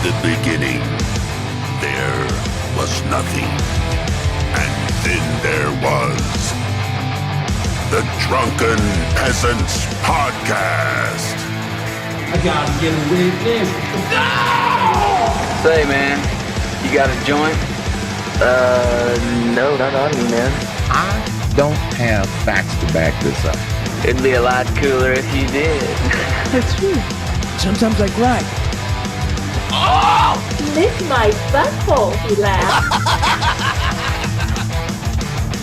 the beginning, there was nothing. And then there was the Drunken Peasants Podcast. I gotta get a witness. No! Say, man, you got a joint? No, not on me, man. I don't have facts to back this up. It'd be a lot cooler if you did. That's true. Sometimes I cry. Oh! Lick my butthole, he laughed.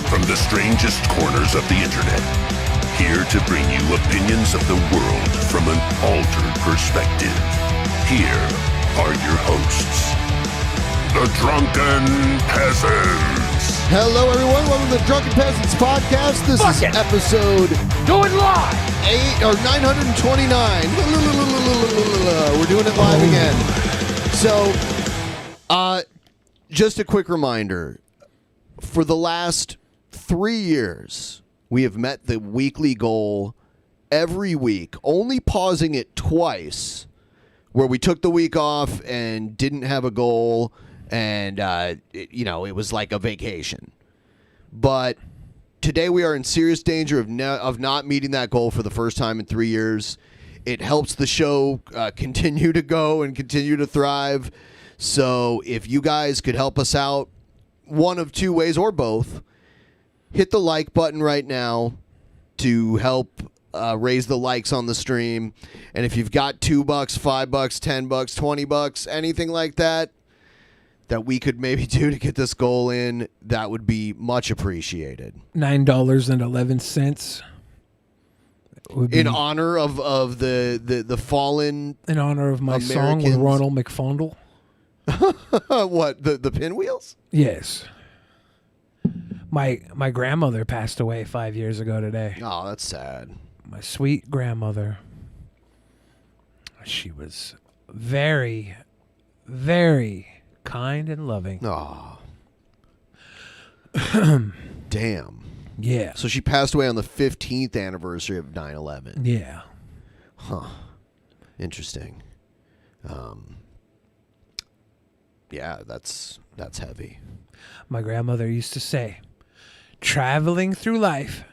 From the strangest corners of the internet, here to bring you opinions of the world from an altered perspective. Here are your hosts, the Drunken Peasants. Hello, everyone. Welcome to the Drunken Peasants Podcast. This is episode Do it live! 929. We're doing it live again. So, just a quick reminder. For the last 3 years, we have met the weekly goal every week, only pausing it twice, where we took the week off and didn't have a goal, and, it was like a vacation. But today we are in serious danger of not meeting that goal for the first time in 3 years. It helps the show continue to go and continue to thrive. So if you guys could help us out one of two ways or both, hit the like button right now to help raise the likes on the stream. And if you've got $2, $5, $10, $20, anything like that we could maybe do to get this goal in, that would be much appreciated. $9.11 would be in honor of the fallen, in honor of my Americans. song with Ronald McFondle. What, the pinwheels? Yes. My grandmother passed away 5 years ago today. Oh, that's sad. My sweet grandmother. She was very, very kind and loving. Oh. Damn. Yeah. So she passed away on the 15th anniversary of 9/11. Yeah. Huh. Interesting. Yeah, that's heavy. My grandmother used to say, traveling through life,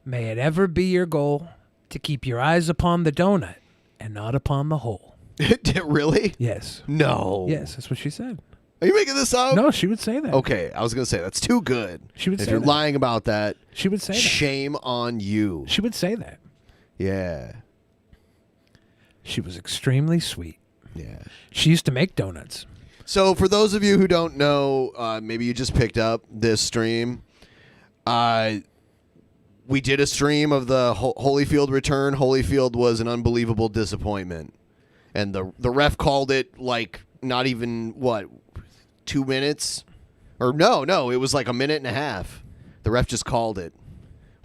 may it ever be your goal to keep your eyes upon the donut and not upon the hole. Really? Yes. No. Yes, that's what she said. Are you making this up? No, she would say that. Okay, I was going to say, that's too good. She would if say you're that. lying about that, She would say that. shame on you. She would say that. Yeah. She was extremely sweet. Yeah. She used to make donuts. So for those of you who don't know, maybe you just picked up this stream. We did a stream of the Holyfield return. Holyfield was an unbelievable disappointment. And the ref called it like not even, 2 minutes? Or no, it was like a minute and a half. The ref just called it.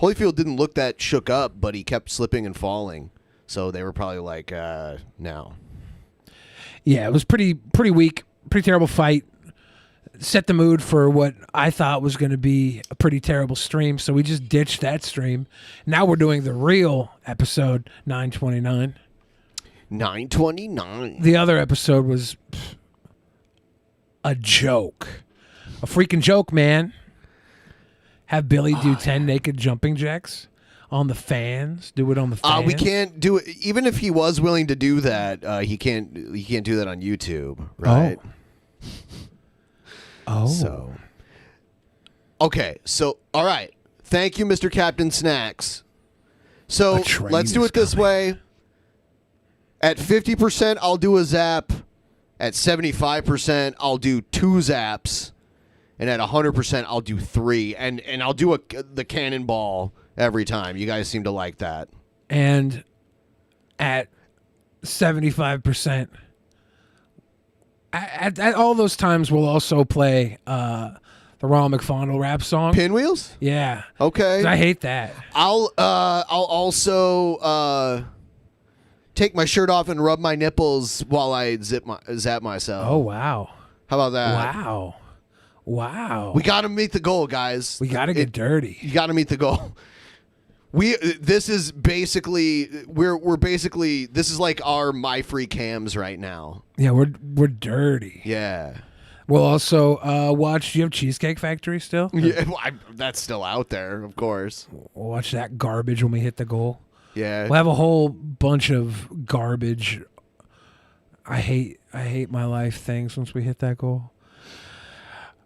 Holyfield didn't look that shook up, but he kept slipping and falling. So they were probably like, no. Yeah, it was pretty weak. Pretty terrible fight. Set the mood for what I thought was going to be a pretty terrible stream, so we just ditched that stream. Now we're doing the real episode 929. 929. The other episode was a joke. A freaking joke, man. Have Billy do 10 naked jumping jacks on the fans. Do it on the fans. We can't do it. Even if he was willing to do that, he can't do that on YouTube, right? Oh. So. Okay, so, all right. Thank you, Mr. Captain Snacks. So, let's do it this way. At 50%, I'll do a zap. At 75%, I'll do 2 zaps. And at 100%, I'll do 3. And I'll do the cannonball every time. You guys seem to like that. And at 75%, at all those times, we'll also play the Ronald McFondle rap song. Pinwheels? Yeah. Okay. 'Cause I hate that. I'll also take my shirt off and rub my nipples while I zap myself. Oh, wow. How about that? Wow. We got to meet the goal, guys. We got to get dirty. You got to meet the goal. This is basically we're basically this is like our My Free Cams right now. Yeah, we're dirty. Yeah. We'll also watch. Do you have Cheesecake Factory still? Yeah, well, that's still out there, of course. We'll watch that garbage when we hit the goal. Yeah. We'll have a whole bunch of garbage. I hate my life things once we hit that goal.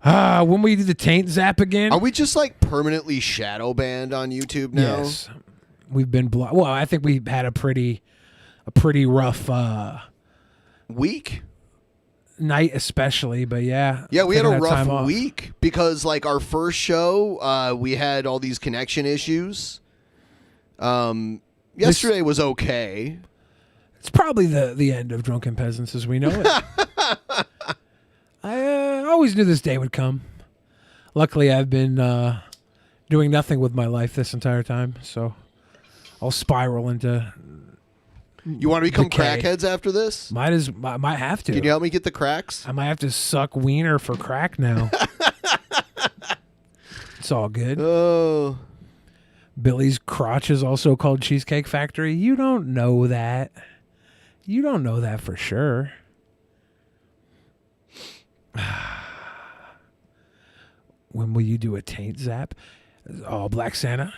When we do the taint zap again. Are we just like permanently shadow banned on YouTube now? Yes. We've been blocked. Well, I think we've had a pretty rough week. Night especially, but yeah. Yeah, we had a taking that time rough off. week because like our first show, we had all these connection issues. Yesterday was okay. It's probably the end of Drunken Peasants as we know it. I always knew this day would come. Luckily, I've been doing nothing with my life this entire time, so I'll spiral into. You want to become decay. crackheads after this? Might have to. Can you help me get the cracks? I might have to suck wiener for crack now. It's all good. Oh. Billy's crotch is also called Cheesecake Factory. You don't know that. You don't know that for sure. When will you do a taint zap? Oh, Black Santa.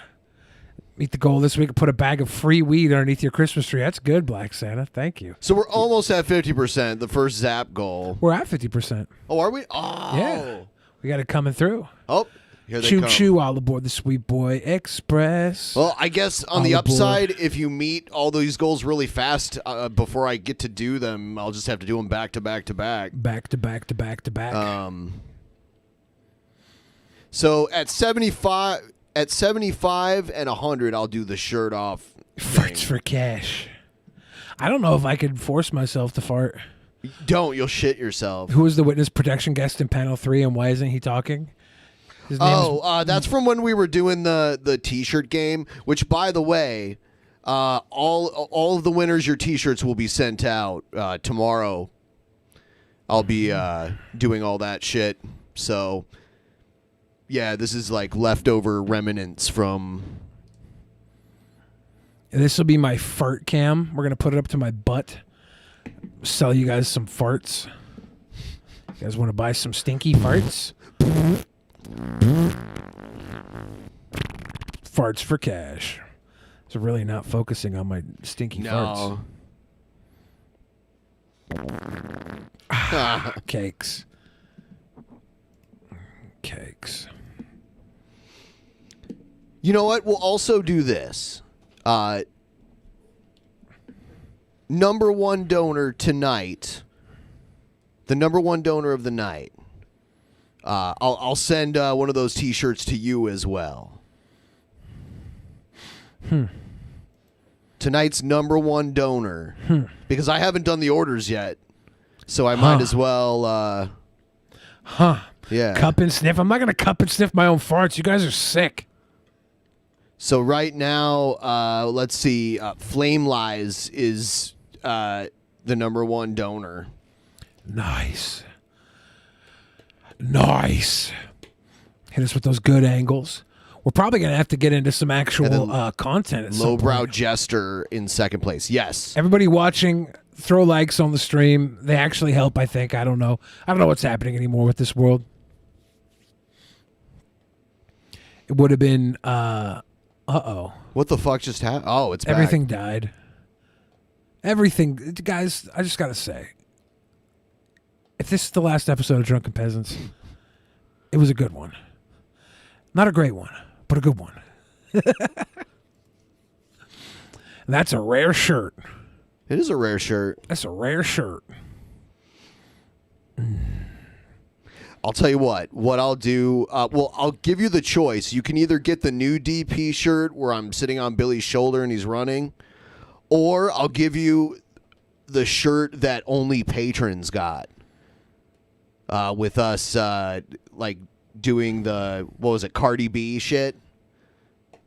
Meet the goal this week. Put a bag of free weed underneath your Christmas tree. That's good, Black Santa. Thank you. So we're almost at 50%, the first zap goal. We're at 50%. Oh, are we? Oh. Yeah. We got it coming through. Oh, here they Choo come. choo, all aboard the Sweet Boy Express. Well, I guess on All the aboard. upside, if you meet all these goals really fast before I get to do them, I'll just have to do them back to back to back. Back to back to back to back. So at 75 and 100, I'll do the shirt off. Farts for cash. I don't know if I could force myself to fart. Don't, you'll shit yourself. Who was the witness protection guest in panel 3 and why isn't he talking? His name is That's from when we were doing the T-shirt game. Which, by the way, all of the winners, your T-shirts will be sent out tomorrow. I'll be doing all that shit. So, yeah, this is like leftover remnants from. This will be my fart cam. We're gonna put it up to my butt. Sell you guys some farts. You guys want to buy some stinky farts? Farts for cash. So really not focusing on my stinky farts. Cakes. Cakes. You know what? We'll also do this. Number one donor tonight. The number one donor of the night. I'll send one of those T-shirts to you as well. Tonight's number one donor. Because I haven't done the orders yet. So I might as well... Yeah. Cup and sniff. I'm not going to cup and sniff my own farts. You guys are sick. So right now, let's see. Flame Lies is the number one donor. Nice. Nice. Hit us with those good angles. We're probably going to have to get into some actual content at some Lowbrow point. Jester in second place. Yes. Everybody watching, throw likes on the stream. They actually help, I think. I don't know. I don't know what's happening anymore with this world. It would have been, uh-oh. What the fuck just happened? Oh, it's back. Everything died. Everything. Guys, I just got to say, if this is the last episode of Drunken Peasants, it was a good one. Not a great one, but a good one. That's a rare shirt. It is a rare shirt. That's a rare shirt. I'll tell you what I'll do. I'll give you the choice. You can either get the new DP shirt where I'm sitting on Billy's shoulder and he's running, or I'll give you the shirt that only patrons got with us, like doing the, what was it, Cardi B shit.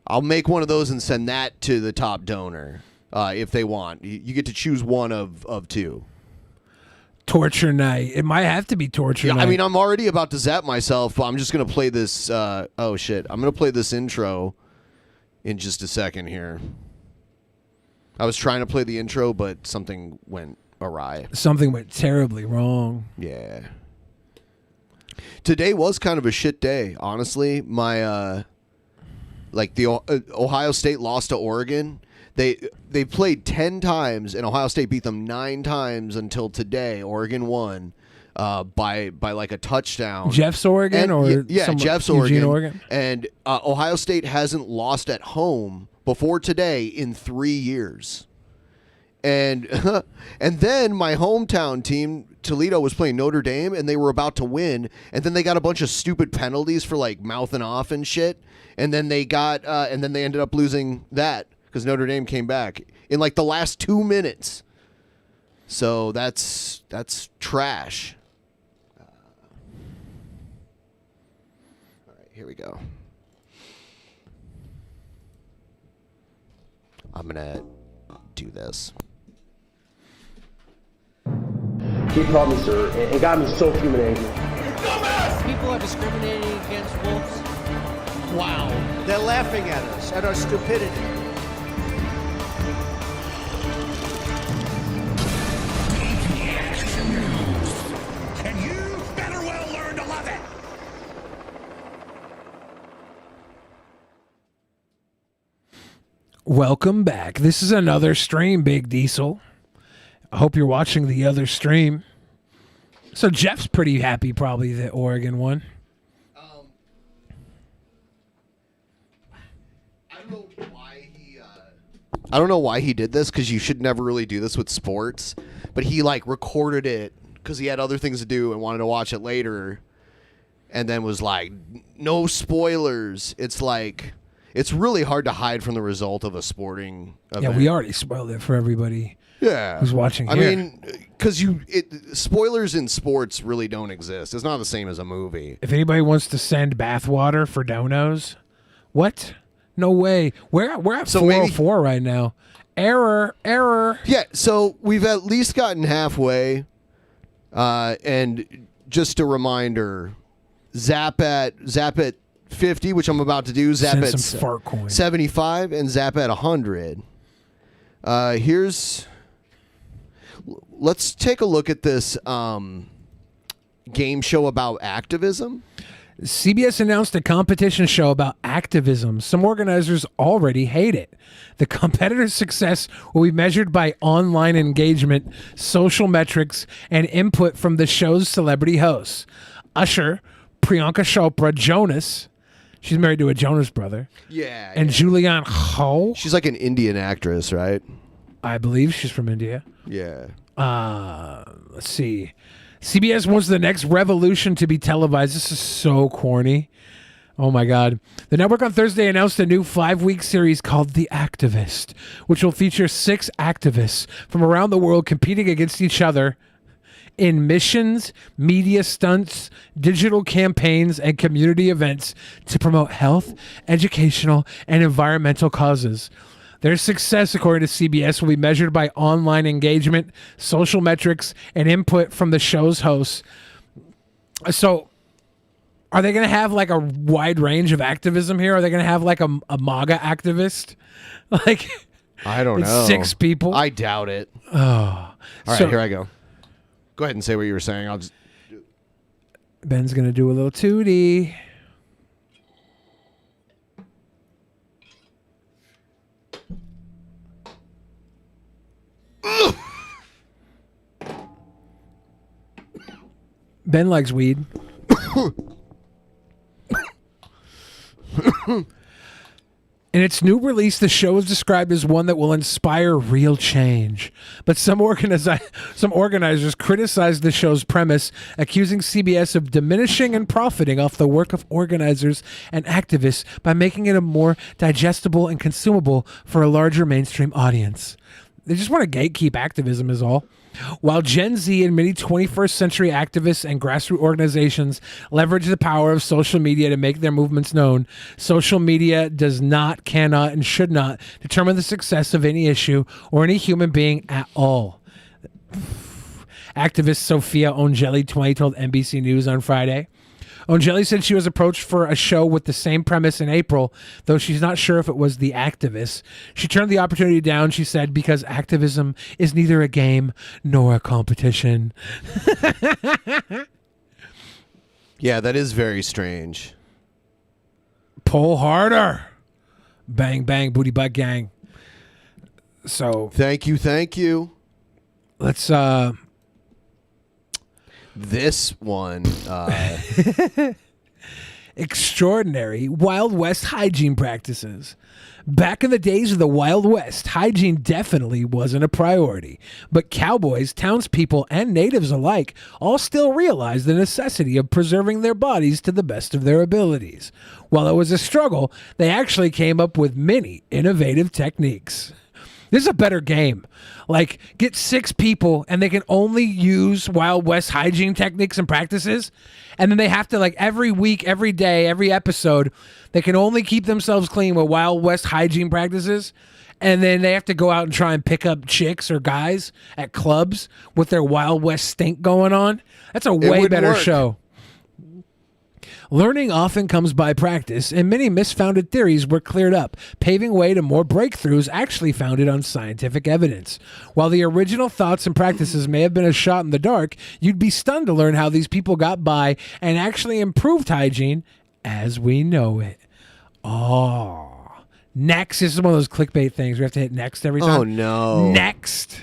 I'll make one of those and send that to the top donor if they want. You get to choose one of two. Torture night. It might have to be torture night. I mean, I'm already about to zap myself, but I'm just going to play this. Oh, shit. I'm going to play this intro in just a second here. I was trying to play the intro, but something went awry. Something went terribly wrong. Yeah. Today was kind of a shit day, honestly. My the Ohio State lost to Oregon. They played 10 times, and Ohio State beat them 9 times until today. Oregon won by like a touchdown. Jeff's Oregon, or Jeff's Eugene, Oregon. Oregon. And Ohio State hasn't lost at home before today in 3 years. And and then my hometown team, Toledo, was playing Notre Dame, and they were about to win, and then they got a bunch of stupid penalties for like mouthing off and shit, and then they ended up losing that because Notre Dame came back in like the last 2 minutes. So that's trash. All right, here we go. I'm gonna do this. He called me sir and got me so fuming angry. People are discriminating against wolves. Wow. They're laughing at us, at our stupidity. And you better well learn to love it. Welcome back. This is another stream, Big Diesel. I hope you're watching the other stream. So Jeff's pretty happy probably that Oregon won. I don't know why he did this, because you should never really do this with sports. But he like recorded it because he had other things to do and wanted to watch it later, and then was like, "No spoilers." It's like it's really hard to hide from the result of a sporting event. Yeah, we already spoiled it for everybody. Yeah, who's watching here. I mean, because spoilers in sports really don't exist. It's not the same as a movie. If anybody wants to send bathwater for donos, what? No way. We're at 404 right now. Error. Yeah, so we've at least gotten halfway. And just a reminder, zap at 50, which I'm about to do. Zap Send at some fart coins. 75 and zap at 100. Let's take a look at this game show about activism. CBS announced a competition show about activism. Some organizers already hate it. The competitor's success will be measured by online engagement, social metrics, and input from the show's celebrity hosts. Usher, Priyanka Chopra, Jonas, she's married to a Jonas brother. Yeah. And Julianne Ho. She's like an Indian actress, right? I believe she's from India. Yeah. Let's see. CBS wants the next revolution to be televised. This is so corny. Oh my God. The network on Thursday announced a new 5-week series called The Activist, which will feature 6 activists from around the world competing against each other in missions, media stunts, digital campaigns, and community events to promote health, educational, and environmental causes. Their success, according to CBS, will be measured by online engagement, social metrics, and input from the show's hosts. So, are they going to have like a wide range of activism here? Are they going to have like a MAGA activist? Like, I don't know. 6 people? I doubt it. Oh. All right, here I go. Go ahead and say what you were saying. I'll just. Ben's going to do a little 2D. Ben likes weed. In its new release, the show is described as one that will inspire real change. But some organizers criticized the show's premise, accusing CBS of diminishing and profiting off the work of organizers and activists by making it a more digestible and consumable for a larger mainstream audience. They just want to gatekeep activism is all. While Gen Z and many 21st century activists and grassroots organizations leverage the power of social media to make their movements known, social media does not, cannot, and should not determine the success of any issue or any human being at all. Activist Sophia Ongeli told NBC News on Friday. Jelly said she was approached for a show with the same premise in April, though she's not sure if it was The Activist. She turned the opportunity down, she said, because activism is neither a game nor a competition. Yeah, that is very strange. Pull harder. Bang, bang, booty butt gang. So thank you. Let's this one extraordinary Wild West hygiene practices. Back in the days of the Wild West, hygiene definitely wasn't a priority. But cowboys, townspeople, and natives alike all still realized the necessity of preserving their bodies to the best of their abilities. While it was a struggle, they actually came up with many innovative techniques. This is a better game. Like, get 6 people and they can only use Wild West hygiene techniques and practices. And then they have to, like, every week, every day, every episode, they can only keep themselves clean with Wild West hygiene practices. And then they have to go out and try and pick up chicks or guys at clubs with their Wild West stink going on. That's a way better show. Learning often comes by practice, and many misfounded theories were cleared up, paving way to more breakthroughs actually founded on scientific evidence. While the original thoughts and practices may have been a shot in the dark, you'd be stunned to learn how these people got by and actually improved hygiene as we know it. Oh. Next. This is one of those clickbait things. We have to hit next every time. Oh, no. Next.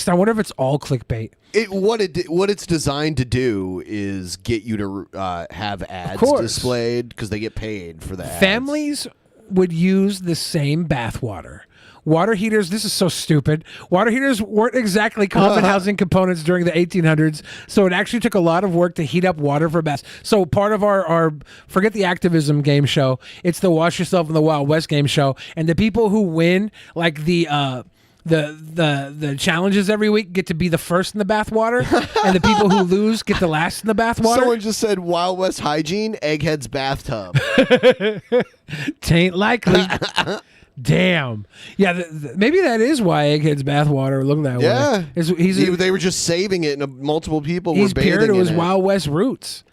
I wonder if it's all clickbait. What it's designed to do is get you to have ads displayed because they get paid for the ads. Families would use the same bathwater. Water heaters, this is so stupid. Water heaters weren't exactly common housing components during the 1800s, so it actually took a lot of work to heat up water for baths. So part of our forget the Activism game show, it's the Wash Yourself in the Wild West game show, and the people who win, like the challenges every week get to be the first in the bathwater, and the people who lose get the last in the bathwater. Someone just said Wild West hygiene, Egghead's bathtub. Tain't likely. Damn. Yeah, maybe that is why Egghead's bathwater looked that way. They were just saving it, and multiple people were bathing pure to his in it. Wild West roots.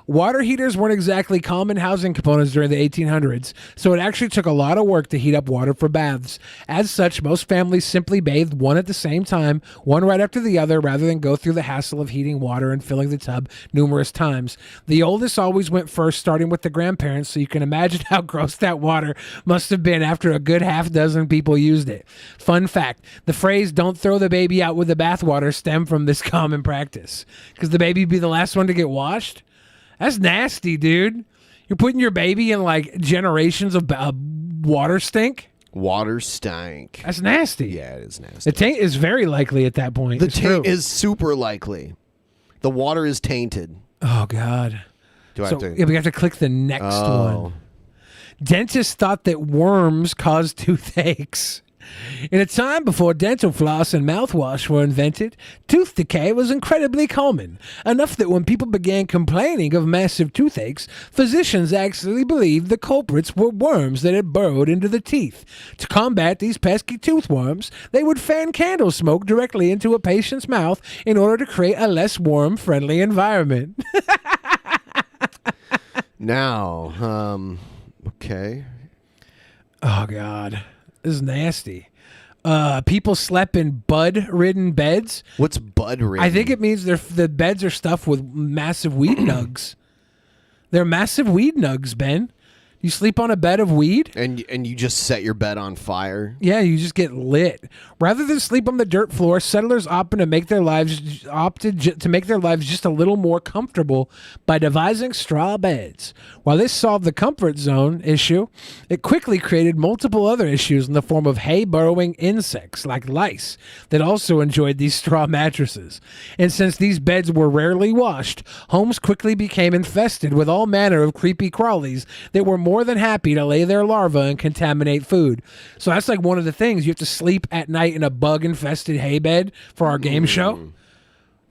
Water heaters weren't exactly common housing components during the 1800s, so it actually took a lot of work to heat up water for baths. As such, most families simply bathed one at the same time, one right after the other, rather than go through the hassle of heating water and filling the tub numerous times. The oldest always went first, starting with the grandparents, so you can imagine how gross that water must have been after a good half dozen people used it. Fun fact, the phrase, "don't throw the baby out with the bathwater," stemmed from this common practice. Because the baby would be the last one to get washed? That's nasty, dude. You're putting your baby in, like, generations of water stink? Water stank. That's nasty. Yeah, it is nasty. The taint is very likely at that point. The taint is super likely. The water is tainted. Oh, God. Do I have to? Yeah, we have to click the next one. Dentists thought that worms caused toothaches. In a time before dental floss and mouthwash were invented, tooth decay was incredibly common, enough that when people began complaining of massive toothaches, physicians actually believed the culprits were worms that had burrowed into the teeth. To combat these pesky toothworms, they would fan candle smoke directly into a patient's mouth in order to create a less worm-friendly environment. Now, okay. Oh, God. This is nasty. People slept in bud-ridden beds. What's bud-ridden? I think it means the beds are stuffed with massive weed nugs. They're massive weed nugs, Ben. You sleep on a bed of weed, and you just set your bed on fire. Yeah, you just get lit. Rather than sleep on the dirt floor, settlers opted to make their lives just a little more comfortable by devising straw beds. While this solved the comfort zone issue, it quickly created multiple other issues in the form of hay-burrowing insects like lice that also enjoyed these straw mattresses. And since these beds were rarely washed, homes quickly became infested with all manner of creepy crawlies that were more than happy to lay their larvae and contaminate food. So that's like one of the things. You have to sleep at night in a bug-infested hay bed for our game show.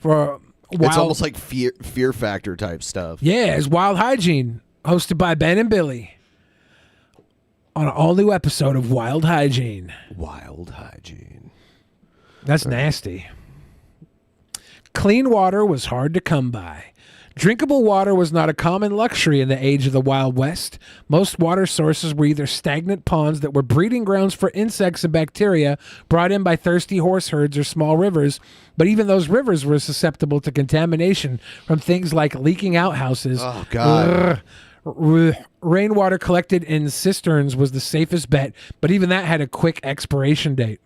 It's almost like fear factor type stuff. Yeah, it's Wild Hygiene, hosted by Ben and Billy on an all-new episode of Wild Hygiene. Wild Hygiene. That's nasty. Clean water was hard to come by. Drinkable water was not a common luxury in the age of the Wild West. Most water sources were either stagnant ponds that were breeding grounds for insects and bacteria brought in by thirsty horse herds or small rivers, but even those rivers were susceptible to contamination from things like leaking outhouses. Oh, God. Rainwater collected in cisterns was the safest bet, but even that had a quick expiration date.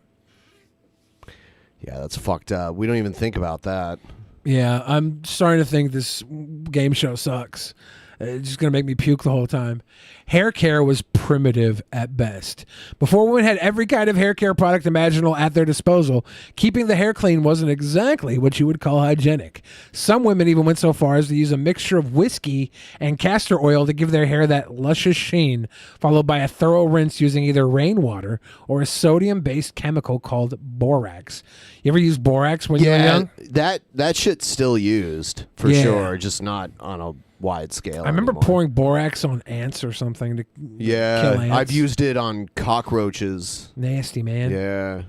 Yeah, that's fucked up. We don't even think about that. Yeah, I'm starting to think this game show sucks. It's just going to make me puke the whole time. Hair care was primitive at best. Before women had every kind of hair care product imaginable at their disposal, keeping the hair clean wasn't exactly what you would call hygienic. Some women even went so far as to use a mixture of whiskey and castor oil to give their hair that luscious sheen, followed by a thorough rinse using either rainwater or a sodium-based chemical called borax. You ever use borax when you were young? That shit's still used for sure, just not on a wide scale. I remember anymore. pouring borax on ants or something to kill ants. I've used it on cockroaches. Nasty, man. Yeah.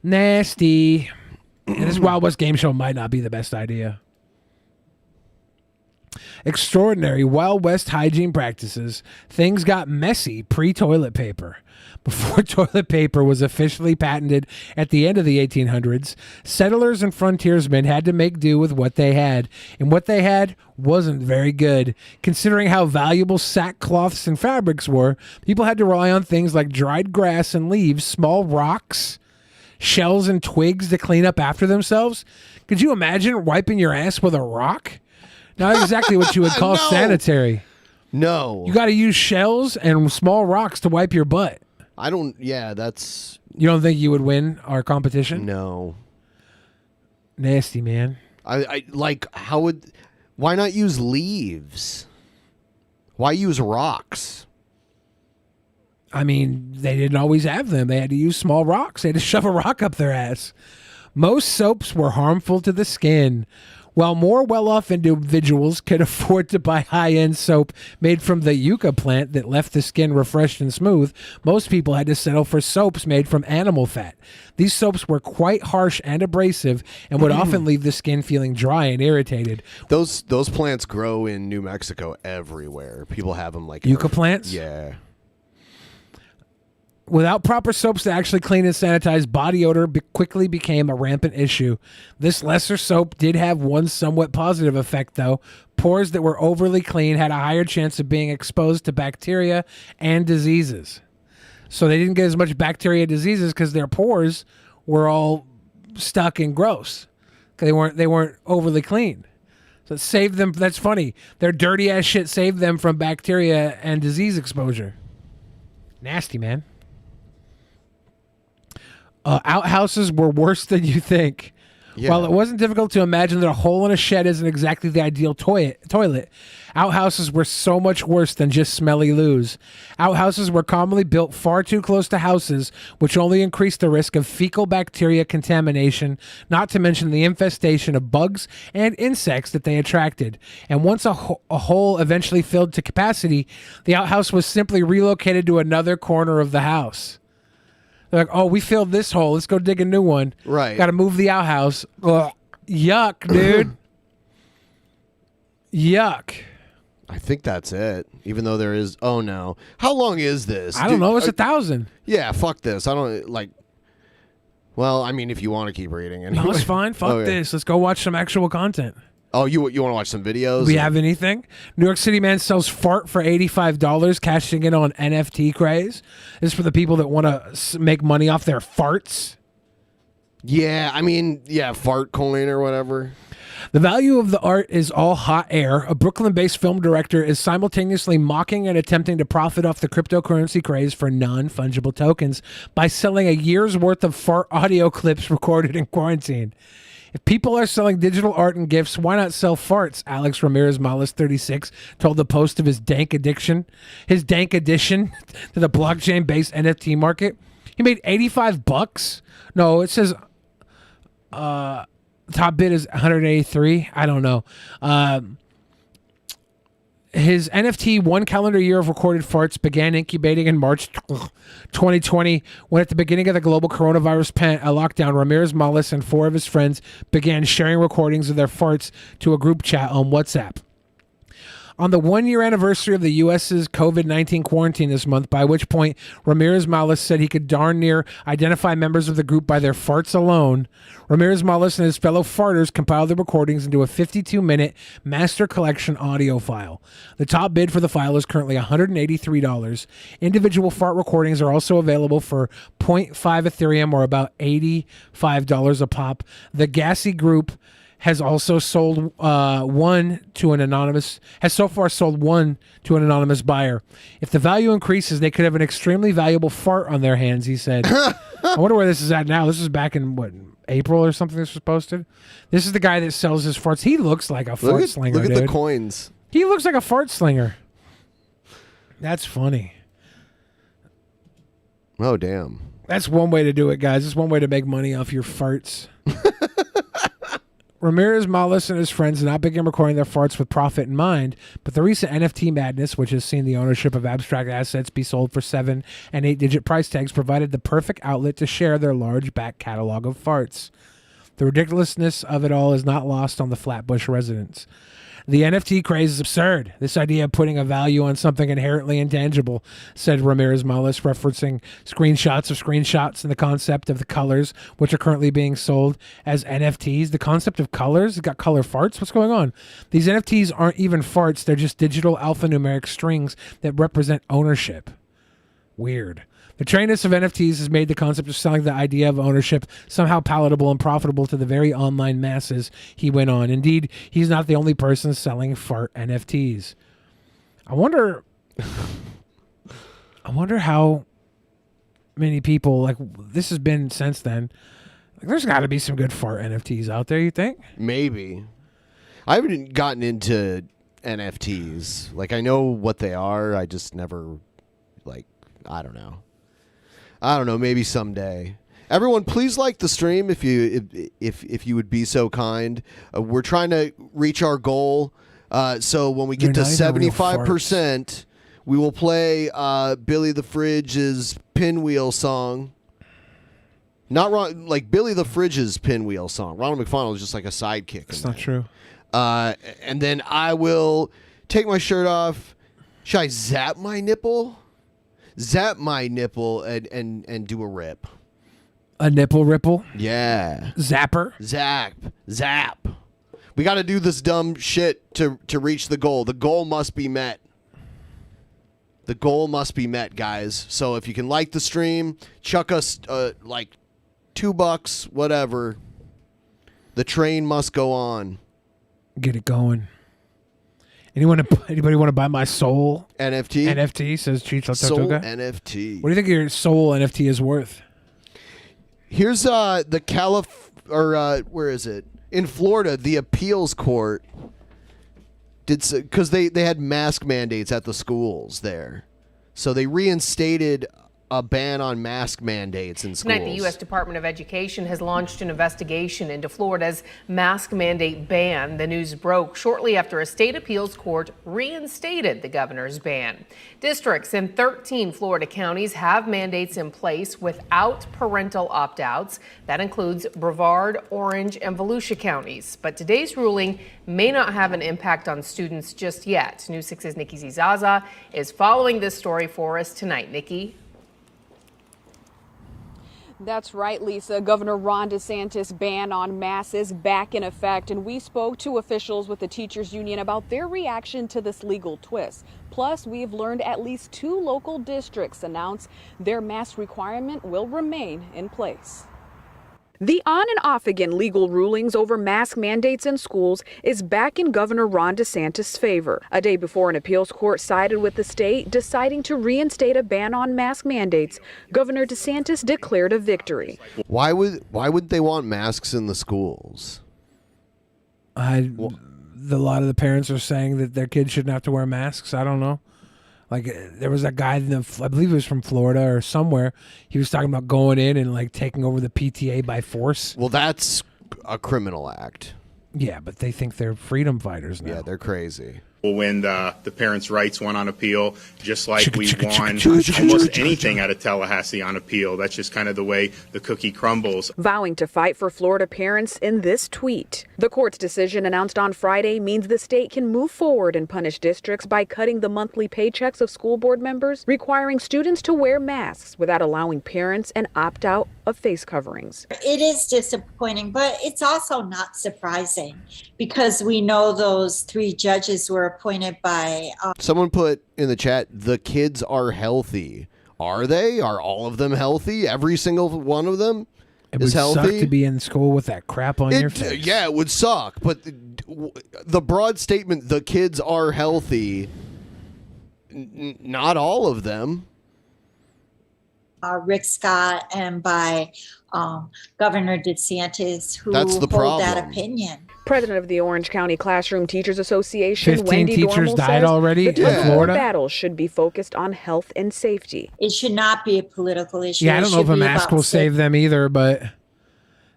Nasty. And this Wild West game show might not be the best idea. Extraordinary Wild West hygiene practices. Things got messy pre-toilet paper. Before toilet paper was officially patented at the end of the 1800s, settlers and frontiersmen had to make do with what they had. And what they had wasn't very good. Considering how valuable sackcloths and fabrics were, people had to rely on things like dried grass and leaves, small rocks, shells and twigs to clean up after themselves. Could you imagine wiping your ass with a rock? Not exactly what you would call sanitary. No. You got to use shells and small rocks to wipe your butt. I don't. Yeah, that's. You don't think you would win our competition? No. Nasty, man. I like. How would? Why not use leaves? Why use rocks? I mean, they didn't always have them. They had to use small rocks. They had to shove a rock up their ass. Most soaps were harmful to the skin. While more well-off individuals could afford to buy high-end soap made from the yucca plant that left the skin refreshed and smooth, most people had to settle for soaps made from animal fat. These soaps were quite harsh and abrasive and would often leave the skin feeling dry and irritated. Those plants grow in New Mexico everywhere. People have them like yucca plants? Yeah. Without proper soaps to actually clean and sanitize, body odor quickly became a rampant issue. This lesser soap did have one somewhat positive effect, though. Pores that were overly clean had a higher chance of being exposed to bacteria and diseases. So they didn't get as much bacteria diseases because their pores were all stuck and gross. They weren't overly clean. So it saved them. That's funny. Their dirty ass shit saved them from bacteria and disease exposure. Nasty, man. Outhouses were worse than you think. Yeah. While it wasn't difficult to imagine that a hole in a shed isn't exactly the ideal toilet, outhouses were so much worse than just smelly loos. Outhouses were commonly built far too close to houses, which only increased the risk of fecal bacteria contamination, not to mention the infestation of bugs and insects that they attracted. And once a hole eventually filled to capacity, the outhouse was simply relocated to another corner of the house. They're like, oh, we filled this hole. Let's go dig a new one. Right. Got to move the outhouse. Ugh. Yuck, dude. Yuck. I think that's it. Even though there is. Oh no. How long is this? I don't know. It's 1,000. Yeah. Fuck this. I don't like. Well, I mean, if you want to keep reading, anyway. No, it's fine. Fuck this. Let's go watch some actual content. Oh, you want to watch some videos? We have anything? New York City man sells fart for $85, cashing in on NFT craze. This is for the people that want to make money off their farts. Yeah, I mean, fart coin or whatever. The value of the art is all hot air. A Brooklyn-based film director is simultaneously mocking and attempting to profit off the cryptocurrency craze for non-fungible tokens by selling a year's worth of fart audio clips recorded in quarantine. If people are selling digital art and gifts, why not sell farts? Alex Ramirez Malas, 36, told the Post of his dank addition to the blockchain-based NFT market. He made $85. No, it says top bid is 183. I don't know. His NFT 1 calendar year of recorded farts began incubating in March 2020 when at the beginning of the global coronavirus lockdown, Ramirez Malis and 4 of his friends began sharing recordings of their farts to a group chat on WhatsApp. On the 1-year anniversary of the U.S.'s COVID-19 quarantine this month, by which point Ramirez Malis said he could darn near identify members of the group by their farts alone, Ramirez Malis and his fellow farters compiled the recordings into a 52-minute master collection audio file. The top bid for the file is currently $183. Individual fart recordings are also available for 0.5 Ethereum or about $85 a pop. The Gassy Group has also sold one to an anonymous buyer. If the value increases, they could have an extremely valuable fart on their hands, he said. I wonder where this is at now. This is back in, April or something this was posted? This is the guy that sells his farts. He looks like a fart slinger, Look at dude. the coins. He looks like a fart slinger. That's funny. Oh, damn. That's one way to do it, guys. It's one way to make money off your farts. Ramirez Malis and his friends did not begin recording their farts with profit in mind, but the recent NFT madness, which has seen the ownership of abstract assets be sold for 7- and 8-digit price tags, provided the perfect outlet to share their large back catalog of farts. The ridiculousness of it all is not lost on the Flatbush residents. The NFT craze is absurd. This idea of putting a value on something inherently intangible, said Ramirez Malis, referencing screenshots and the concept of the colors, which are currently being sold as NFTs. The concept of colors? It's got color farts? What's going on? These NFTs aren't even farts. They're just digital alphanumeric strings that represent ownership. Weird. The trendiness of NFTs has made the concept of selling the idea of ownership somehow palatable and profitable to the very online masses, he went on. Indeed, he's not the only person selling fart NFTs. I wonder how many people, this has been since then. There's got to be some good fart NFTs out there, you think? Maybe. I haven't gotten into NFTs. I know what they are. I just never, I don't know. Maybe someday. Everyone, please like the stream if you would be so kind. We're trying to reach our goal. So when we get to 75%, we will play Billy the Fridge's Pinwheel song. Not wrong, Billy the Fridge's Pinwheel song. Ronald McFarlane is just like a sidekick. That's not true. And then I will take my shirt off. Should I zap my nipple? Zap my nipple and do a rip. A nipple ripple? Yeah. Zapper? Zap. We got to do this dumb shit to reach the goal. The goal must be met. The goal must be met, guys. So if you can like the stream, chuck us $2, whatever. The train must go on. Get it going. Anybody want to buy my soul NFT? NFT, says Chicho Soul Tortuga. NFT. What do you think your soul NFT is worth? Here's the where is it? In Florida, the appeals court because they had mask mandates at the schools there. So they reinstated a ban on mask mandates in schools. Tonight, the U.S. Department of Education has launched an investigation into Florida's mask mandate ban. The news broke shortly after a state appeals court reinstated the governor's ban. Districts in 13 Florida counties have mandates in place without parental opt-outs. That includes Brevard, Orange, and Volusia counties. But today's ruling may not have an impact on students just yet. News 6's Nikki Zizaza is following this story for us tonight. Nikki? That's right, Lisa. Governor Ron DeSantis' ban on masks is back in effect, and we spoke to officials with the teachers union about their reaction to this legal twist. Plus, we've learned at least 2 local districts announce their mask requirement will remain in place. The on and off again legal rulings over mask mandates in schools is back in Governor Ron DeSantis' favor. A day before an appeals court sided with the state, deciding to reinstate a ban on mask mandates, Governor DeSantis declared a victory. Why would they want masks in the schools? A lot of the parents are saying that their kids shouldn't have to wear masks. I don't know. There was that guy, I believe he was from Florida or somewhere. He was talking about going in and taking over the PTA by force. Well, that's a criminal act. Yeah, but they think they're freedom fighters now. Yeah, they're crazy. When the parents' rights won on appeal, just like we won almost anything out of Tallahassee on appeal. That's just kind of the way the cookie crumbles. Vowing to fight for Florida parents in this tweet. The court's decision announced on Friday means the state can move forward and punish districts by cutting the monthly paychecks of school board members, requiring students to wear masks without allowing parents an opt-out of face coverings. It is disappointing, but it's also not surprising because we know those 3 judges were appointed by... Someone put in the chat, the kids are healthy. Are they? Are all of them healthy? Every single one of them is healthy? It would suck to be in school with that crap on your face. Yeah, it would suck. But the broad statement, the kids are healthy, not all of them. Rick Scott and by Governor DeSantis, who That's the hold that problem. opinion. President of the Orange County Classroom Teachers Association, 15 Wendy teachers Dormel, died says already the in Florida. battle should be focused on health and safety. It should not be a political issue. Yeah, I don't know if a mask will save save them either, but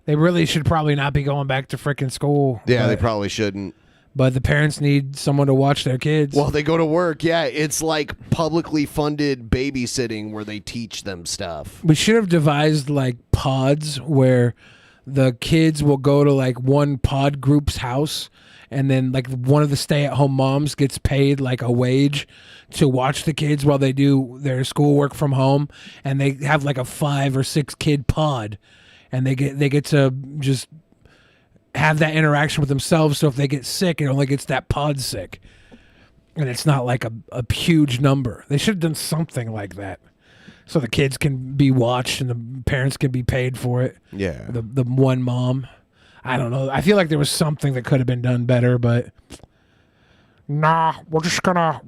they really should probably not be going back to frickin' school. Yeah, they probably shouldn't. But the parents need someone to watch their kids. Well, they go to work. Yeah, it's like publicly funded babysitting where they teach them stuff. We should have devised like pods where the kids will go to like one pod group's house, and then like one of the stay-at-home moms gets paid like a wage to watch the kids while they do their schoolwork from home, and they have like a 5 or 6 kid pod, and they get to just have that interaction with themselves. So if they get sick, it only gets that pod sick, and it's not like a huge number. They should have done something like that, so the kids can be watched and the parents can be paid for it. Yeah. The one mom. I don't know. I feel like there was something that could have been done better, but nah, we're just gonna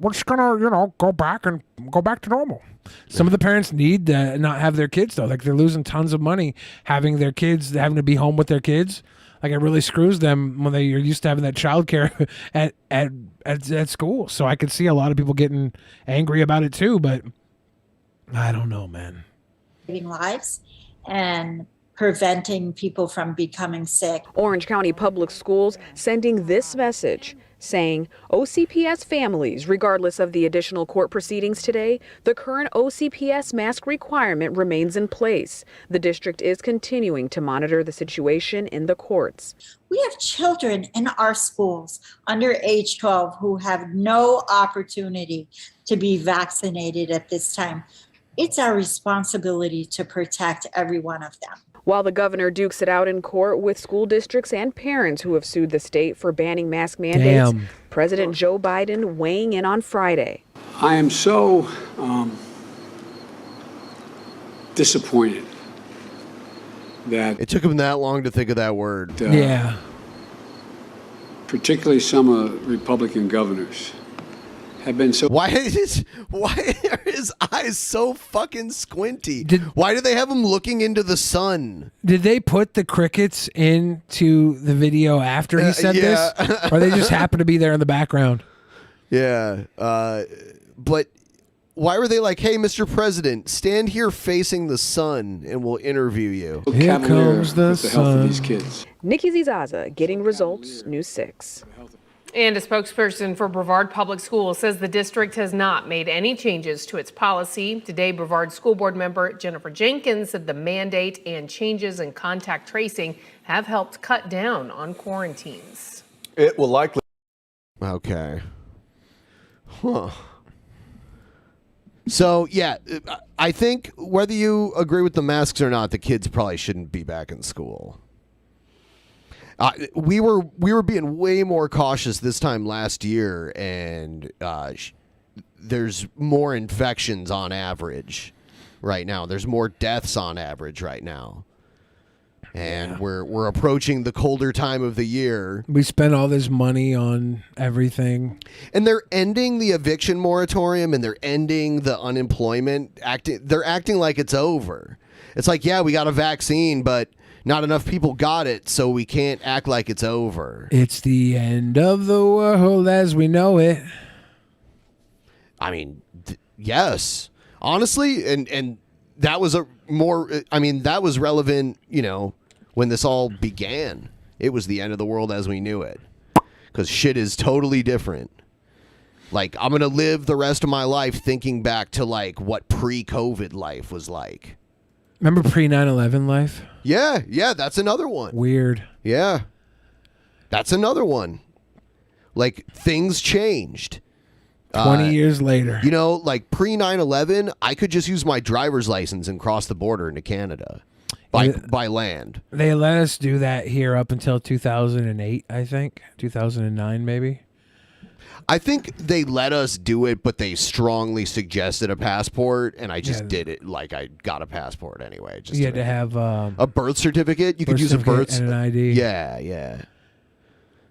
go back to normal. Some of the parents need to not have their kids though. Like they're losing tons of money having their kids, having to be home with their kids. Like it really screws them when you're used to having that childcare at school. So I could see a lot of people getting angry about it too, but I don't know, man. saving lives and preventing people from becoming sick. Orange County Public Schools sending this message, saying OCPS families, regardless of the additional court proceedings today, the current OCPS mask requirement remains in place. The district is continuing to monitor the situation in the courts. We have children in our schools under age 12 who have no opportunity to be vaccinated at this time. It's our responsibility to protect every one of them. While the governor dukes it out in court with school districts and parents who have sued the state for banning mask mandates, President Joe Biden weighing in on Friday. I am so disappointed that it took him that long to think of that word. Particularly some Republican governors have been so. Why are his eyes so fucking squinty? Why do they have him looking into the sun? Did they put the crickets into the video after he said this? Or they just happen to be there in the background? Yeah. But why were they like, hey, Mr. President, stand here facing the sun and we'll interview you? Here comes the sun. Health of these kids. Nikki Zizaza, Getting Results, News 6. And a spokesperson for Brevard Public Schools says the district has not made any changes to its policy. Today, Brevard School Board member Jennifer Jenkins said the mandate and changes in contact tracing have helped cut down on quarantines. It will likely. Okay. Huh. So, yeah, I think whether you agree with the masks or not, the kids probably shouldn't be back in school. We were being way more cautious this time last year, and there's more infections on average right now. There's more deaths on average right now, and we're approaching the colder time of the year. We spent all this money on everything, and they're ending the eviction moratorium, and they're ending the unemployment. They're acting like it's over. It's like, yeah, we got a vaccine, but not enough people got it, so we can't act like it's over. It's the end of the world as we know it. I mean, yes. Honestly, and that was that was relevant, when this all began. It was the end of the world as we knew it. Because shit is totally different. Like, I'm going to live the rest of my life thinking back to, like, what pre-COVID life was like. Remember pre-9/11 life? Yeah, that's another one. Weird. Yeah. That's another one. Like, things changed. 20 years later. You know, like, pre-9/11, I could just use my driver's license and cross the border into Canada by land. They let us do that here up until 2008, I think. 2009, maybe. I think they let us do it, but they strongly suggested a passport, and I just did it like I got a passport anyway. Just you had to have a birth certificate. You could use a birth and an ID. Yeah.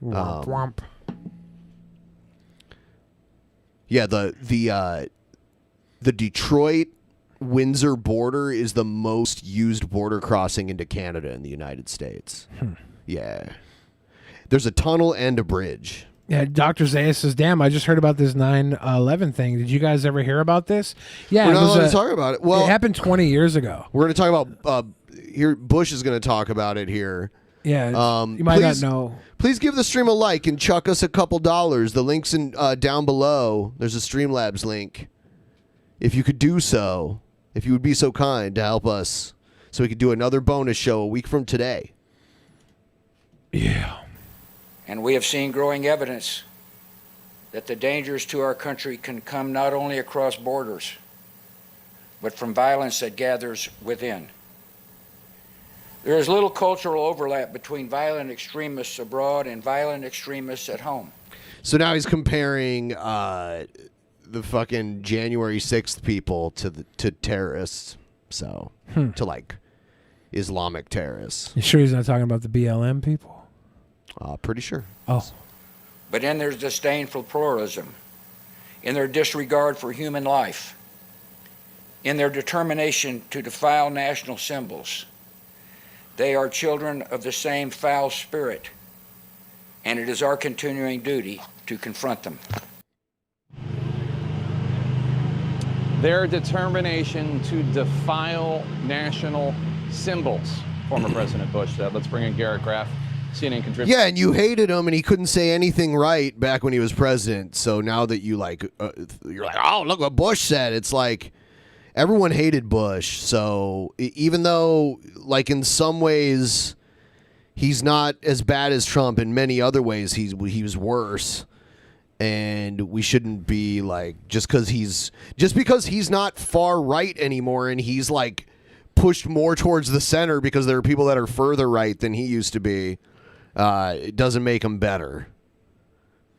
Womp. Yeah, the Detroit Windsor border is the most used border crossing into Canada in the United States. Yeah. There's a tunnel and a bridge. Yeah, Dr. Zaya says, damn, I just heard about this 9/11 thing. Did you guys ever hear about this? Yeah, we're not allowed to talk about it. Well, it happened 20 years ago. We're going to talk about here. Bush is going to talk about it here. Yeah, you might not know. Please give the stream a like and chuck us a couple dollars. The link's in down below. There's a Streamlabs link. If you could do so, if you would be so kind to help us, so we could do another bonus show a week from today. Yeah. And we have seen growing evidence that the dangers to our country can come not only across borders, but from violence that gathers within. There is little cultural overlap between violent extremists abroad and violent extremists at home. So now he's comparing the fucking January 6th people to terrorists. So, to like Islamic terrorists. You sure he's not talking about the BLM people? Pretty sure. Oh. But in their disdain for pluralism, in their disregard for human life, in their determination to defile national symbols, they are children of the same foul spirit, and it is our continuing duty to confront them. Their determination to defile national symbols, former President Bush said. Let's bring in Garrett Graff, CNN contributor. Yeah, and you hated him, and he couldn't say anything right back when he was president. So now that you you're like, oh, look what Bush said. It's like everyone hated Bush. So even though, like, in some ways he's not as bad as Trump, in many other ways he was worse. And we shouldn't be like just because he's not far right anymore, and he's like pushed more towards the center because there are people that are further right than he used to be. It doesn't make him better.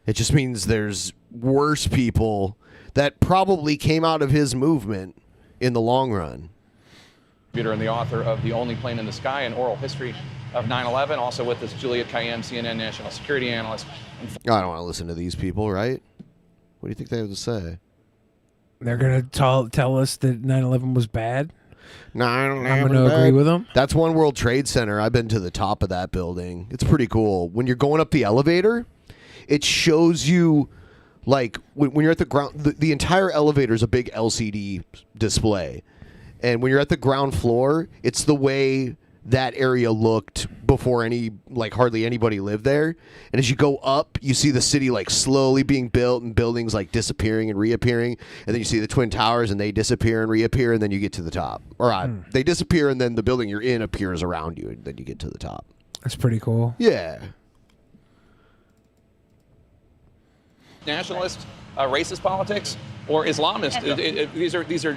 It just means there's worse people that probably came out of his movement in the long run. And the author of The Only Plane in the Sky, an oral history of 9/11. Also with us, Juliet Kayyem, CNN national security analyst. I don't want to listen to these people, right? What do you think they have to say? They're going to tell us that 9/11 was bad? I'm going to agree with them. That's One World Trade Center. I've been to the top of that building. It's pretty cool. When you're going up the elevator, it shows you, like, when you're at the ground, the entire elevator is a big LCD display. And when you're at the ground floor, it's the way that area looked before hardly anybody lived there. And as you go up, you see the city like slowly being built and buildings like disappearing and reappearing. And then you see the Twin Towers and they disappear and reappear, and then you get to the top. They disappear and then the building you're in appears around you, and then you get to the top. That's pretty cool. Yeah. Nationalist, racist politics, or Islamist. These are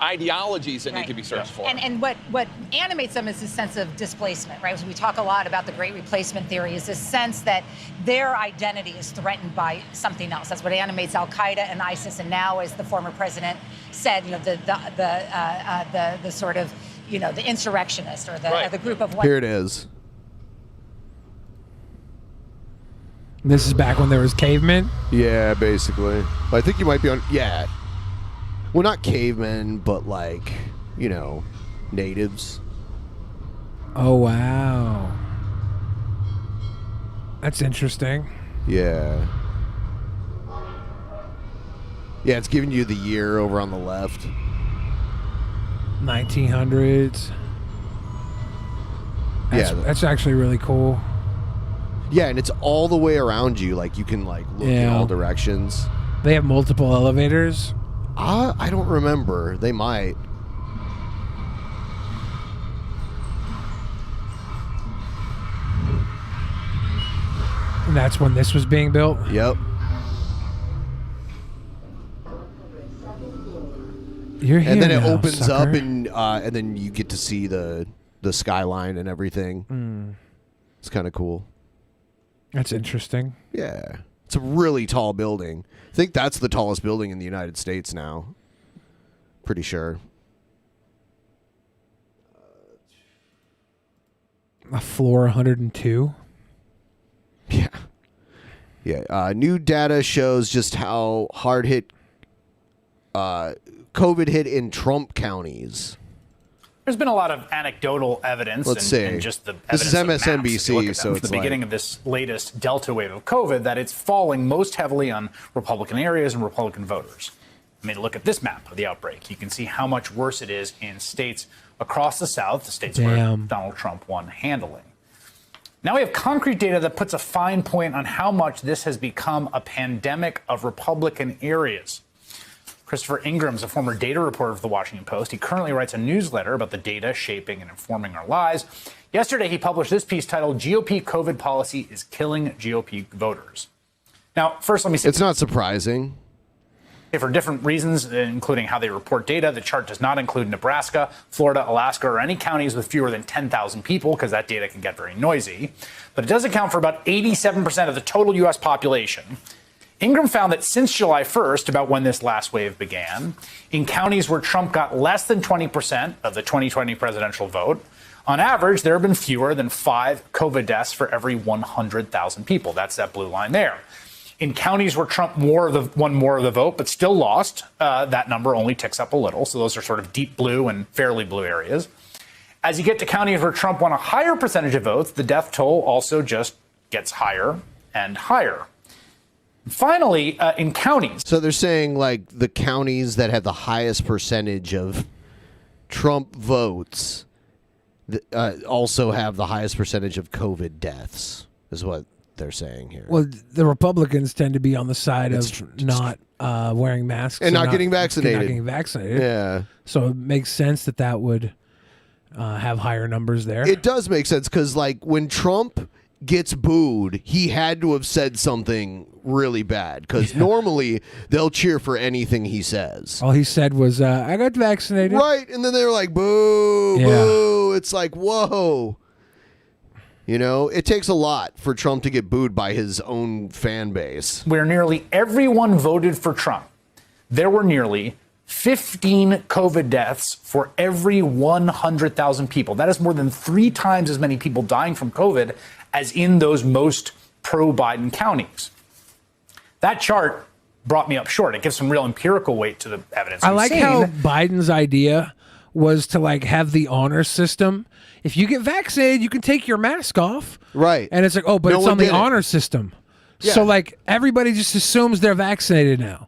ideologies that need to be searched for. And what animates them is this sense of displacement, right? So we talk a lot about the Great Replacement theory, is this sense that their identity is threatened by something else. That's what animates Al-Qaeda and ISIS, and now, as the former president said, you know, the sort of, you know, the insurrectionist or the group of. Here it is. This is back when there was cavemen? Yeah, basically. I think you might be on. Yeah. Well, not cavemen, but like, you know, natives. Oh, wow. That's interesting. Yeah. Yeah, it's giving you the year over on the left. 1900s. That's actually really cool. Yeah, and it's all the way around you. Like, you can, like, look in all directions. They have multiple elevators. I don't remember. They might. And that's when this was being built? Yep. You're here and then it now, opens sucker. up, and then you get to see the skyline and everything. It's kind of cool. That's interesting. Yeah. It's a really tall building. I think that's the tallest building in the United States now. Pretty sure. A floor 102? Yeah. Yeah. New data shows just how hard hit COVID hit in Trump counties. There's been a lot of anecdotal evidence and just the This is evidence of maps, if you look MSNBC, at so them, it's from the beginning of this latest Delta wave of COVID, that it's falling most heavily on Republican areas and Republican voters. I mean, look at this map of the outbreak. You can see how much worse it is in states across the South, the states where Donald Trump won handily. Now we have concrete data that puts a fine point on how much this has become a pandemic of Republican areas. Christopher Ingram's a former data reporter for the Washington Post. He currently writes a newsletter about the data shaping and informing our lives. Yesterday, he published this piece titled GOP COVID Policy is Killing GOP Voters. Now, first, let me say it's not surprising. For different reasons, including how they report data, the chart does not include Nebraska, Florida, Alaska, or any counties with fewer than 10,000 people, because that data can get very noisy. But it does account for about 87% of the total U.S. population. Ingram found that since July 1st, about when this last wave began, in counties where Trump got less than 20% of the 2020 presidential vote, on average, there have been fewer than 5 COVID deaths for every 100,000 people. That's that blue line there. In counties where Trump won more of the vote, but still lost, that number only ticks up a little. So those are sort of deep blue and fairly blue areas. As you get to counties where Trump won a higher percentage of votes, the death toll also just gets higher and higher. Finally, in counties. So they're saying like the counties that have the highest percentage of Trump votes also have the highest percentage of COVID deaths, is what they're saying here. Well, the Republicans tend to be on the side of not wearing masks and not getting vaccinated. Not getting vaccinated. Yeah. So it makes sense that would have higher numbers there. It does make sense because, like, when Trump gets booed, he had to have said something really bad because normally they'll cheer for anything he says. All he said was, I got vaccinated. Right. And then they're like, boo, boo. It's like, whoa. You know, it takes a lot for Trump to get booed by his own fan base. Where nearly everyone voted for Trump, there were nearly 15 COVID deaths for every 100,000 people. That is more than 3 times as many people dying from COVID as in those most pro-Biden counties. That chart brought me up short. It gives some real empirical weight to the evidence. I like how Biden's idea was to like have the honor system. If you get vaccinated, you can take your mask off. Right. And it's like, oh, but it's on the honor system. Yeah. So like everybody just assumes they're vaccinated now.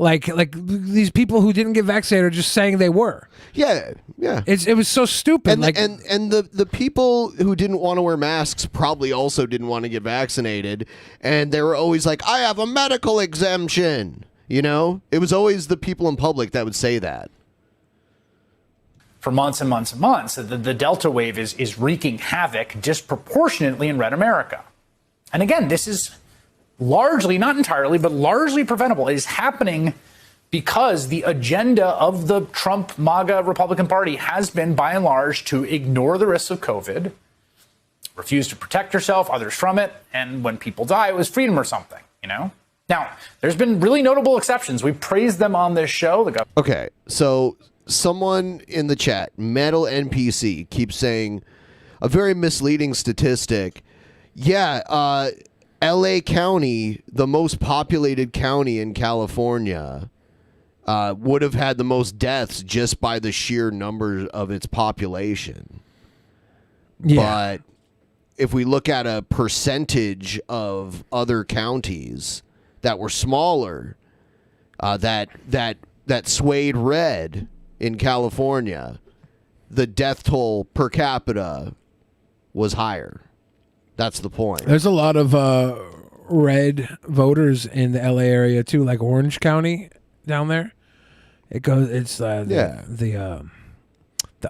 Like these people who didn't get vaccinated are just saying they were. Yeah, yeah. It was so stupid. And the people who didn't want to wear masks probably also didn't want to get vaccinated, and they were always like, "I have a medical exemption." You know, it was always the people in public that would say that. For months and months and months, the Delta wave is wreaking havoc disproportionately in red America. And again, this is largely, not entirely, but largely preventable. It is happening because the agenda of the Trump MAGA Republican Party has been, by and large, to ignore the risks of COVID, refuse to protect yourself, others from it, and when people die, it was freedom or something, you know? Now, there's been really notable exceptions. We praised them on this show. Okay, so someone in the chat, Metal NPC, keeps saying a very misleading statistic. Yeah, LA County, the most populated county in California, would have had the most deaths just by the sheer number of its population. Yeah. But if we look at a percentage of other counties that were smaller, that swayed red in California, the death toll per capita was higher. That's the point. There's a lot of red voters in the LA area too, like Orange County down there. It goes. It's the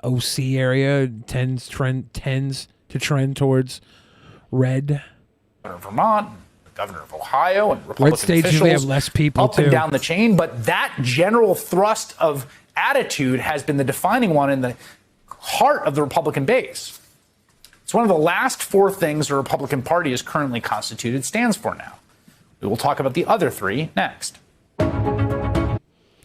OC area tends to trend towards red. Governor of Vermont, the governor of Ohio, and Republican Red states usually have less people up and too. down the chain. But that general thrust of attitude has been the defining one in the heart of the Republican base. It's one of the last four things the Republican Party is currently constituted stands for now. We will talk about the other three next.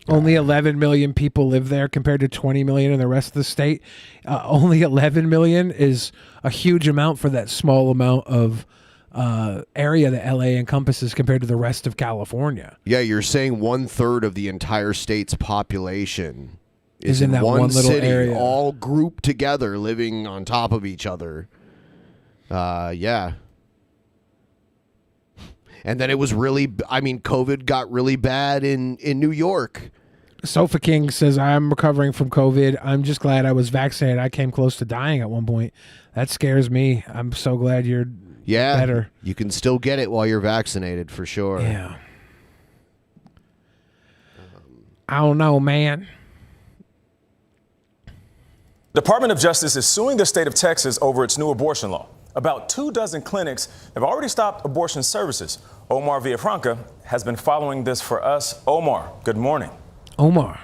Only 11 million people live there compared to 20 million in the rest of the state. Only 11 million is a huge amount for that small amount of area that LA encompasses compared to the rest of California. Yeah, you're saying 1/3 of the entire state's population is in that one little city, area. all grouped together, living on top of each other. Yeah. And then it was COVID got really bad in New York. Sofa King says, I'm recovering from COVID. I'm just glad I was vaccinated. I came close to dying at one point. That scares me. I'm so glad you're better. You can still get it while you're vaccinated, for sure. Yeah. I don't know, man. Department of Justice is suing the state of Texas over its new abortion law. About 24 clinics have already stopped abortion services. Omar Villafranca has been following this for us. Omar, good morning. Omar.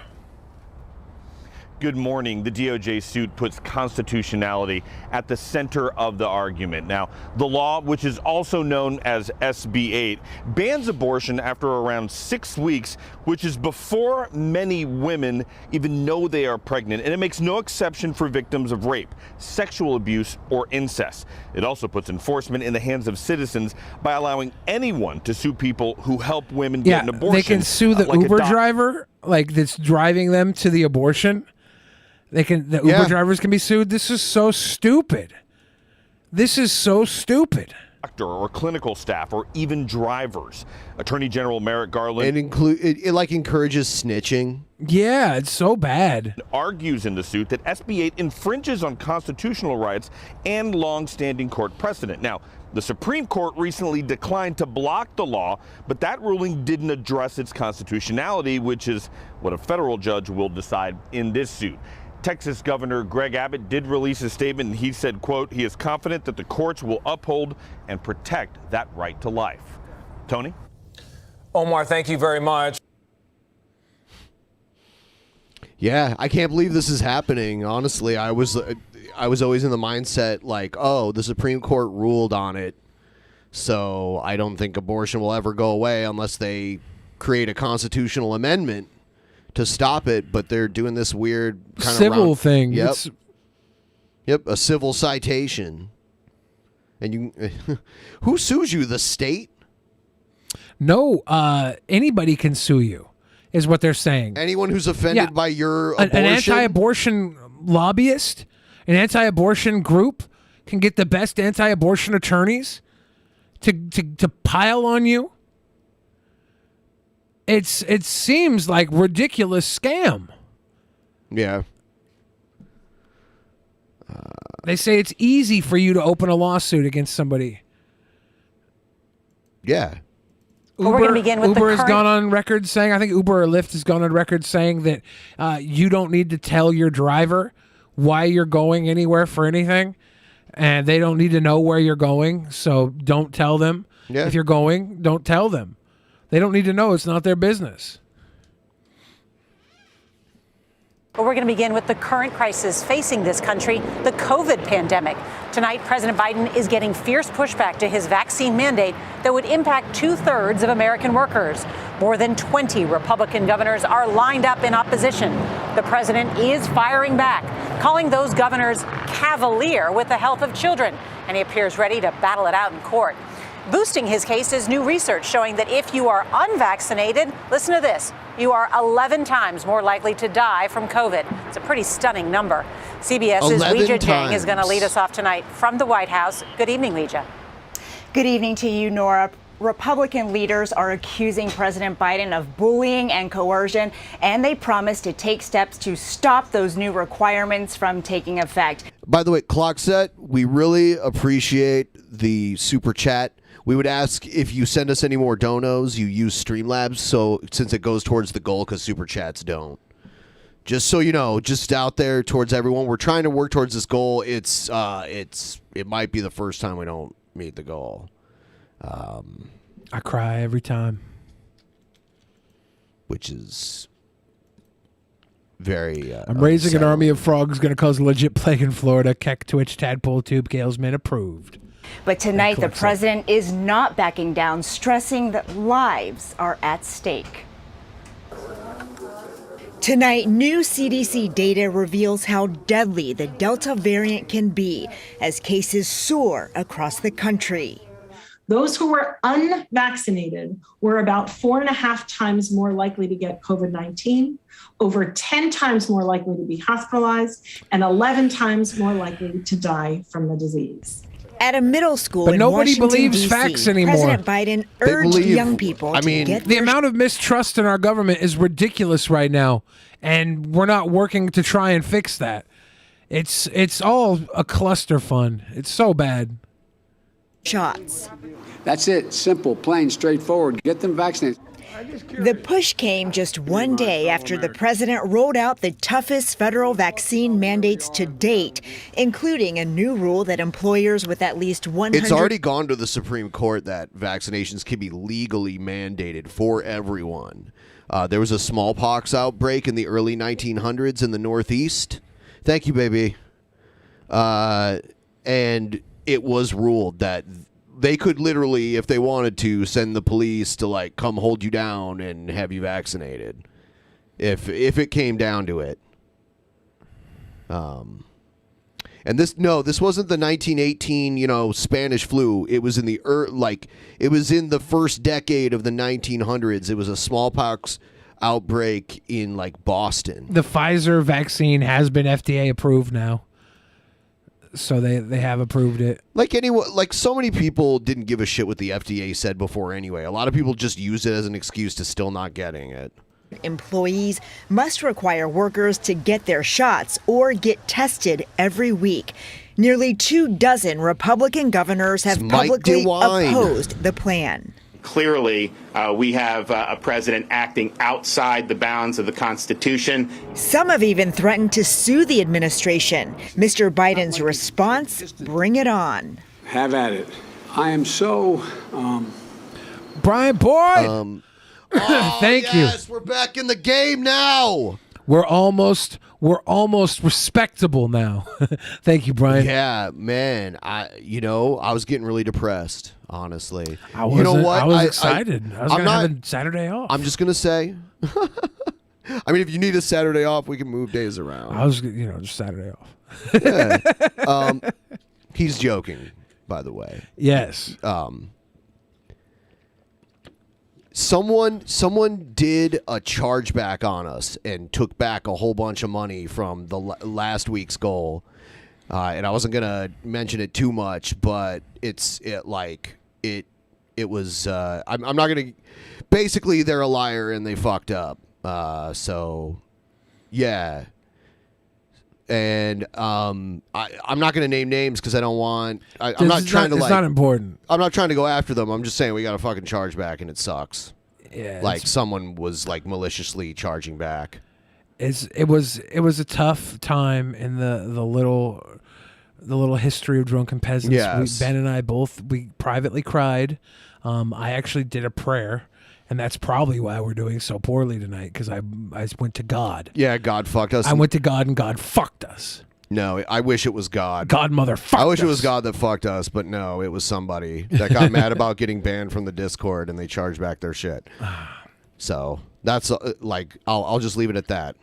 Good morning. The DOJ suit puts constitutionality at the center of the argument. Now, the law, which is also known as SB 8, bans abortion after around 6 weeks, which is before many women even know they are pregnant. And it makes no exception for victims of rape, sexual abuse, or incest. It also puts enforcement in the hands of citizens by allowing anyone to sue people who help women get an abortion. They can sue the like Uber driver, like that's driving them to the abortion. The Uber drivers can be sued. This is so stupid. This is so stupid. Doctor or clinical staff or even drivers. Attorney General Merrick Garland it encourages snitching. Yeah, it's so bad. Argues in the suit that SB 8 infringes on constitutional rights and long-standing court precedent. Now, the Supreme Court recently declined to block the law, but that ruling didn't address its constitutionality, which is what a federal judge will decide in this suit. Texas Governor Greg Abbott did release a statement, and he said, quote, he is confident that the courts will uphold and protect that right to life. Tony? Omar, thank you very much. Yeah, I can't believe this is happening. Honestly, I was always in the mindset like, oh, the Supreme Court ruled on it, so I don't think abortion will ever go away unless they create a constitutional amendment to stop it, but they're doing this weird kind civil of thing. Yep, a civil citation. And you, who sues you? The state? No, anybody can sue you, is what they're saying. Anyone who's offended by your abortion? An anti-abortion lobbyist, an anti-abortion group can get the best anti-abortion attorneys to pile on you. It seems like ridiculous scam. Yeah. They say it's easy for you to open a lawsuit against somebody. Yeah. Well, we're going to begin with Uber the has gone on record saying, I think Uber or Lyft has gone on record saying that you don't need to tell your driver why you're going anywhere for anything, and they don't need to know where you're going, so don't tell them. Yeah. If you're going, don't tell them. They don't need to know. It's not their business. Well, we're going to begin with the current crisis facing this country, the COVID pandemic. Tonight, President Biden is getting fierce pushback to his vaccine mandate that would impact 2/3 of American workers. More than 20 Republican governors are lined up in opposition. The president is firing back, calling those governors cavalier with the health of children, and he appears ready to battle it out in court. Boosting his case is new research showing that if you are unvaccinated, listen to this, you are 11 times more likely to die from COVID. It's a pretty stunning number. CBS's Weijia Jiang is going to lead us off tonight from the White House. Good evening, Weijia. Good evening to you, Nora. Republican leaders are accusing President Biden of bullying and coercion, and they promise to take steps to stop those new requirements from taking effect. By the way, Clock Set, we really appreciate the super chat. We would ask if you send us any more donos, you use Streamlabs, so since it goes towards the goal, because Super Chats don't. Just so you know, just out there towards everyone, we're trying to work towards this goal. It might be the first time we don't meet the goal. I cry every time. Which is very I'm raising an army of frogs going to cause a legit plague in Florida. Keck, Twitch, Tadpole, Tube, Galesman approved. But tonight, the president is not backing down, stressing that lives are at stake. Tonight, new CDC data reveals how deadly the Delta variant can be as cases soar across the country. Those who were unvaccinated were about 4.5 times more likely to get COVID-19, over 10 times more likely to be hospitalized, and 11 times more likely to die from the disease. At a middle school But in nobody Washington, believes D.C., facts anymore. President Biden urged young people to get the amount of mistrust in our government is ridiculous right now, and we're not working to try and fix that. It's all a cluster fun. It's so bad. shots. That's it. Simple, plain, straightforward. Get them vaccinated. The push came just one day after the president rolled out the toughest federal vaccine mandates to date, including a new rule that employers with at least 100... It's already gone to the Supreme Court that vaccinations can be legally mandated for everyone. There was a smallpox outbreak in the early 1900s in the Northeast. Thank you, baby. And it was ruled that they could literally, if they wanted to, send the police to like come hold you down and have you vaccinated, if it came down to it. And this wasn't the 1918 Spanish flu. It was in the it was in the first decade of the 1900s. It was a smallpox outbreak in like Boston. The Pfizer vaccine has been FDA approved now. So they have approved it. Like so many people didn't give a shit what the FDA said before anyway. A lot of people just used it as an excuse to still not getting it. Employees must require workers to get their shots or get tested every week. Nearly 24 Republican governors have publicly opposed the plan. Clearly, we have a president acting outside the bounds of the Constitution. Some have even threatened to sue the administration. Mr. Biden's response, bring it on. Have at it. I am so... Brian Boyd! Thank you. Yes, we're back in the game now. We're almost respectable now. Thank you, Brian. Yeah, man. I was getting really depressed, honestly. I was excited. I was going to have a Saturday off. I'm just going to say, I mean, if you need a Saturday off, we can move days around. I was, just Saturday off. Yeah. He's joking, by the way. Yes. Someone did a chargeback on us and took back a whole bunch of money from the last week's goal. And I wasn't gonna mention it too much, but it was. I'm not gonna. Basically, they're a liar and they fucked up. So, yeah. And I'm not going to name names because I don't want. I'm not trying to like. It's not important. I'm not trying to go after them. I'm just saying we got a fucking charge back and it sucks. Yeah, like someone was like maliciously charging back. It was a tough time in the little history of Drunken Peasants. Yes. Ben and I we privately cried. I actually did a prayer. And that's probably why we're doing so poorly tonight, because I went to God. Yeah, God fucked us. I went to God and God fucked us. No, I wish it was God. God motherfucked us. I wish it was God that fucked us, but no, it was somebody that got mad about getting banned from the Discord and they charged back their shit. So that's I'll just leave it at that.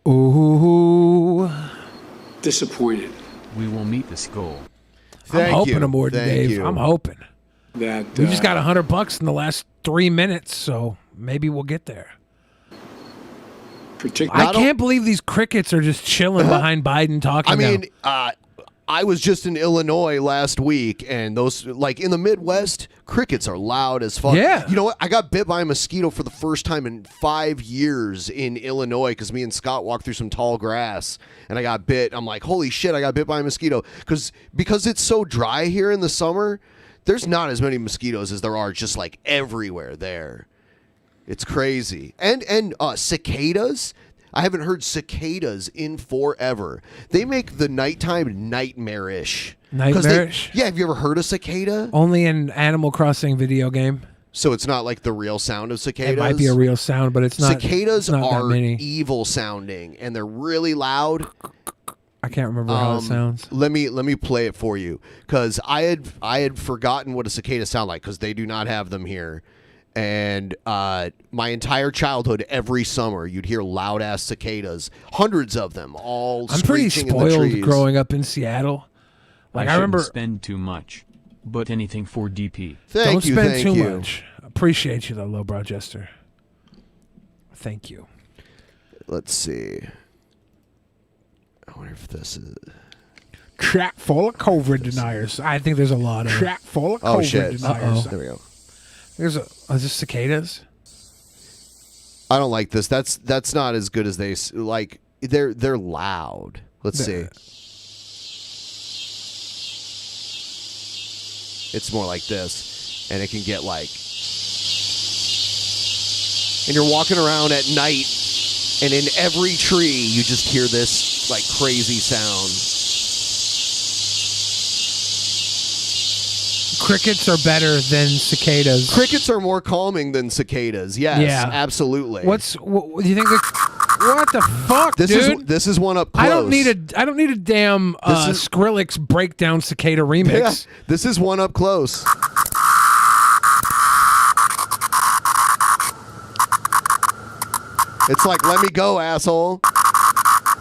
Ooh. Disappointed. We will meet this goal. I'm hoping to more than Dave. I'm hoping. That we just got $100 in the last 3 minutes, so maybe we'll get there. I can't believe these crickets are just chilling behind Biden talking. I mean, I was just in Illinois last week, and those in the Midwest, crickets are loud as fuck. Yeah. You know what? I got bit by a mosquito for the first time in 5 years in Illinois because me and Scott walked through some tall grass, and I got bit. I'm like, holy shit! I got bit by a mosquito because it's so dry here in the summer. There's not as many mosquitoes as there are just like everywhere there. It's crazy. And cicadas. I haven't heard cicadas in forever. They make the nighttime nightmarish. Nightmarish? Yeah, have you ever heard a cicada? Only in Animal Crossing video game. So it's not like the real sound of cicadas? It might be a real sound, but it's not. Cicadas it's not that are many. evil sounding, and they're really loud. I can't remember how it sounds. Let me play it for you, because I had forgotten what a cicada sound like, because they do not have them here. And my entire childhood, every summer, you'd hear loud ass cicadas, hundreds of them, all. I'm pretty screeching in the spoiled trees. growing up in Seattle. Like I remember. Spend too much, but anything for DP. Don't spend too much. Appreciate you though, Lowbrow Jester. Thank you. Let's see. I wonder if this is trap full of COVID deniers. I think there's a lot of trap full of COVID deniers. There we go. There's are this cicadas? I don't like this. That's not as good as they like. They're loud. Let's see. It's more like this, and it can get like. And you're walking around at night, and in every tree you just hear this like crazy sound. Crickets are better than cicadas. Crickets are more calming than cicadas. Yes, Yeah. absolutely. What do you think? What the fuck, dude? This is one up close. I don't need a damn Skrillex breakdown cicada remix. Yeah, this is one up close. It's like, let me go, asshole.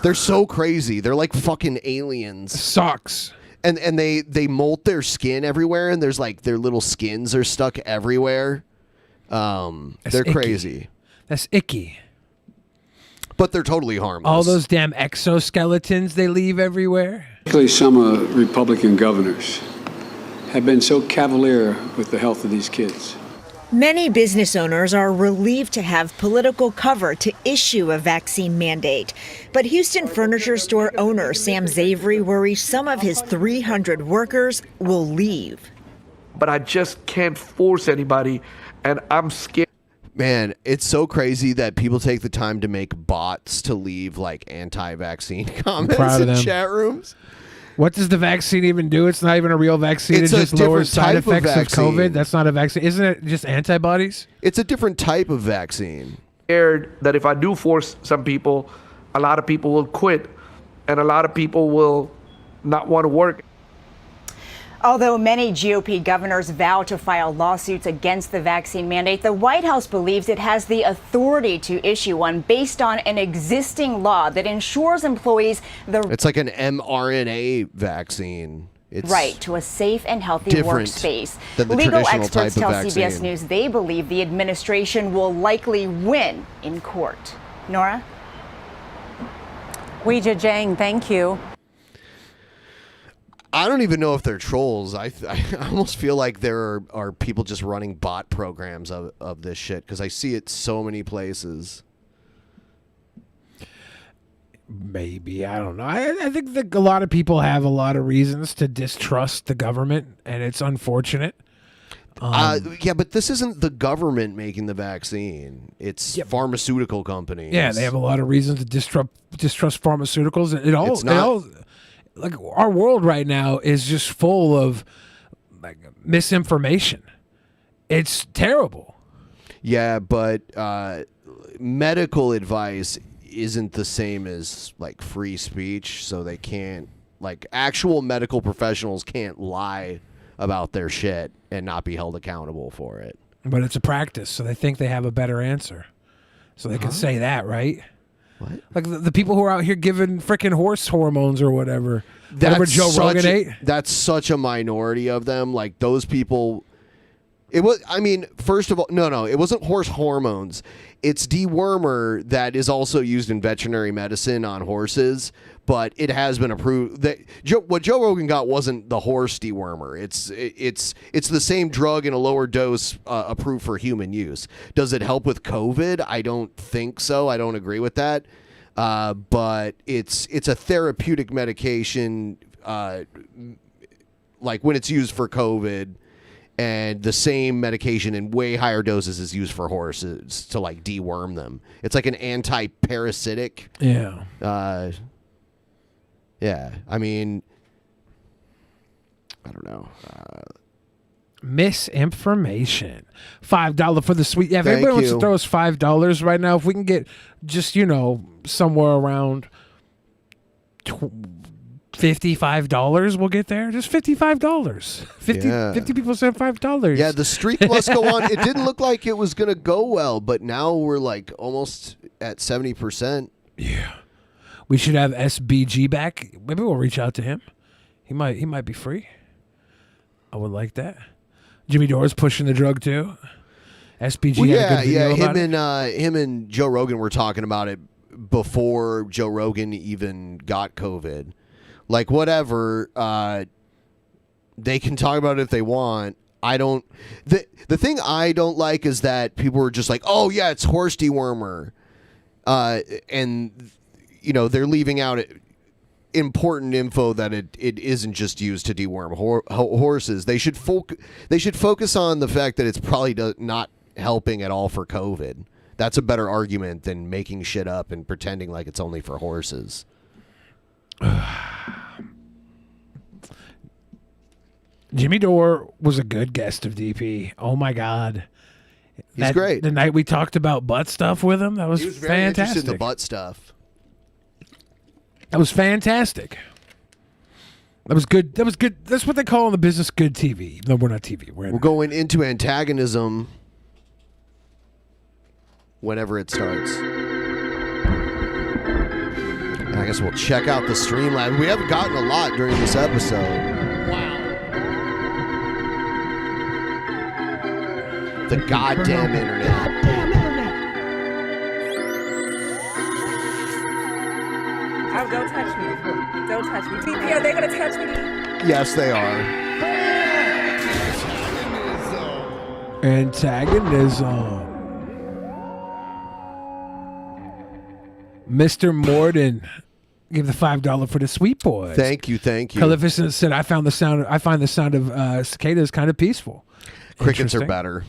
They're so crazy. They're like fucking aliens. Sucks. And they molt their skin everywhere, and there's like their little skins are stuck everywhere. They're icky. crazy. That's icky. But they're totally harmless. All those damn exoskeletons they leave everywhere. Particularly some Republican governors have been so cavalier with the health of these kids. Many business owners are relieved to have political cover to issue a vaccine mandate. But Houston furniture store owner Sam Zavery worries some of his 300 workers will leave. But I just can't force anybody, and I'm scared. Man, it's so crazy that people take the time to make bots to leave like anti-vaccine comments proud of in them. chat rooms. What does the vaccine even do? It's not even a real vaccine. It's it a just lowers side different type of effects of vaccine. COVID. That's not a vaccine. Isn't it just antibodies? It's a different type of vaccine. Scared that if I do force some people, a lot of people will quit, and a lot of people will not want to work. Although many GOP governors vow to file lawsuits against the vaccine mandate, the White House believes it has the authority to issue one based on an existing law that ensures employees the It's like an mRNA vaccine. It's right to a safe and healthy different workspace. than the Legal traditional experts type of tell CBS vaccine. News they believe the administration will likely win in court. Nora? Weijia Jiang, thank you. I don't even know if they're trolls. I almost feel like there are people just running bot programs of this shit, because I see it so many places. Maybe. I don't know. I think that a lot of people have a lot of reasons to distrust the government, and it's unfortunate. Yeah, but this isn't the government making the vaccine. It's pharmaceutical companies. Yeah, they have a lot of reasons to distrust pharmaceuticals. It's not- Like our world right now is just full of like misinformation. It's terrible. Yeah, but medical advice isn't the same as like free speech, so they can't, like, actual medical professionals can't lie about their shit and not be held accountable for it. But it's a practice, so they think they have a better answer. So they can say that, right? What? Like the people who are out here giving freaking horse hormones or whatever. Whatever Joe Rogan ate. That's such a minority of them. Like, those people. It was. I mean, first of all, no, it wasn't horse hormones. It's dewormer that is also used in veterinary medicine on horses, but it has been approved. That what Joe Rogan got wasn't the horse dewormer. It's the same drug in a lower dose, approved for human use. Does it help with COVID? I don't think so. I don't agree with that. But it's a therapeutic medication. Like when it's used for COVID, And the same medication in way higher doses is used for horses to like deworm them. It's like an anti-parasitic. Yeah. Yeah. I mean, I don't know. Misinformation. $5 for the sweet. Yeah, if Thank anybody wants you. to throw us $5 right now, if we can get just, somewhere around $55, we'll get there. Just $55. 50 people said $5. Yeah, the streak must go on. It didn't look like it was going to go well, but now we're like almost at 70%. Yeah. We should have SBG back. Maybe we'll reach out to him. He might be free. I would like that. Jimmy Dore's pushing the drug too. SBG Well, had a good video about it. Him and Joe Rogan were talking about it before Joe Rogan even got COVID. Like, whatever, they can talk about it if they want. I don't. The thing I don't like is that people are just like, oh yeah, it's horse dewormer, and they're leaving out important info that it isn't just used to deworm horses. They should focus on the fact that it's probably not helping at all for COVID. That's a better argument than making shit up and pretending like it's only for horses. Jimmy Dore was a good guest of DP. Oh my God. He's great. The night we talked about butt stuff with him, that was, He was very fantastic. interested in the butt stuff. That was fantastic. That was good. That was good. That's what they call in the business good TV. No, we're not TV. We're going into antagonism whenever it starts. And I guess we'll check out the Streamlabs. We haven't gotten a lot during this episode. The goddamn internet. Oh, don't touch me. Don't touch me. DP, are they going to touch me? Yes, they are. Antagonism. Mr. Morden gave the $5 for the Sweet Boys. Thank you. Calificent said, I find the sound of cicadas kind of peaceful. Crickets are Interesting. better.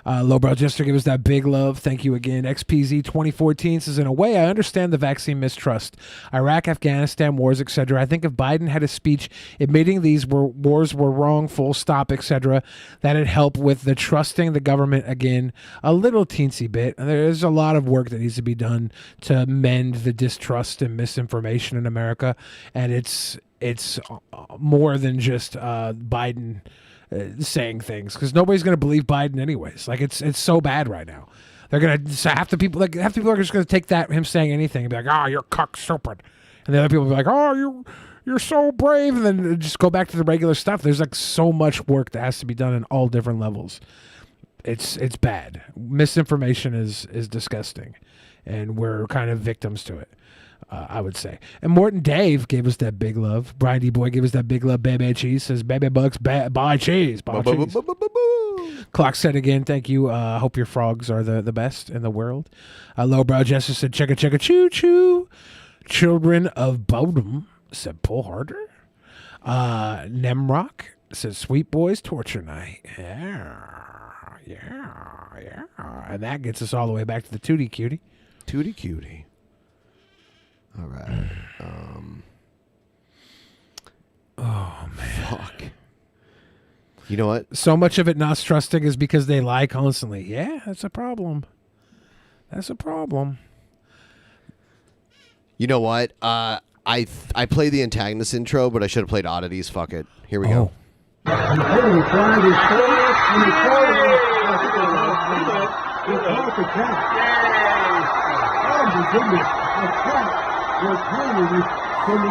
Lowbrow Jester gave us that big love. Thank you again. XPZ 2014 says, in a way, I understand the vaccine mistrust. Iraq, Afghanistan wars, etc. I think if Biden had a speech admitting these wars were wrong, full stop, etc., that'd help with the trusting the government again a little teensy bit. There's a lot of work that needs to be done to mend the distrust and misinformation in America, and it's more than just Biden saying things, because nobody's going to believe Biden anyways. Like it's so bad right now. They're going to half the people are just going to take that him saying anything and be like, "Oh, you're cock stupid," and the other people will be like, "Oh, you're so brave," and then just go back to the regular stuff. There's like so much work that has to be done in all different levels. It's bad. Misinformation is disgusting, and we're kind of victims to it. I would say. And Morton Dave gave us that big love. Brian D. Boy gave us that big love. Baby Cheese says, Baby Bucks, buy cheese. Buy cheese. Clock said again, thank you. Hope your frogs are the best in the world. Lowbrow Jester said, checka choo choo. Children of Bodom said, pull harder. Nemrock says, Sweet Boys Torture Night. Yeah. And that gets us all the way back to the Tootie Cutie. Tootie Cutie. All right. Oh, man. Fuck. You know what? So much of it not trusting is because they lie constantly. Yeah, that's a problem. You know what? I played the antagonist intro, but I should have played oddities. Fuck it. Here we go.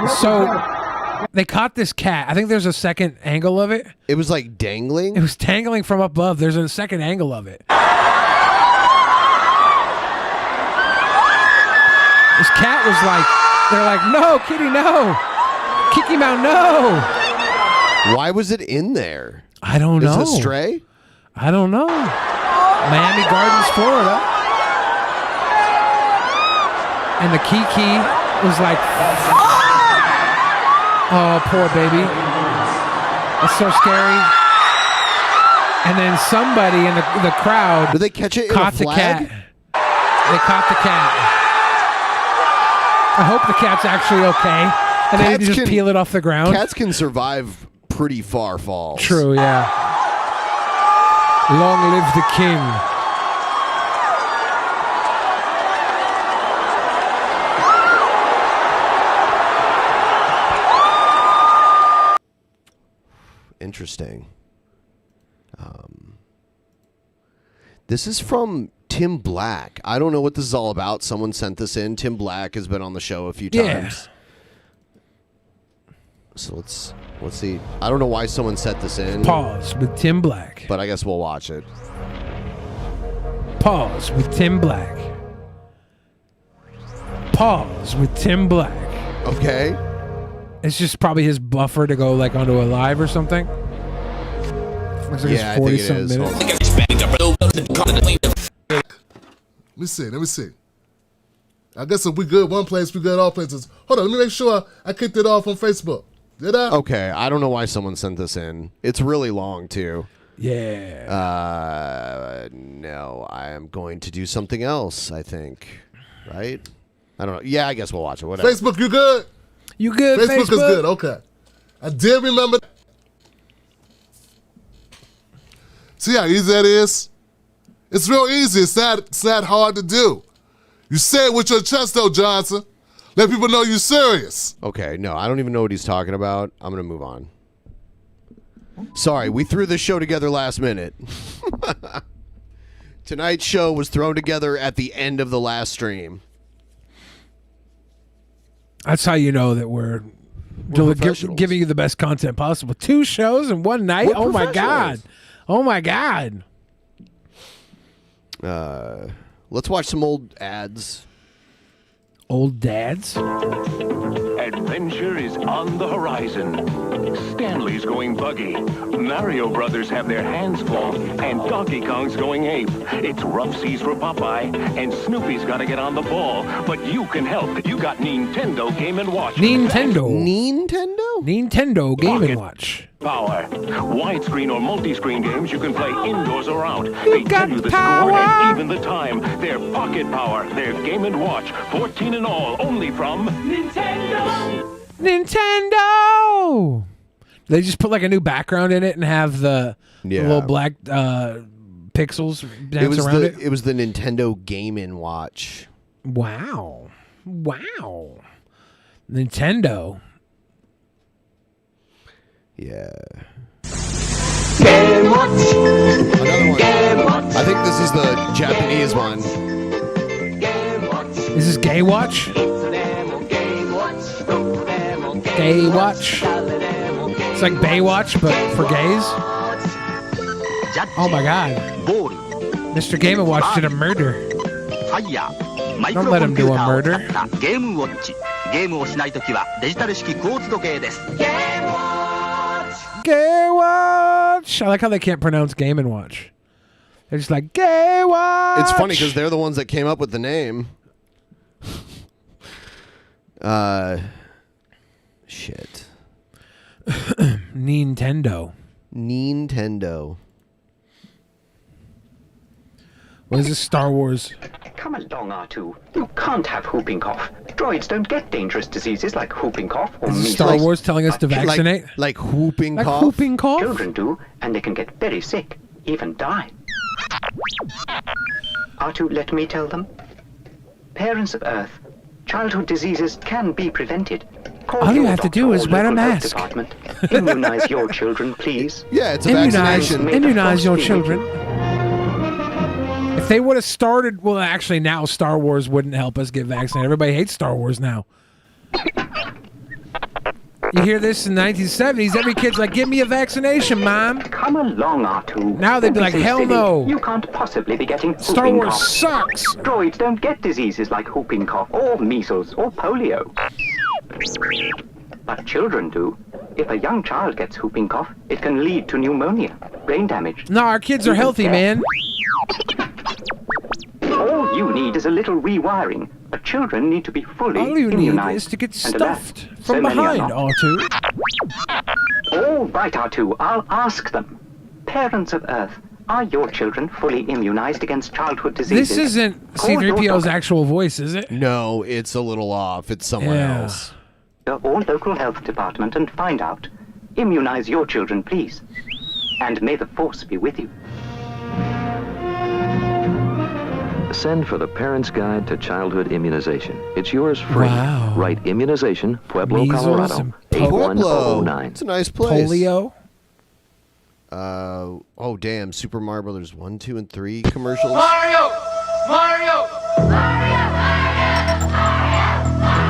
So they caught this cat. I think there's a second angle of it. It was like dangling? It was dangling from above. There's a second angle of it. This cat was like, they're like, no, kitty, no. Kick him out, no. Why was it in there? I don't know. Is it a stray? I don't know. Miami Gardens, Florida. And the Kiki was like, oh, poor baby. That's so scary. And then somebody in the crowd Did they catch it in caught a the flag? cat. They caught the cat. I hope the cat's actually okay. And they didn't just peel it off the ground. Cats can survive pretty far falls. True, yeah. Long live the king. Interesting. This is from Tim Black. I don't know what this is all about. Someone sent this in. Tim Black has been on the show a few times. So let's see. I don't know why someone sent this in. Pause with Tim Black. But I guess we'll watch it. Pause with Tim Black. Pause with Tim Black. Okay. It's just probably his buffer to go like onto a live or something. Looks like Yeah, it's 40 I think it some is. minutes. Let me see. I guess if we good one place, we good all places. Hold on, let me make sure I kicked it off on Facebook. Did I? Okay, I don't know why someone sent this in. It's really long too. Yeah. No, I am going to do something else, I think. Right? I don't know. Yeah, I guess we'll watch it. Whatever. Facebook, you good? You good, Facebook is Facebook? good, okay. I did remember. See how easy that is? It's real easy. It's not hard to do. You say it with your chest, though, Johnson. Let people know you're serious. Okay, no, I don't even know what he's talking about. I'm going to move on. Sorry, we threw this show together last minute. Tonight's show was thrown together at the end of the last stream. That's how you know that we're giving you the best content possible. 2 shows in one night. We're Oh my god. professionals. Oh my god. Let's watch some old ads. Old dads? Adventure is on the horizon. Stanley's going buggy. Mario Brothers have their hands full, and Donkey Kong's going ape. It's rough seas for Popeye, and Snoopy's got to get on the ball. But you can help. You got Nintendo Game & Watch. Nintendo Game Pocket & Watch. Power. Widescreen or multi-screen games you can play indoors or out. They tell you the power. score and even the time. They're Pocket Power. They're Game & Watch. 14 in all. Only from Nintendo! They just put like a new background in it and have the little black pixels dance around it. It was the Nintendo Game & Watch. Wow. Nintendo. Yeah. Game Watch. Another one. Game Watch. I think this is the Japanese one. Is this Gay Watch? Gay Watch. It's like Baywatch, but for gays. Oh my god. Mr. Game & Watch did a murder. Don't let him do a murder. Game Watch. ゲームをしないときはデジタル式クォーツ時計です。Gay Watch. I like how they can't pronounce Game & Watch. They're just like, Gay Watch. It's funny because they're the ones that came up with the name. Shit. Nintendo. What is this, Star Wars? Come along, R2. You can't have whooping cough. Droids don't get dangerous diseases like whooping cough or Is this measles. Star Wars telling us to vaccinate? Like whooping Like cough? whooping cough? Children do, and they can get very sick, even die. R2, let me tell them. Parents of Earth, childhood diseases can be prevented. Call All you your have to doctor do or is wear a local health mask. department. Immunize your children, please. Yeah, it's a vaccination. Immunize your children. If they would have started, well, actually, now Star Wars wouldn't help us get vaccinated. Everybody hates Star Wars now. You hear this in the 1970s, every kid's like, give me a vaccination, Mom. Come along, R2. Now they'd be like, hell no. You can't possibly be getting Star whooping Wars cough. sucks. Droids don't get diseases like whooping cough or measles or polio. But children do. If a young child gets whooping cough, it can lead to pneumonia, brain damage. No, our kids are healthy, man. All you need is a little rewiring. But children need to be fully All you immunized. need is to get And alas, stuffed so from many are behind, not. R2. All right, R2, I'll ask them. Parents of Earth, are your children fully immunized against childhood diseases? This isn't C-3PO's actual voice, is it? No, it's a little off. It's someone else. Or local health department and find out. Immunize your children, please. And may the force be with you. Send for the Parent's Guide to Childhood Immunization. It's yours free. Wow. Write Immunization, Pueblo, Measles Colorado, and 81009. It's a nice place. Polio. Oh damn! Super Mario Brothers 1, 2, and 3 commercials. Mario!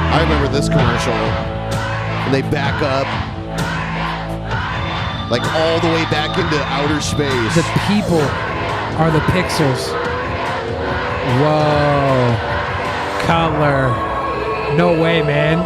I remember this commercial, and they back up, like all the way back into outer space. The people are the pixels. Whoa. Color. No way, man.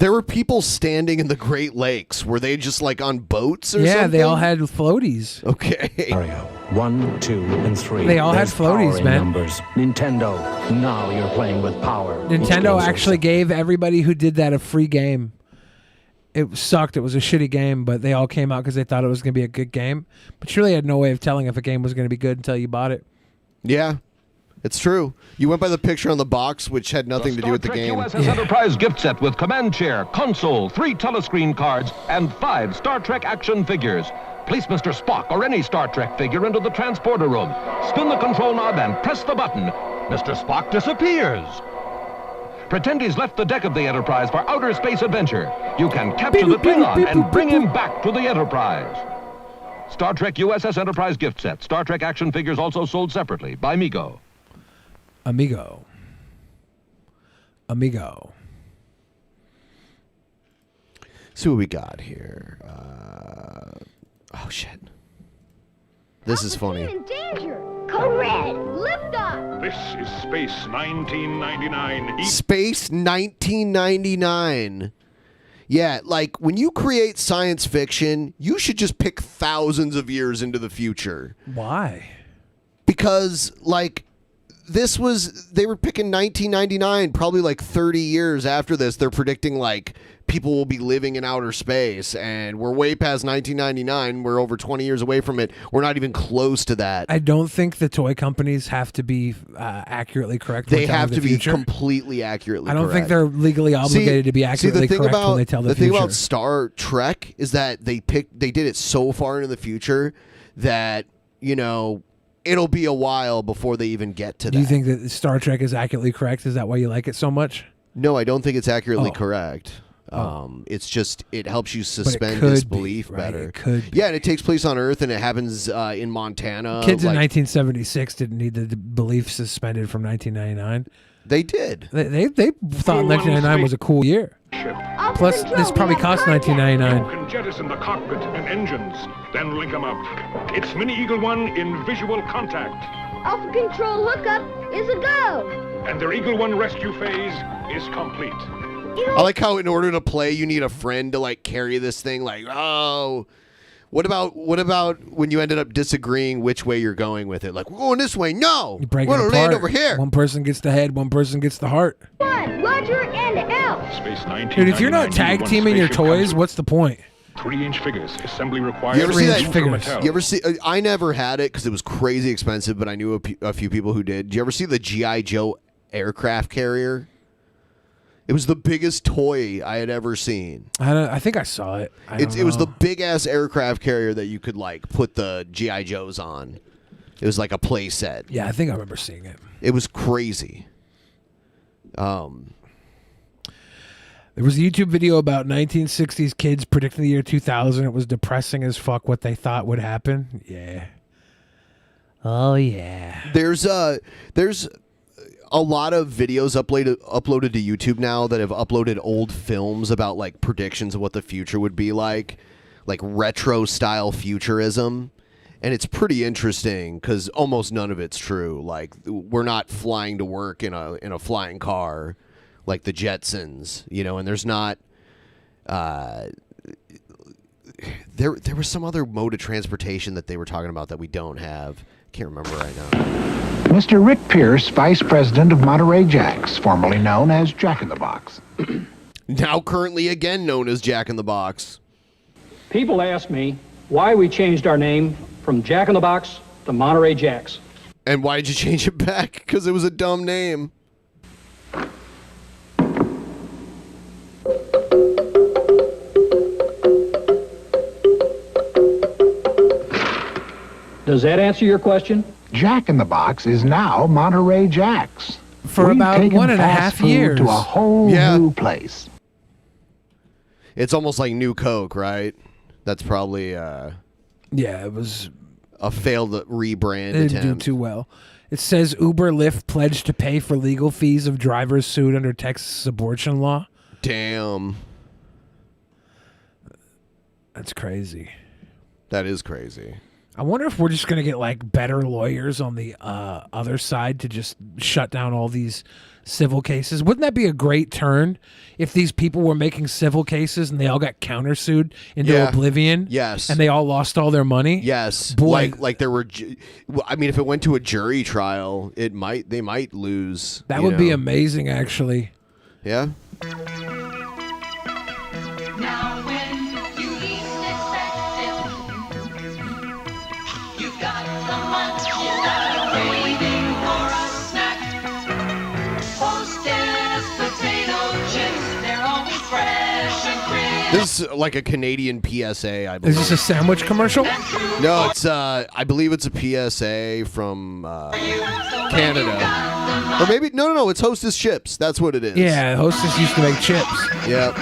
There were people standing in the Great Lakes. Were they just like on boats or something? Yeah, they all had floaties. Okay. Mario, 1, 2, and 3. They all had There's floaties, power in man. Numbers. Nintendo, now you're playing with power. Nintendo actually gave everybody who did that a free game. It sucked. It was a shitty game, but they all came out because they thought it was going to be a good game. But you really had no way of telling if a game was going to be good until you bought it. Yeah, it's true. You went by the picture on the box, which had nothing to do with the game. USS Enterprise gift set with command chair, console, 3 telescreen cards, and 5 Star Trek action figures. Place Mr. Spock or any Star Trek figure into the transporter room. Spin the control knob and press the button. Mr. Spock disappears. Pretend he's left the deck of the Enterprise for outer space adventure. You can capture the Klingon and bring him back to the Enterprise. Star Trek USS Enterprise gift set. Star Trek action figures also sold separately by Mego. Amigo. See what we got here. Oh shit. This is funny. In danger. Code red. Liftoff. This is Space 1999. Space 1999. Yeah, like when you create science fiction, you should just pick thousands of years into the future. Why? Because like they were picking 1999, probably like 30 years after this. They're predicting like people will be living in outer space, and we're way past 1999. We're over 20 years away from it. We're not even close to that. I don't think the toy companies have to be accurately correct. They have to be completely accurately correct. I don't think they're legally obligated to be accurately correct when they tell the future. The thing about Star Trek is that they did it so far into the future that, you know, it'll be a while before they even get to that. Do you think that Star Trek is accurately correct? Is that why you like it so much? No, I don't think it's accurately correct. It's just, it helps you suspend disbelief better. It could be. Yeah, and it takes place on Earth, and it happens in Montana. Kids in 1976 didn't need the belief suspended from 1999. They did. They thought 1999 was a cool year. Plus, this probably cost $19.99. You can jettison the cockpit and engines, then link them up. It's Mini Eagle 1 in visual contact. Alpha Control hookup is a go. And their Eagle 1 rescue phase is complete. I like how in order to play, you need a friend to like carry this thing. Like, oh, what about when you ended up disagreeing which way you're going with it? Like, we're going this way. No, You break we're it gonna apart. land over here. One person gets the head, one person gets the heart. 1, Roger and L. Space 19. Dude, if you're not tag teaming your toys, what's the point? 3-inch figures. Assembly required. You ever see that? Mattel. You ever see? I never had it because it was crazy expensive, but I knew a few people who did. Do you ever see the G.I. Joe aircraft carrier? It was the biggest toy I had ever seen. I think I saw it. It was the big ass aircraft carrier that you could like put the G.I. Joes on. It was like a play set. Yeah, I think I remember seeing it. It was crazy. There was a YouTube video about 1960s kids predicting the year 2000. It was depressing as fuck what they thought would happen. Yeah. Oh yeah. There's a lot of videos uploaded to YouTube now that have uploaded old films about like predictions of what the future would be like retro style futurism, and it's pretty interesting because almost none of it's true. Like, we're not flying to work in a flying car like the Jetsons, you know, and there's not. There was some other mode of transportation that they were talking about that we don't have. Can't remember right now. Mr. Rick Pierce, Vice President of Monterey Jacks, formerly known as Jack in the Box. Now currently again known as Jack in the Box. People ask me, why we changed our name from Jack in the Box to Monterey Jacks. And why did you change it back? Because it was a dumb name. Does that answer your question? Jack in the Box is now Monterey Jacks. For We've about taken 1.5 fast food years. to a whole new place. It's almost like New Coke, right? That's probably Yeah, it was a failed rebrand It didn't attempt. do too well. It says Uber Lyft pledged to pay for legal fees of drivers sued under Texas abortion law. Damn. That's crazy. That is crazy. I wonder if we're just going to get like better lawyers on the other side to just shut down all these civil cases. Wouldn't that be a great turn if these people were making civil cases and they all got countersued into oblivion? Yes. And they all lost all their money? Yes. Boy. Like there were I mean if it went to a jury trial, they might lose. That you would be know. amazing, actually. Yeah. Now when you least expect it, you've got the munchies that are craving for a snack. Hostess potato chips, they're always fresh and crisp. This is like a Canadian PSA, I believe. Is this a sandwich commercial? No, it's I believe it's a PSA from Canada. Or maybe no, it's Hostess chips. That's what it is. Yeah, Hostess used to make chips. Yep.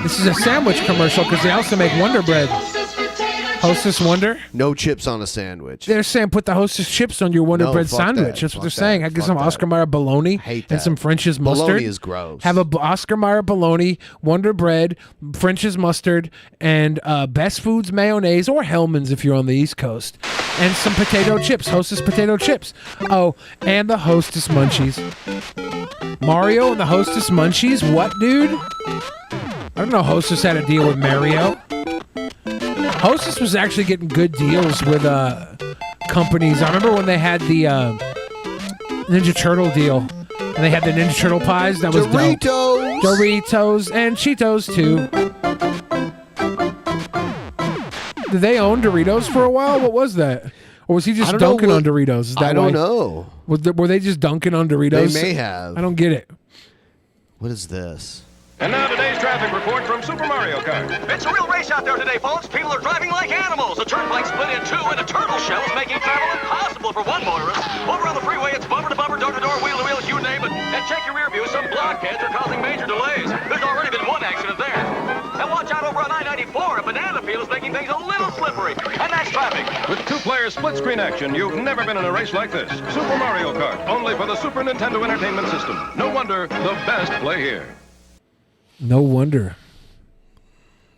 This is a sandwich commercial because they also make Wonder Bread. Hostess Wonder? No chips on a sandwich. They're saying put the Hostess chips on your Wonder No, Bread fuck sandwich. that. That's what they're Fuck saying. that. I get Fuck some that. Oscar Mayer bologna Hate and that. some French's mustard. Bologna is gross. Have a Oscar Mayer bologna, Wonder Bread, French's mustard, and Best Foods mayonnaise or Hellman's if you're on the East Coast, and some potato chips. Hostess potato chips. Oh, and the Hostess munchies. Mario and the Hostess munchies. What, dude? I don't know. Hostess had a deal with Mario. Hostess was actually getting good deals with companies. I remember when they had the Ninja Turtle deal, and they had the Ninja Turtle pies. That was dope. Doritos and Cheetos too. Did they own Doritos for a while? What was that? Or was he just dunking on Doritos? Is that I don't why? know. Were they just dunking on Doritos? They may have. I don't get it. What is this? And now today's traffic report from Super Mario Kart. It's a real race out there today, folks. People are driving like animals. The turnpike split in two, and a turtle shell is making travel impossible for one motorist. Over on the freeway, it's bumper to bumper, door to door, wheel to wheel, you name it. And check your rear view. Some blockheads are causing major delays. There's already been one accident there. And watch out over on I-94. A banana peel is making things a little slippery. And that's traffic. With two-player split-screen action, you've never been in a race like this. Super Mario Kart, only for the Super Nintendo Entertainment System. No wonder the best play here. No wonder.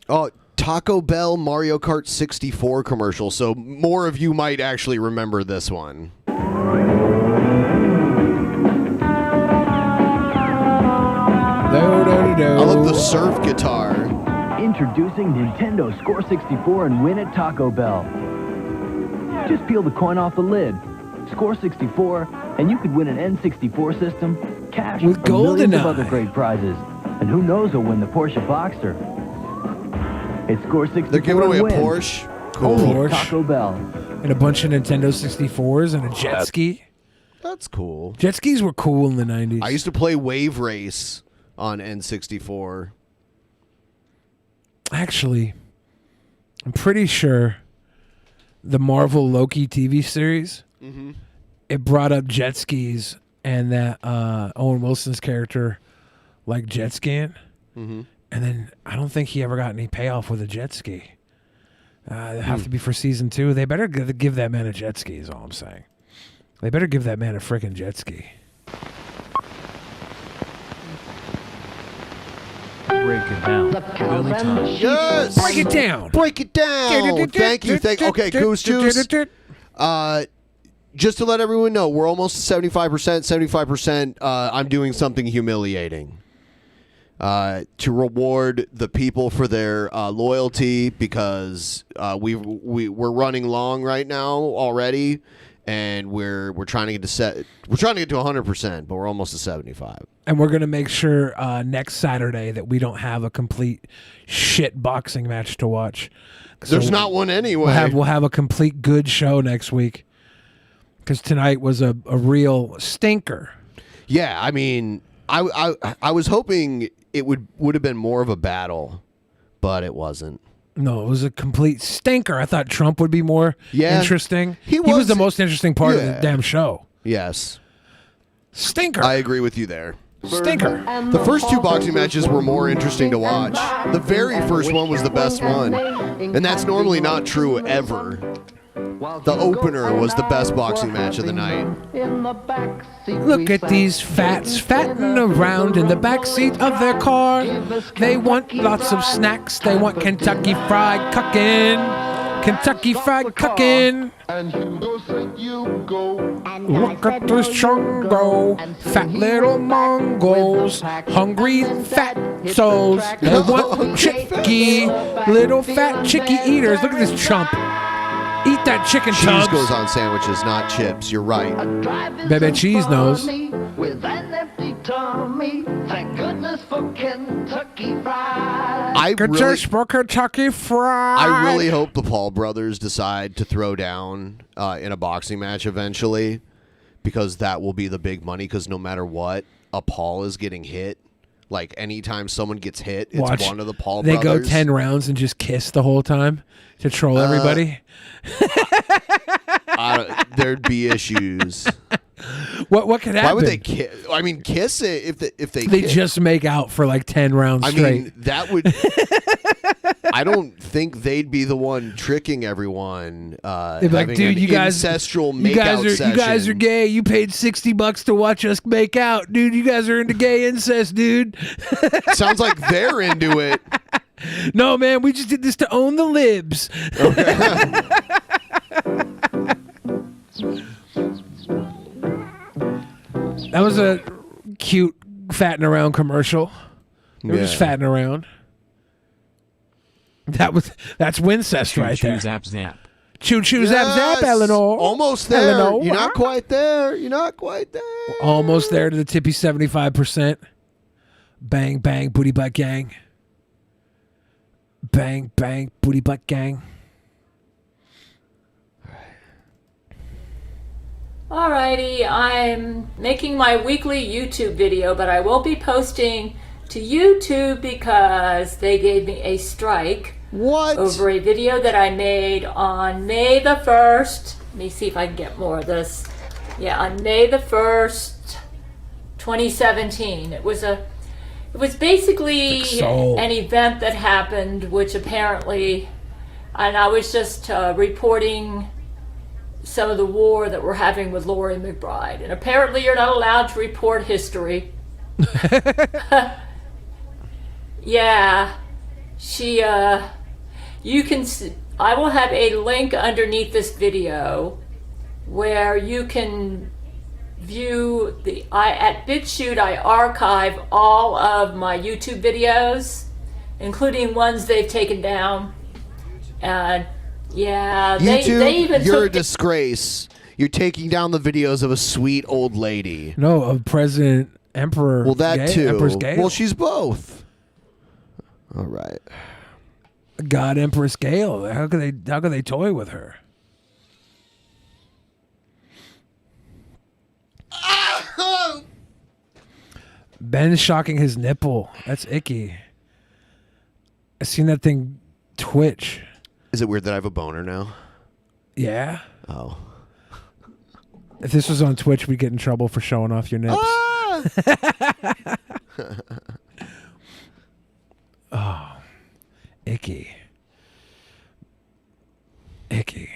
Oh, Taco Bell Mario Kart 64 commercial. So more of you might actually remember this one. I love the surf guitar. Introducing Nintendo Score 64 and win at Taco Bell. Just peel the coin off the lid, score 64, and you could win an N64 system, cash, with and millions of GoldenEye. other great prizes. And who knows who'll win the Porsche Boxster. It's Score 64. They're giving away a win. Porsche. Cool. Only at Porsche. Taco Bell. And a bunch of Nintendo 64s and a jet ski. That's cool. Jet skis were cool in the 90s. I used to play Wave Race on N64. Actually, I'm pretty sure the Marvel Loki TV series, it brought up jet skis and that Owen Wilson's character like jet skiing. And then I don't think he ever got any payoff with a jet ski. They have to be for season 2. They better give that man a jet ski is all I'm saying. They better give that man a freaking jet ski. Break it down. Billy Tom. Yes! Break it down. Break it down. Thank you. Okay, Goose Juice. Just to let everyone know, we're almost 75%. 75%, I'm doing something humiliating. To reward the people for their loyalty because we're running long right now already, and we're trying to get to 100%, but we're almost to 75. And we're going to make sure next Saturday that we don't have a complete shit boxing match to watch. There's not one anyway. We'll have a complete good show next week. Because tonight was a real stinker. Yeah, I mean, I was hoping it would have been more of a battle, but it wasn't. No, it was a complete stinker. I thought Trump would be more interesting. He was the most interesting part of the damn show. Yes. Stinker. I agree with you there. Stinker. The first two boxing matches were more interesting to watch. The very first one was the best one. And that's normally not true ever. The opener was the best boxing match of the night. Look at these fats fatting around in the backseat of their car. They want lots of snacks. They want Kentucky Fried Cuckin'. Kentucky Fried Cuckin'. Look at this chungo. Fat little Mongols. Hungry fat souls. They want chicky. Little fat chicky eaters. Look at this chump. Eat that chicken Cheese tubs. goes on sandwiches, not chips. You're right. Baby Cheese knows. With an empty tummy, thank goodness for Kentucky Fried. I really hope the Paul brothers decide to throw down in a boxing match eventually, because that will be the big money. Because no matter what, a Paul is getting hit. Like anytime someone gets hit, it's one of the Paul they brothers. go 10 rounds and just kiss the whole time to troll everybody. There'd be issues. What could happen? Why would they kiss? I mean, kiss it if they They kiss. just make out for like 10 rounds I straight. mean, that would. I don't think they'd be the one tricking everyone. They'd be like, having dude, an you guys, ancestral you makeout session. you guys are gay. You paid $60 to watch us make out, dude. You guys are into gay incest, dude. Sounds like they're into it. No, man, we just did this to own the libs. That was a cute fatting around commercial. They were just Yeah. fatting around. That's Wincest right there. Zap zap. Choo choo zap zap, Yes! Eleanor. Almost there. Eleanor. You're not quite there. You're not quite there. Almost there to the tippy 75%. Bang bang booty butt gang. Bang bang booty butt gang. Alrighty, I'm making my weekly YouTube video, but I won't be posting to YouTube because they gave me a strike. What? Over a video that I made on May the 1st. Let me see if I can get more of this. Yeah, on May the 1st, 2017. It was basically an event that happened, which apparently, and I was just reporting some of the war that we're having with Lori McBride. And apparently you're not allowed to report history. Yeah, she, you can, I will have a link underneath this video where you can view at BitChute I archive all of my YouTube videos, including ones they've taken down. And yeah, YouTube, they even you're took a disgrace. You're taking down the videos of a sweet old lady. No, of President Emperor. Well, that too. Empress Gale. Well, she's both. All right. God, Empress Gale. How could they toy with her? Ben's shocking his nipple. That's icky. I seen that thing twitch. Is it weird that I have a boner now? Yeah. Oh. If this was on Twitch, we'd get in trouble for showing off your nips. Oh, icky. Icky.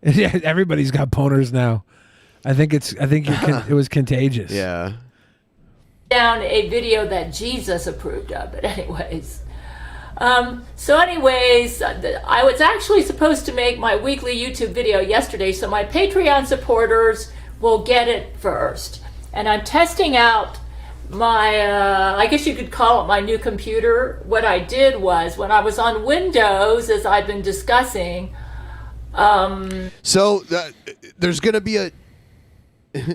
Yeah, everybody's got boners now. I think it was contagious. Yeah. down a video that Jesus approved of. But anyways, I was actually supposed to make my weekly YouTube video yesterday, so my Patreon supporters will get it first. And I'm testing out my, I guess you could call it my new computer. What I did was, when I was on Windows, as I've been discussing, So there's going to be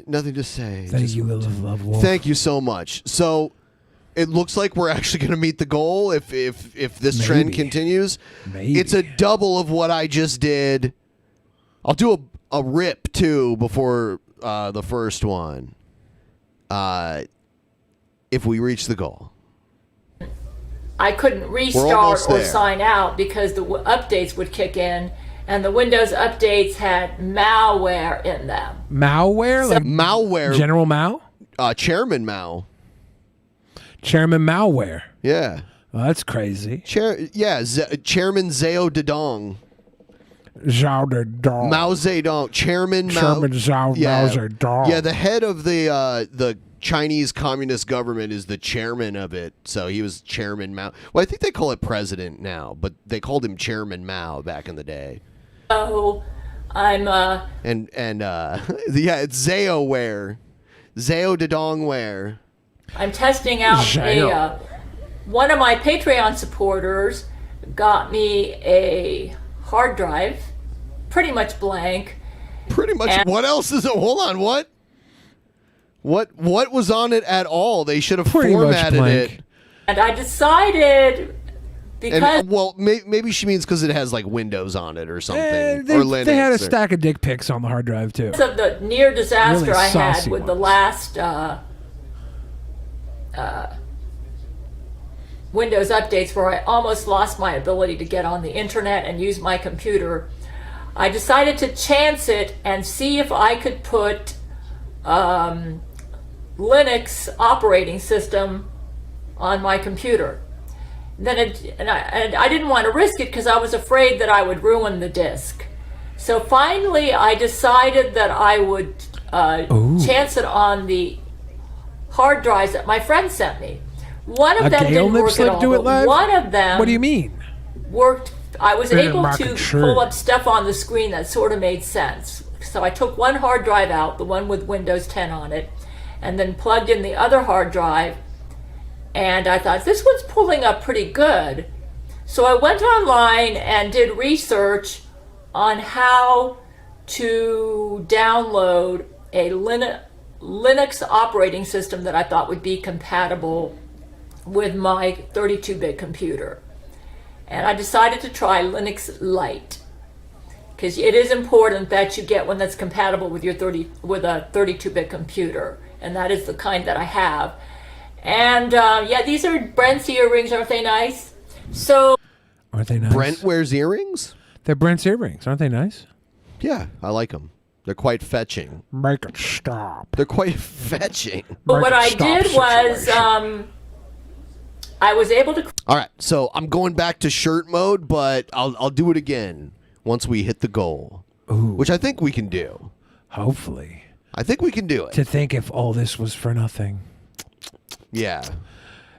nothing to say. Thank you, love. Thank you so much. So it looks like we're actually going to meet the goal if this trend continues. Maybe. It's a double of what I just did. I'll do a rip too before the first one. If we reach the goal. I couldn't restart or sign out because the updates would kick in, and the Windows updates had malware in them. Malware? Like malware. General Mao? Chairman Mao. Chairman malware. Yeah. Well, that's crazy. Chairman Zhao Zedong. Zhao Zedong. Mao Zedong. Chairman Zhao Zedong. Yeah, the head of the Chinese Communist government is the chairman of it, so he was Chairman Mao. Well, I think they call it President now, but they called him Chairman Mao back in the day. So I'm yeah, it's Zaoware, Zhao Zedongware. I'm testing out one of my Patreon supporters got me a hard drive, pretty much blank. Pretty much. What else is it? Hold on, what? What was on it at all? They should have formatted it. And I decided because maybe she means because it has like Windows on it or something, or Linux. They had a stack of dick pics on the hard drive too. of the near disaster Really I had saucy with the last Windows updates, where I almost lost my ability to get on the internet and use my computer, I decided to chance it and see if I could put Linux operating system on my computer. Then I didn't want to risk it because I was afraid that I would ruin the disk. So finally I decided that I would chance it on the hard drives that my friend sent me. One of them didn't work at all, but one of them What do you mean? worked. I was able to Sure. pull up stuff on the screen that sort of made sense. So I took one hard drive out, the one with Windows 10 on it, and then plugged in the other hard drive, and I thought, this one's pulling up pretty good. So I went online and did research on how to download a Linux operating system that I thought would be compatible with my 32-bit computer. And I decided to try Linux Lite, because it is important that you get one that's compatible with your with a 32-bit computer, and that is the kind that I have. And yeah, these are Brent's earrings. Aren't they nice? So Aren't they nice? Brent wears earrings? They're Brent's earrings. Aren't they nice? Yeah, I like them. They're quite fetching. Make it stop. They're quite fetching. But what I did was I was able to. All right, so I'm going back to shirt mode, but I'll do it again once we hit the goal, which I think we can do. Hopefully. I think we can do it. To think if all this was for nothing. Yeah.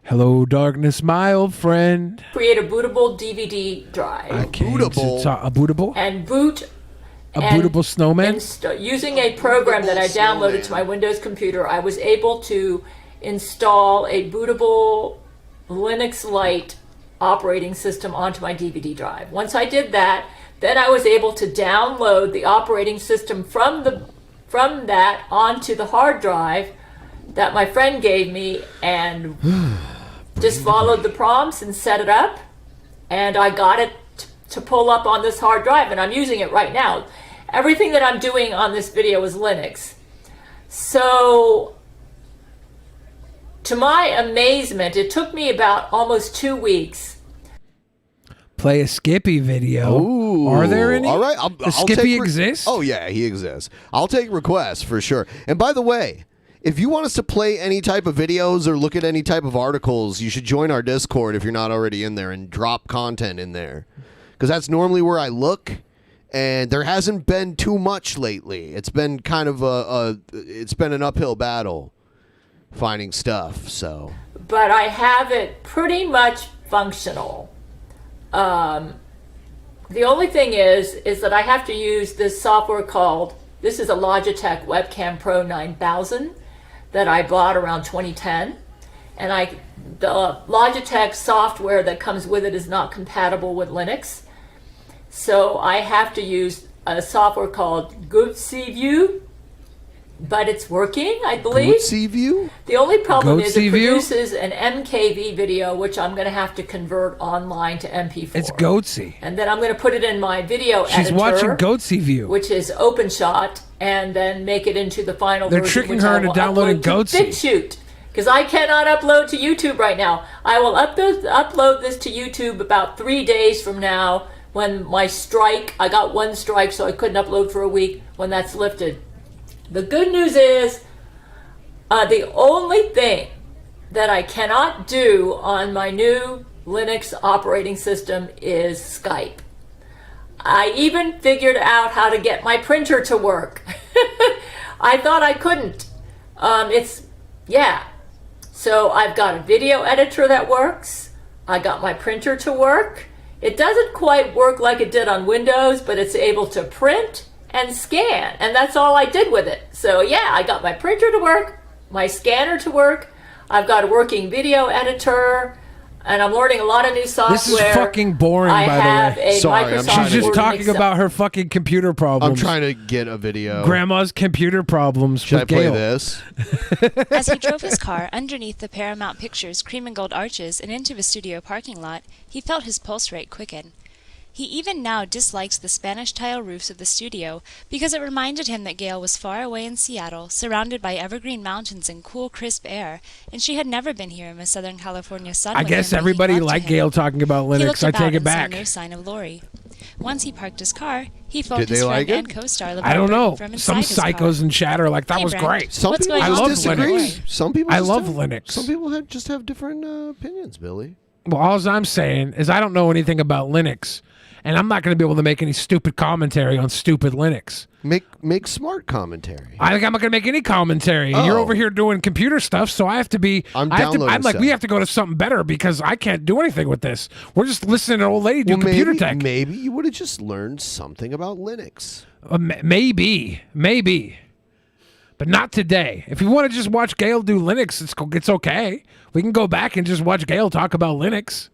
Hello, darkness, my old friend. Create a bootable DVD drive. A bootable? And boot. A bootable snowman? Using a program that I downloaded to my Windows computer, I was able to install a bootable Linux Lite operating system onto my DVD drive. Once I did that, then I was able to download the operating system from that onto the hard drive that my friend gave me, and just followed the prompts and set it up, and I got it to pull up on this hard drive, and I'm using it right now. Everything that I'm doing on this video is Linux. So to my amazement, it took me about almost 2 weeks. Play a Skippy video. Ooh, Are there any? All right. Does Skippy exist? Oh, yeah, he exists. I'll take requests for sure. And by the way, if you want us to play any type of videos or look at any type of articles, you should join our Discord if you're not already in there and drop content in there. Because that's normally where I look, and there hasn't been too much lately. It's been kind of it's been an uphill battle finding stuff, so. But I have it pretty much functional. The only thing is that I have to use this software called, this is a Logitech Webcam Pro 9000 that I bought around 2010. And the Logitech software that comes with it is not compatible with Linux. So I have to use a software called GoodSeeView, but it's working, I believe. Goatsy View? The only problem is Goatsy it View? produces an MKV video, which I'm going to have to convert online to MP4. It's Goatsy. And then I'm going to put it in my video editor. She's watching Goatsy View. Which is OpenShot, and then make it into the final They're version. tricking which her I into will downloading upload to Goatsy. BitChute. Because I cannot upload to YouTube right now. I will upload this to YouTube about 3 days from now when my strike, I got one strike, so I couldn't upload for a week, when that's lifted. The good news is, the only thing that I cannot do on my new Linux operating system is Skype. I even figured out how to get my printer to work. I thought I couldn't. So I've got a video editor that works. I got my printer to work. It doesn't quite work like it did on Windows, but it's able to print and scan, and that's all I did with it. So yeah, I got my printer to work, my scanner to work, I've got a working video editor, and I'm learning a lot of new software. This is fucking boring, I by have the way. a Microsoft She's just Word talking Excel. about her fucking computer problems. I'm trying to get a video. Grandma's computer problems. Should I with play Gail. this? As he drove his car underneath the Paramount Pictures cream and gold arches and into the studio parking lot, he felt his pulse rate quicken. He even now disliked the Spanish tile roofs of the studio because it reminded him that Gail was far away in Seattle, surrounded by evergreen mountains and cool, crisp air, and she had never been here in the Southern California sun. I with guess him making everybody love to liked him. Gail talking about He Linux. looked I about take it and saw back. no sign of Lori. Once he parked his car, he phoned Did his they friend like it? and co-star I don't know. from Some inside his car. psychos in chat are like, that Hey, was Brent, great. Some what's people going I on love with disagree. Linux. Some people I just love have- Linux. Some people just have different opinions, Billy. Well, all I'm saying is I don't know anything about Linux, and I'm not going to be able to make any stupid commentary on stupid Linux. Make smart commentary. I'm not going to make any commentary. You're Oh. over here doing computer stuff, so I have to be. I'm I have to, downloading I'm like, stuff. we have to go to something better because I can't do anything with this. We're just listening to an old lady do computer maybe, tech. Maybe you would have just learned something about Linux. Maybe, but not today. If you want to just watch Gail do Linux, it's okay. We can go back and just watch Gail talk about Linux.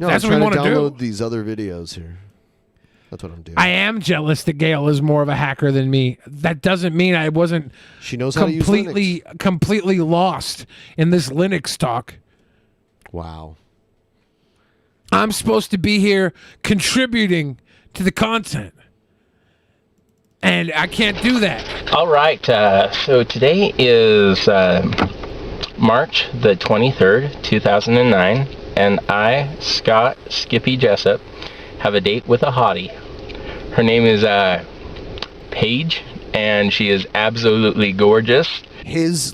No, That's I'm what we trying to want to download do. these other videos here. That's what I'm doing. I am jealous that Gail is more of a hacker than me. That doesn't mean I wasn't. She knows how to use Linux. completely lost in this Linux talk. Wow. I'm supposed to be here contributing to the content, and I can't do that. All right, so today is March the 23rd, 2009, and I, Scott Skippy Jessup, have a date with a hottie. Her name is Paige, and she is absolutely gorgeous. His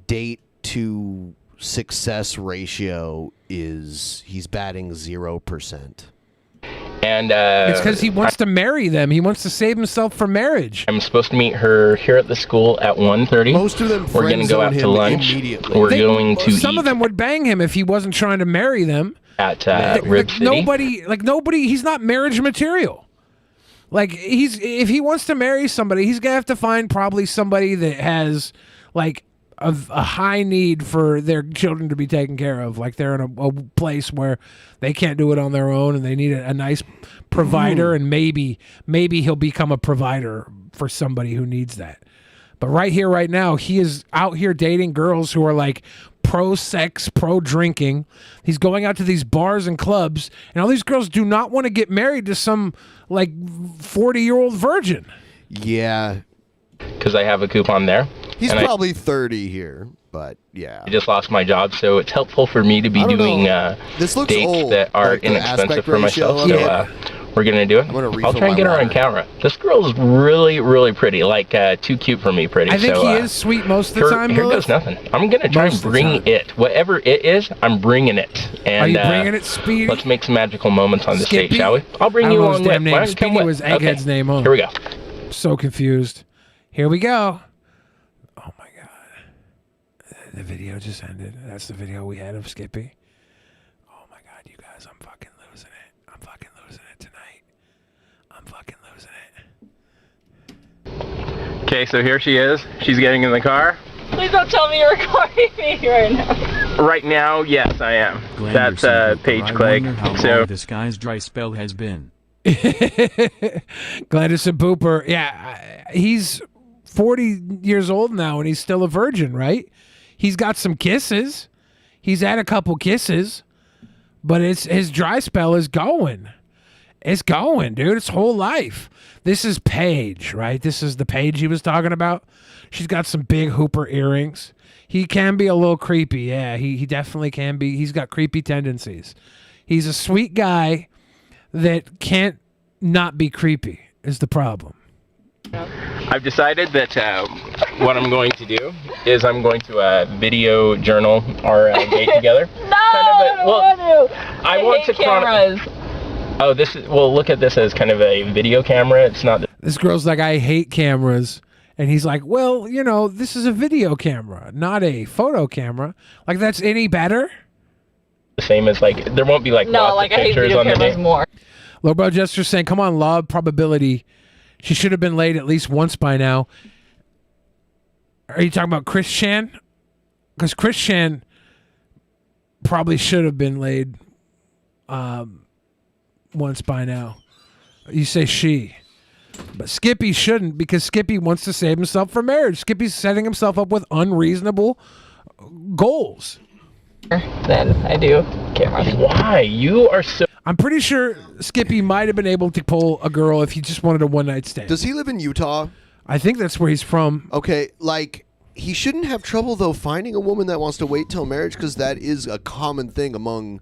date to success ratio is he's batting 0%. And It's because he wants to marry them. He wants to save himself for marriage. I'm supposed to meet her here at the school at 1:30. Most of them We're going to go out friend-zone to him lunch. immediately. We're going to Some eat of them would bang him if he wasn't trying to marry them. at Rib City. Nobody. He's not marriage material. If he wants to marry somebody, he's gonna have to find probably somebody that has a high need for their children to be taken care of. Like they're in a place where they can't do it on their own, and they need a nice provider. And maybe he'll become a provider for somebody who needs that. But right here, right now, he is out here dating girls who are pro-sex, pro-drinking. He's going out to these bars and clubs, and all these girls do not want to get married to some 40-year-old virgin. Yeah. Because I have a coupon there. He's And probably 30 here, but yeah. I just lost my job, so it's helpful for me to be I don't doing know. This looks dates old, that are like the inexpensive aspect for ratio myself. of So it. we're going to do it. I'll try and get her on camera. This girl's really, really pretty. Too cute for me pretty. I think so, he is sweet most of the time. Here Lilith. goes nothing. I'm going to try Most and of the bring it. Whatever it is, I'm bringing it. And, Are you bringing it, Speedy? Let's make some magical moments on the stage, Skippy? shall we? I'll bring I you don't know along his damn with. name. Why don't you come Speedy with? was Egghead's Okay. name. Huh? Here we go. So confused. Here we go. Oh my god. The video just ended. That's the video we had of Skippy. Oh my god, you guys, I'm fucking losing it. I'm fucking losing it tonight. I'm fucking losing it. Okay, so here she is. She's getting in the car. Please don't tell me you're recording me right now. Right now, yes, I am. Glanderson That's Hooper, Paige I Clegg. wonder how So long this guy's dry spell has been. Gladys and Pooper. Yeah, he's 40 years old now, and he's still a virgin, right? He's got some kisses. He's had a couple kisses, but his dry spell is going. It's going, dude. It's whole life. This is Paige, right? This is the Paige he was talking about. She's got some big hooper earrings. He can be a little creepy. Yeah, he definitely can be. He's got creepy tendencies. He's a sweet guy that can't not be creepy is the problem. I've decided that what I'm going to do is I'm going to video journal our date together. I want to cameras. Oh, this is, well, look at this as kind of a video camera. It's not. This girl's like, I hate cameras. And he's like, well, you know, this is a video camera, not a photo camera. Like, that's any better? The same as, like, there won't be, like, lots of pictures on the date. More. Lowbrow Jester saying, come on, law of probability. She should have been laid at least once by now. Are you talking about Chris Chan? Because Chris Chan probably should have been laid once by now. You say she. But Skippy shouldn't, because Skippy wants to save himself for marriage. Skippy's setting himself up with unreasonable goals. Then I do cameras. Why? You are so... I'm pretty sure Skippy might have been able to pull a girl if he just wanted a one-night stand. Does he live in Utah? I think that's where he's from. Okay, like, he shouldn't have trouble, though, finding a woman that wants to wait till marriage, because that is a common thing among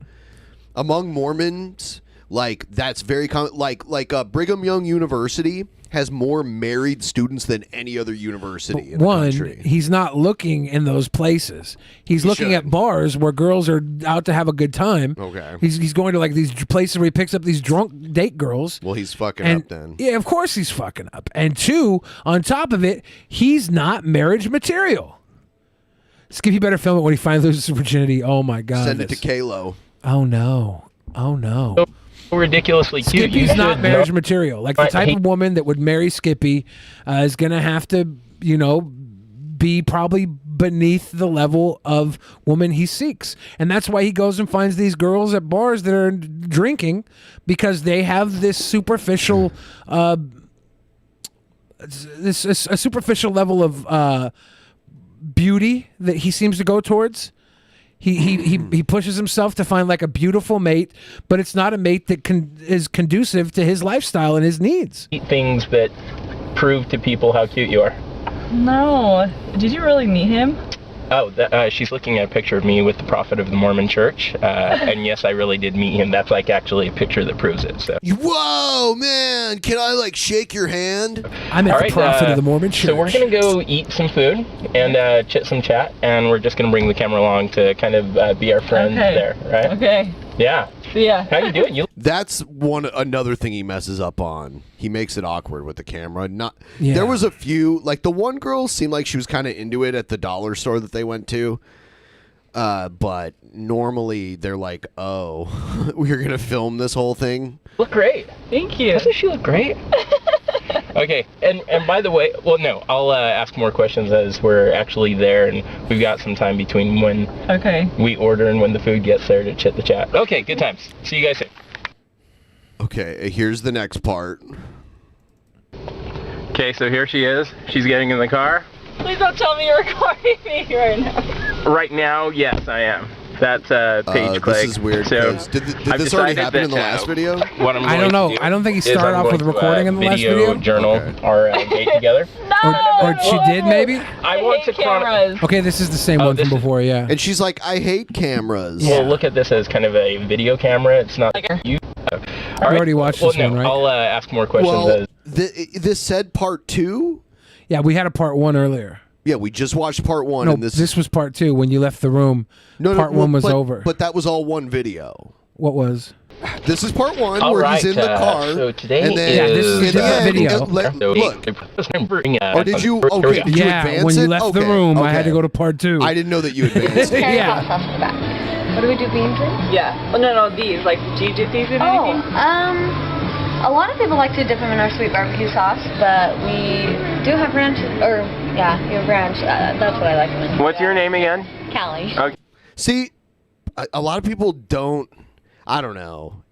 Mormons. Like, that's very common. Like Brigham Young University has more married students than any other university in the country. He's not looking in those places. He's looking at bars where girls are out to have a good time. Okay. He's going to, like, these places where he picks up these drunk date girls. Well, he's fucking up then. Yeah, of course he's fucking up. And two, on top of it, he's not marriage material. Skippy better film it when he finally loses his virginity. Oh, my God. Send it to Kalo. Oh, no. Oh, no. Ridiculously cute. Skippy's not marriage material. Like, the type of woman that would marry Skippy is going to have to, you know, be probably beneath the level of woman he seeks. And that's why he goes and finds these girls at bars that are drinking, because they have this superficial a superficial level of beauty that he seems to go towards. He pushes himself to find, like, a beautiful mate, but it's not a mate that is conducive to his lifestyle and his needs. Things that prove to people how cute you are. No. Did you really meet him? Oh, she's looking at a picture of me with the prophet of the Mormon Church, and yes, I really did meet him. That's, like, actually a picture that proves it. So. Whoa, man! Can I, like, shake your hand? I met the prophet of the Mormon Church. So we're gonna go eat some food and chit some chat, and we're just gonna bring the camera along to kind of be our friends there, right? Okay. Yeah. See ya. How you doing? That's another thing he messes up on. He makes it awkward with the camera. Yeah. There was a few, like, the one girl seemed like she was kind of into it at the dollar store that they went to. But normally they're like, oh, we're going to film this whole thing. Look great. Thank you. Doesn't she look great? Okay, and by the way, well, no, I'll ask more questions as we're actually there, and we've got some time between when we order and when the food gets there to chit the chat. Okay, good times. See you guys soon. Okay, here's the next part. Okay, so here she is. She's getting in the car. Please don't tell me you're recording me right now. Right now, yes, I am. That's Paige Clegg. This is weird. So did this already happen in the last video? What I don't know. I don't think he started off with recording in the last video. Journal our date together. Or she did, maybe? I want to cameras. Okay, this is the same one from before, yeah. And she's like, I hate cameras. Well, look at this as kind of a video camera. It's not like you. I already watched this one, right? I'll ask more questions. Well, this said part 2? Yeah, we had a part 1 earlier. Yeah, we just watched part 1. No, and this was part 2. When you left the room, part 1 was over. But that was all one video. What was? This is part 1 all where right, he's in the car. So today and then, yeah, this is a video. Look. Or did you? Okay, did you advance when you it? left the room, I had to go to part 2. I didn't know that you advanced it. What do we do, beans in? Yeah. Oh, no, these. Like, do you dip these in anything? A lot of people like to dip them in our sweet barbecue sauce, but we do have ranch, you have ranch. That's what I like them in. What's your name again? Callie. Okay. See, a lot of people don't. I don't know.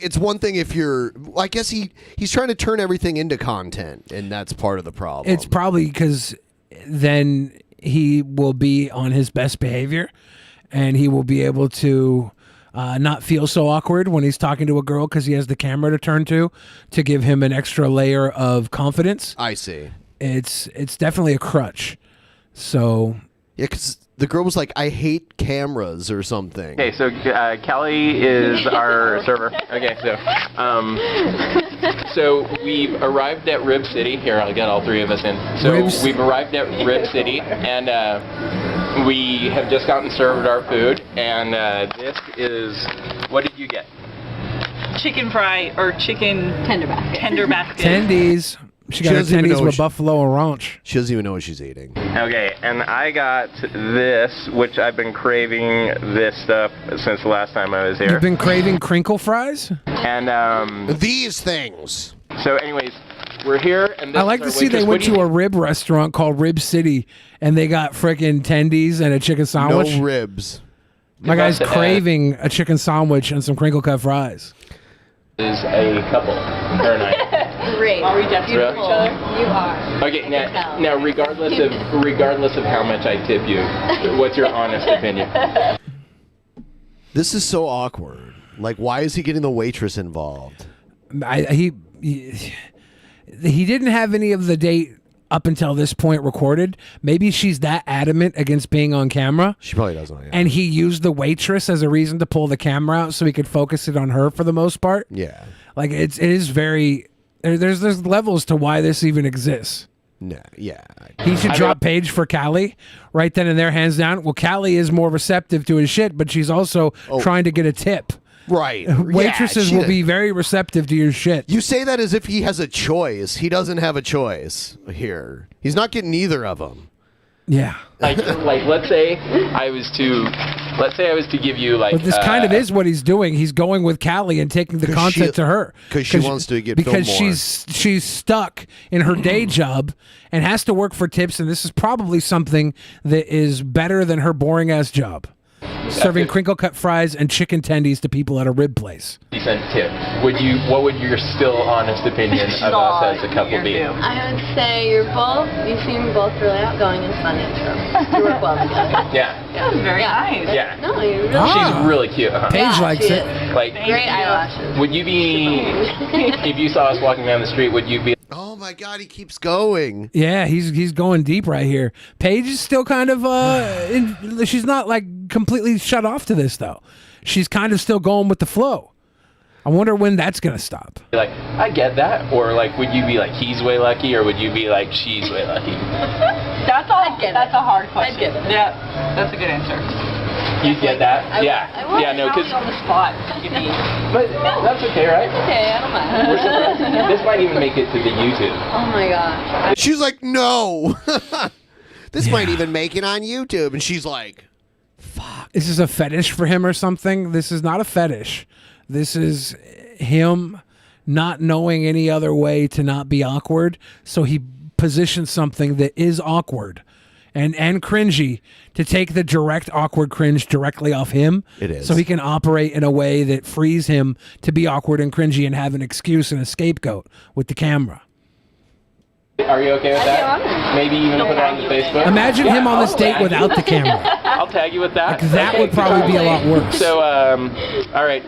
it's one thing if you're. I guess he's trying to turn everything into content, and that's part of the problem. It's probably because then he will be on his best behavior, and he will be able to not feel so awkward when he's talking to a girl because he has the camera to turn to give him an extra layer of confidence. I see. It's definitely a crutch. So yeah, because the girl was like, "I hate cameras" or something. Okay, so Callie is our server. Okay, so we've arrived at Rib City. Here, I'll get all three of us in. So we've arrived at Rib City, and we have just gotten served our food. And this is, what did you get? Chicken fry or chicken tender basket. Tendies. She got her tendies with buffalo ranch. She doesn't even know what she's eating. Okay, and I got this, which I've been craving this stuff since the last time I was here. You've been craving crinkle fries? And these things. So anyways, we're here, and this I like is to our see they waitress. went to a rib restaurant called Rib City, and they got frickin' tendies and a chicken sandwich. No ribs. My guy's craving a chicken sandwich and some crinkle cut fries. Is a couple, her and I. Great. Are we Beautiful. You are. Okay, now regardless of how much I tip you, what's your honest opinion? This is so awkward. Like, why is he getting the waitress involved? He didn't have any of the date up until this point recorded. Maybe she's that adamant against being on camera. She probably doesn't. Yeah. And he used the waitress as a reason to pull the camera out so he could focus it on her for the most part. Yeah. Like it is very. There's levels to why this even exists. No, yeah. He should drop Paige for Callie right then and there, hands down. Well, Callie is more receptive to his shit, but she's also trying to get a tip. Right. Waitresses will be very receptive to your shit. You say that as if he has a choice. He doesn't have a choice here. He's not getting either of them. Yeah. Like let's say I was to give you like. But this kind of is what he's doing. He's going with Callie and taking the content to her because she wants to get filmed more. she's stuck in her day job and has to work for tips. And this is probably something that is better than her boring ass job. Serving crinkle cut fries and chicken tendies to people at a rib place. Decent tip. What would your still honest opinion of us as a couple be? I would say you seem both really outgoing and funny, so you work well together. Yeah. Yeah, very nice. Yeah. No, you really She's really cute, huh? Paige likes it. Like, great eyelashes. would you be, if you saw us walking down the street, would you be? Oh my God, he keeps going. Yeah, he's going deep right here. Paige is still kind of she's not like completely shut off to this though. She's kind of still going with the flow. I wonder when that's gonna stop. Like, I get that, or like, would you be like he's way lucky, or would you be like she's way lucky? That's a hard question. I'd give it. Yeah, that's a good answer. You get that? Yeah, no, because on the spot. But that's okay, right? Okay, I don't mind. This might even make it to the YouTube. Oh my gosh. She's like, no. This might even make it on YouTube. And she's like, fuck. Is this a fetish for him or something? This is not a fetish. This is him not knowing any other way to not be awkward. So he positions something that is awkward and cringy to take the direct awkward cringe directly off him. It is. So he can operate in a way that frees him to be awkward and cringy and have an excuse and a scapegoat with the camera. Are you okay with that? Maybe even put it on the Facebook? Imagine him on this date without the camera. I'll tag you with that. Like, that would probably be a lot worse. So, all right,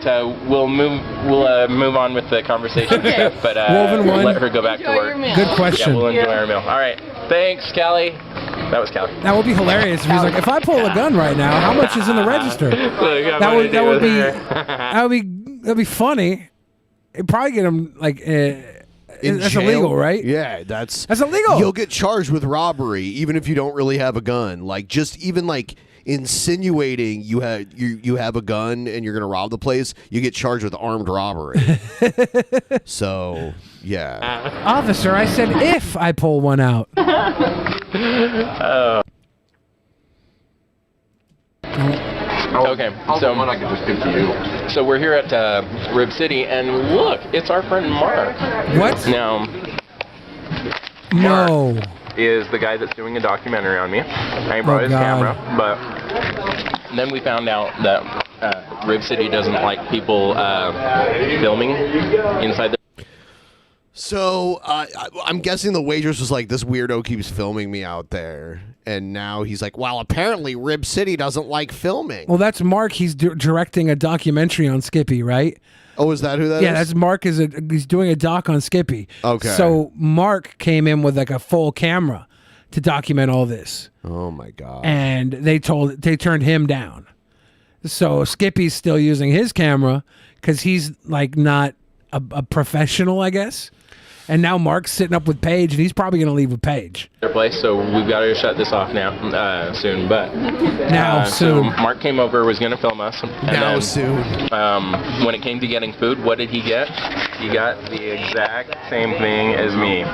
we'll move on with the conversation stuff, but Woven one. let her go back to work. Good question. Yeah, we'll enjoy our meal. All right, thanks, Callie. That was Callie. That would be hilarious if he's like, if I pull a gun right now, how much is in the register? That'd be funny. It'd probably get him like. That's jail. Illegal, right? Yeah, that's illegal. You'll get charged with robbery even if you don't really have a gun. Like just even like insinuating you have a gun and you're gonna rob the place, you get charged with armed robbery. So yeah. Officer, I said if I pull one out. Okay, so I could just give to you. So we're here at Rib City, and look, it's our friend Mark. What? Now, no. Mark is the guy that's doing a documentary on me. I brought his camera, but then we found out that Rib City doesn't like people filming inside the... So I'm guessing the waitress was like, this weirdo keeps filming me out there. And now he's like, well, apparently Rib City doesn't like filming. Well, that's Mark. He's directing a documentary on Skippy, right? Oh, is that who that is? Yeah, that's Mark. He's doing a doc on Skippy. Okay. So Mark came in with like a full camera to document all this. Oh my God. And they turned him down. So Skippy's still using his camera because he's like not a professional, I guess. And now Mark's sitting up with Paige, and he's probably going to leave with Paige. Their place, so we've got to shut this off now soon. But soon. So Mark came over, was going to film us. And soon. When it came to getting food, what did he get? He got the exact same thing as me.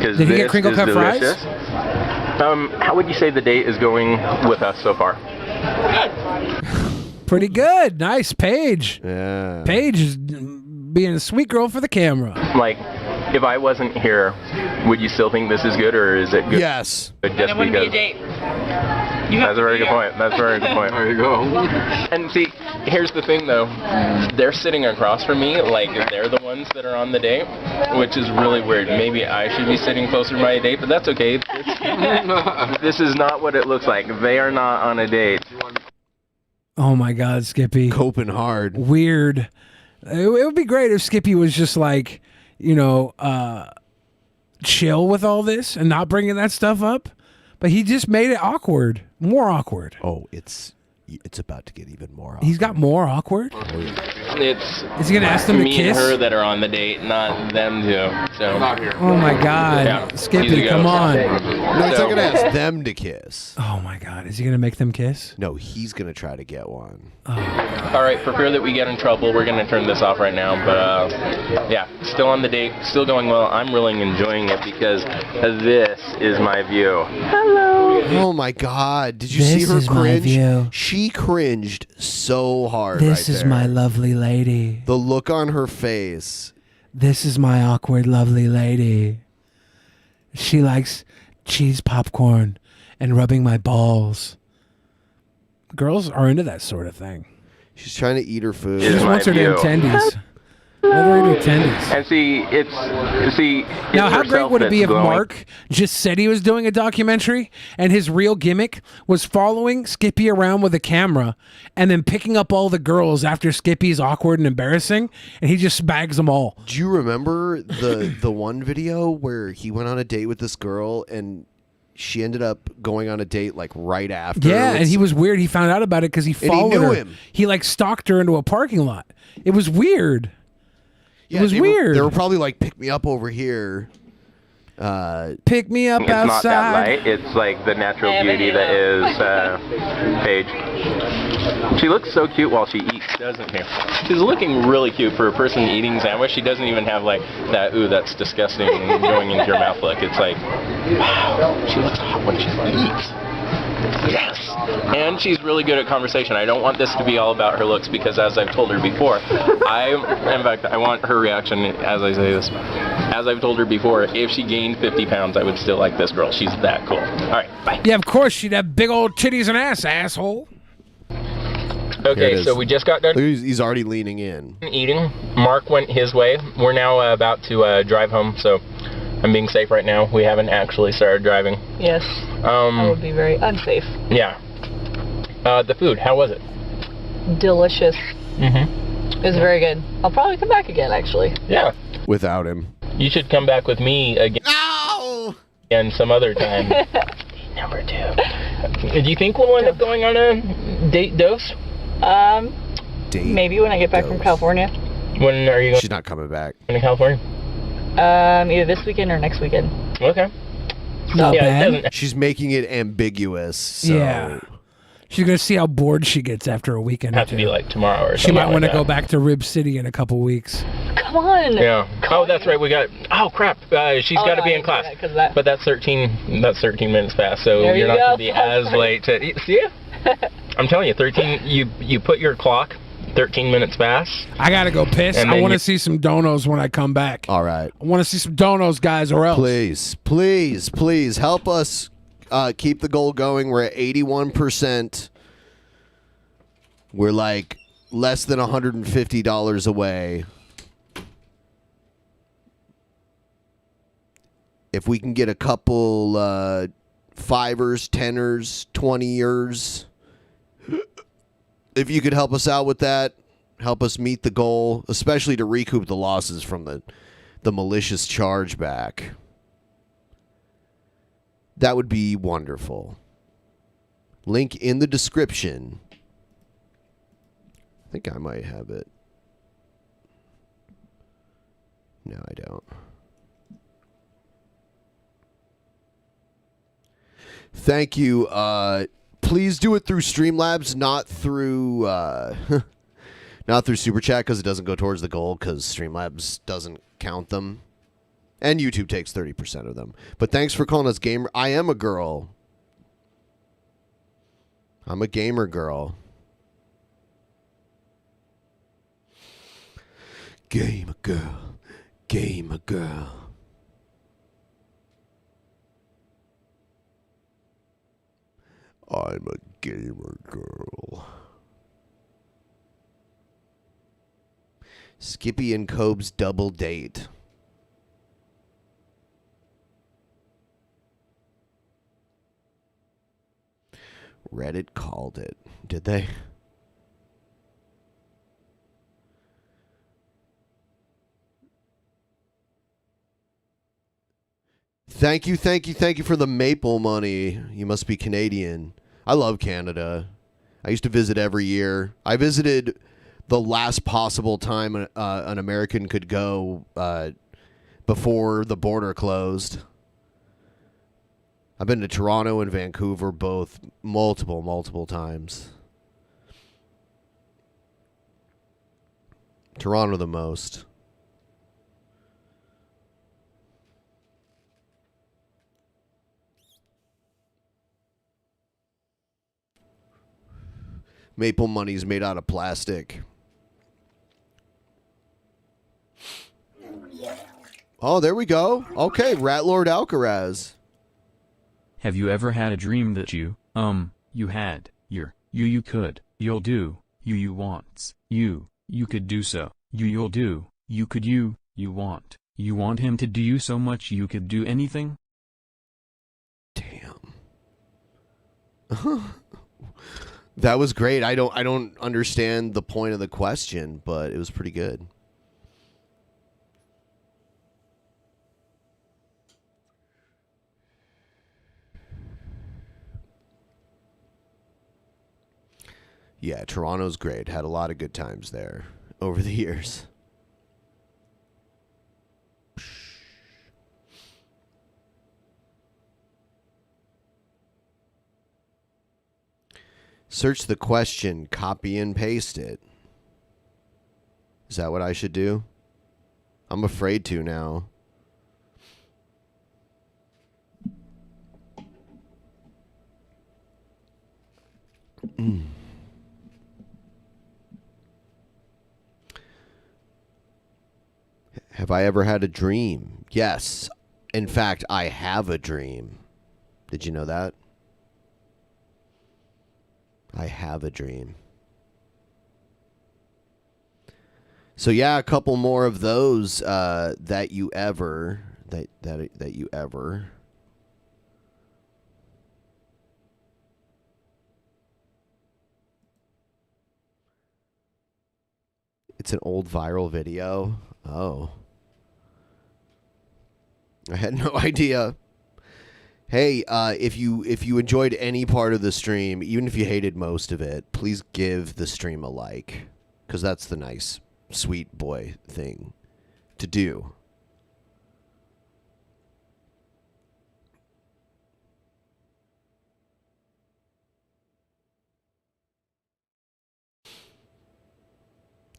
Did he get crinkle cut fries? How would you say the date is going with us so far? Pretty good. Nice, Paige. Yeah. Paige is being a sweet girl for the camera. Like, if I wasn't here, would you still think this is good, or is it good? Yes. Just And it wouldn't be a because. date. That's a very good point. That's a very good point. There you go. And see, here's the thing, though. They're sitting across from me like they're the ones that are on the date, which is really weird. Maybe I should be sitting closer to my date, but that's okay. This is not what it looks like. They are not on a date. Oh my God, Skippy. Coping hard. Weird. It would be great if Skippy was just like, chill with all this and not bringing that stuff up. But he just made it awkward. More awkward. Oh, it's about to get even more awkward. He's got more awkward? Is he gonna ask them to me kiss? and her that are on the date, not them two. So Oh my God. Yeah, Skippy, he's a come ghost. on. No, he's not going to ask them to kiss. Oh my God. Is he going to make them kiss? No, he's going to try to get one. All right, for fear that we get in trouble, we're going to turn this off right now. But yeah, still on the date, still going well. I'm really enjoying it because this is my view. Hello. Oh my God. Did you see This her is my cringe? view. She cringed so hard This right is there. my lovely lady. The look on her face. This is my awkward, lovely lady. She likes cheese popcorn and rubbing my balls. Girls are into that sort of thing. She's trying to eat her food. She just wants her to attendees. Let her eat attendees. And Now, how great would it be if Mark just said he was doing a documentary and his real gimmick was following Skippy around with a camera and then picking up all the girls after Skippy's awkward and embarrassing, and he just bags them all? Do you remember the one video where he went on a date with this girl and she ended up going on a date like right after? Yeah, and he was weird. He found out about it because he followed knew her. him. He like stalked her into a parking lot. It was weird. Yeah, it was they weird. They were probably like, pick me up over here. Pick me up It's outside. not that light. It's like the natural beauty that is Paige. She looks so cute while she eats, doesn't she? She's looking really cute for a person eating sandwich. She doesn't even have like that, ooh, that's disgusting going into your mouth look. It's like, wow, she looks hot when she eats. Yes. And she's really good at conversation. I don't want this to be all about her looks because, as I've told her before, in fact, I want her reaction as I say this. As I've told her before, if she gained 50 pounds, I would still like this girl. She's that cool. All right, bye. Yeah, of course she'd have big old titties and ass, asshole. Okay, so we just got done He's already leaning in. eating. Mark went his way. We're now about to drive home, so I'm being safe right now. We haven't actually started driving. Yes. I would be very unsafe. Yeah. The food, how was it? Delicious. Mm-hmm. It was very good. I'll probably come back again, actually. Yeah. Without him. You should come back with me again. No! Again some other time. Number 2. Do you think we'll end up going on a date dose? Maybe when I get back from California. When are you going? She's not coming back. To California? Either this weekend or next weekend. Okay. Not bad. She's making it ambiguous. So. Yeah. She's going to see how bored she gets after a weekend. Have to be like tomorrow or She something. might want to like go that. back to Rib City in a couple weeks. Come on. Yeah. Oh, that's right. We got. Oh crap. She's got to be in class. But that's 13. That's 13 minutes past. So There you're you not going go. to be as late to see ya? I'm telling you, 13. You put your clock 13 minutes past. I got to go piss. And I then want to you- see some donos when I come back. All right. I want to see some donos, guys, or else. Please help us keep the goal going. We're at 81%. We're like less than $150 away. If we can get a couple fivers, tenors, 20ers, if you could help us out with that, help us meet the goal, especially to recoup the losses from the malicious chargeback, that would be wonderful. Link in the description. I think I might have it. No, I don't. Thank you. Please do it through Streamlabs, not through not through Super Chat, because it doesn't go towards the goal, because Streamlabs doesn't count them. And YouTube takes 30% of them. But thanks for calling us gamer. I am a girl. I'm a gamer girl. Gamer girl. Gamer girl. I'm a gamer girl. Skippy and Cobe's double date. Reddit called it. Did they? Thank you for the maple money. You must be Canadian. I love Canada. I used to visit every year. I visited the last possible time an American could go before the border closed. I've been to Toronto and Vancouver both multiple times. Toronto the most. Maple money's made out of plastic. Oh, there we go. Okay, Rat Lord Alcaraz. Have you ever had a dream that you had, you could, you'll do, you wants, you could do so, you'll do, you could you want him to do you so much you could do anything? Damn. That was great. I don't understand the point of the question, but it was pretty good. Yeah, Toronto's great. Had a lot of good times there over the years. Search the question, copy and paste it. Is that what I should do? I'm afraid to now. Have I ever had a dream? Yes. In fact, I have a dream. Did you know that? I have a dream. So yeah, a couple more of those that you ever. It's an old viral video. Oh. I had no idea. Hey, if you enjoyed any part of the stream, even if you hated most of it, please give the stream a like, because that's the nice, sweet boy thing to do.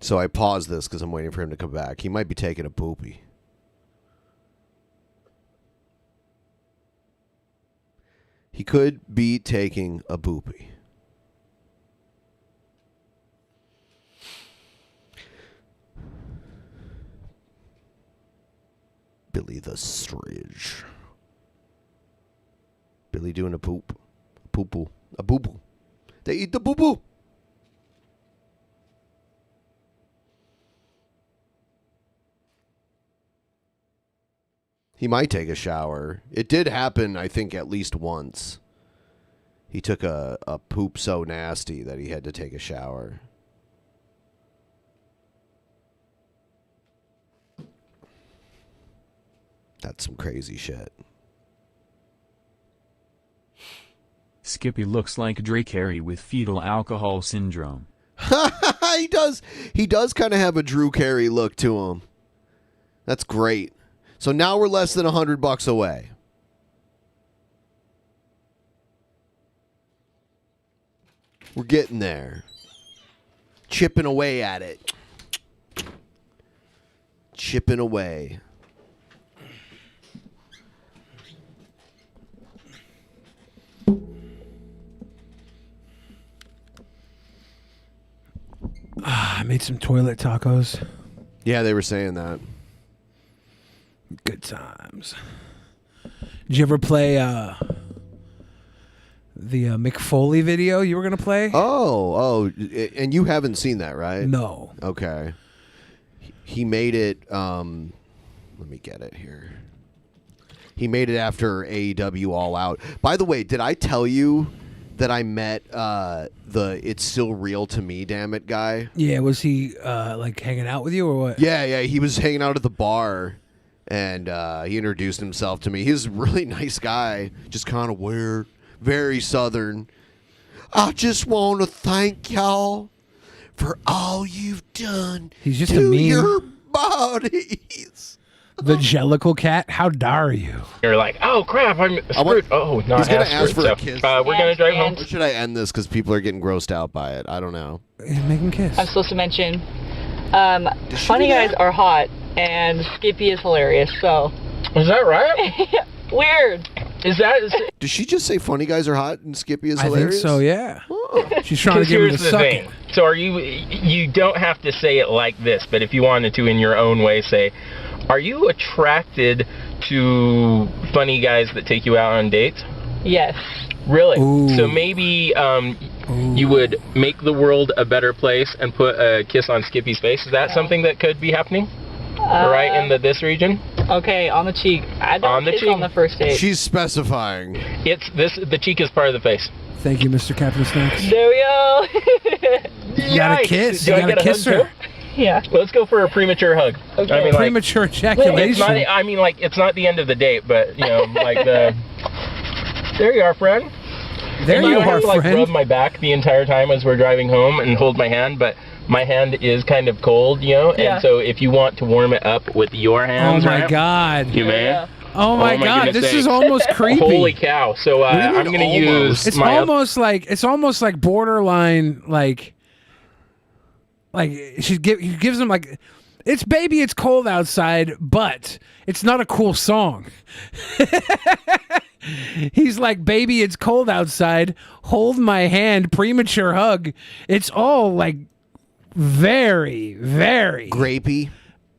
So I paused this because I'm waiting for him to come back. He might be taking a poopy. He could be taking a boopy. Billy the Stridge. Billy doing a poop. A poo-poo. A boo-boo. They eat the boo-boo. He might take a shower. It did happen, I think, at least once. He took a poop so nasty that he had to take a shower. That's some crazy shit. Skippy looks like Drake Carey with fetal alcohol syndrome. He does. He does kind of have a Drew Carey look to him. That's great. So now we're less than $100 away. We're getting there. Chipping away at it. Chipping away. I made some toilet tacos. Yeah, they were saying that. Good times. Did you ever play the Mick Foley video you were going to play? Oh, and you haven't seen that, right? No. Okay. He made it, let me get it here. He made it after AEW All Out. By the way, did I tell you that I met the It's Still Real to Me, damn it guy? Yeah, was he like hanging out with you or what? Yeah, he was hanging out at the bar, and he introduced himself to me. He was a really nice guy, just kind of weird, very Southern. I just want to thank y'all for all you've done He's just to a meme. your bodies. The Jellicle Cat? How dare you? You're like, oh crap, I'm screwed. Oh, not He's going to ask screwed, for a so, kiss. we're going to drive home. Or should I end this because people are getting grossed out by it? I don't know. Make him kiss. I'm supposed to mention, funny guys are hot, and Skippy is hilarious, so. Is that right? Weird. Did she just say funny guys are hot and Skippy is I think hilarious? so, yeah. She's trying to 'Cause give him here's the the suck thing. it. So are you don't have to say it like this, but if you wanted to in your own way say, are you attracted to funny guys that take you out on dates? Yes. Really? Ooh. So maybe you would make the world a better place and put a kiss on Skippy's face. Is that something that could be happening? Right in this region? Okay, on the cheek. I don't On the kiss cheek? on the first date. She's specifying. The cheek is part of the face. Thank you, Mr. Captain Snacks. There we go. You gotta Yikes. kiss. Do You I gotta get a kiss hug her. too? Yeah. Let's go for a premature hug. Okay. I mean, Premature it's ejaculation. not, I mean, like, it's not the end of the date, but, you know, like the... There you are, friend. There And you don't are, have to, like, friend. rub my back the entire time as we're driving home and hold my hand, but my hand is kind of cold, you know? Yeah. And so if you want to warm it up with your Oh hands, my right, God. you may. Oh my God, goodness this is sakes. almost creepy. Holy cow. So I'm going to use It's my... almost like borderline like he gives him like it's baby it's cold outside, but it's not a cool song. He's like, baby it's cold outside, hold my hand, premature hug. It's all like very, very grapey.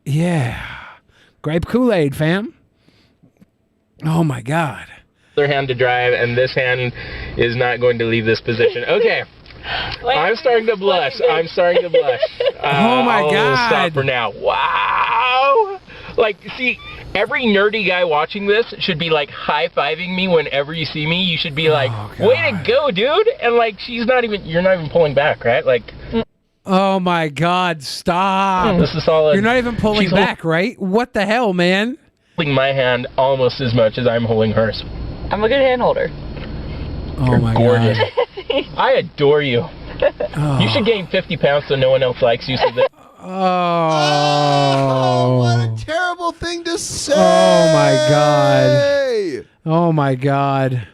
Yeah. Grape Kool-Aid, fam. Oh my God. other hand to drive, and this hand is not going to leave this position. Okay. I'm starting to blush. I'm starting to blush. Oh my I'll God. stop for now. Wow. Like, see, every nerdy guy watching this should be like high-fiving me whenever you see me. You should be like, way to go, dude. And like, you're not even pulling back, right? Like, oh my God, stop. This is solid. You're not even pulling She's back, right? What the hell, man? holding my hand almost as much as I'm holding hers. I'm a good hand holder. Oh my Gorgeous. God. I adore you. You should gain 50 pounds so no one else likes you. So that Oh, what a terrible thing to say. Oh my God. Oh my God.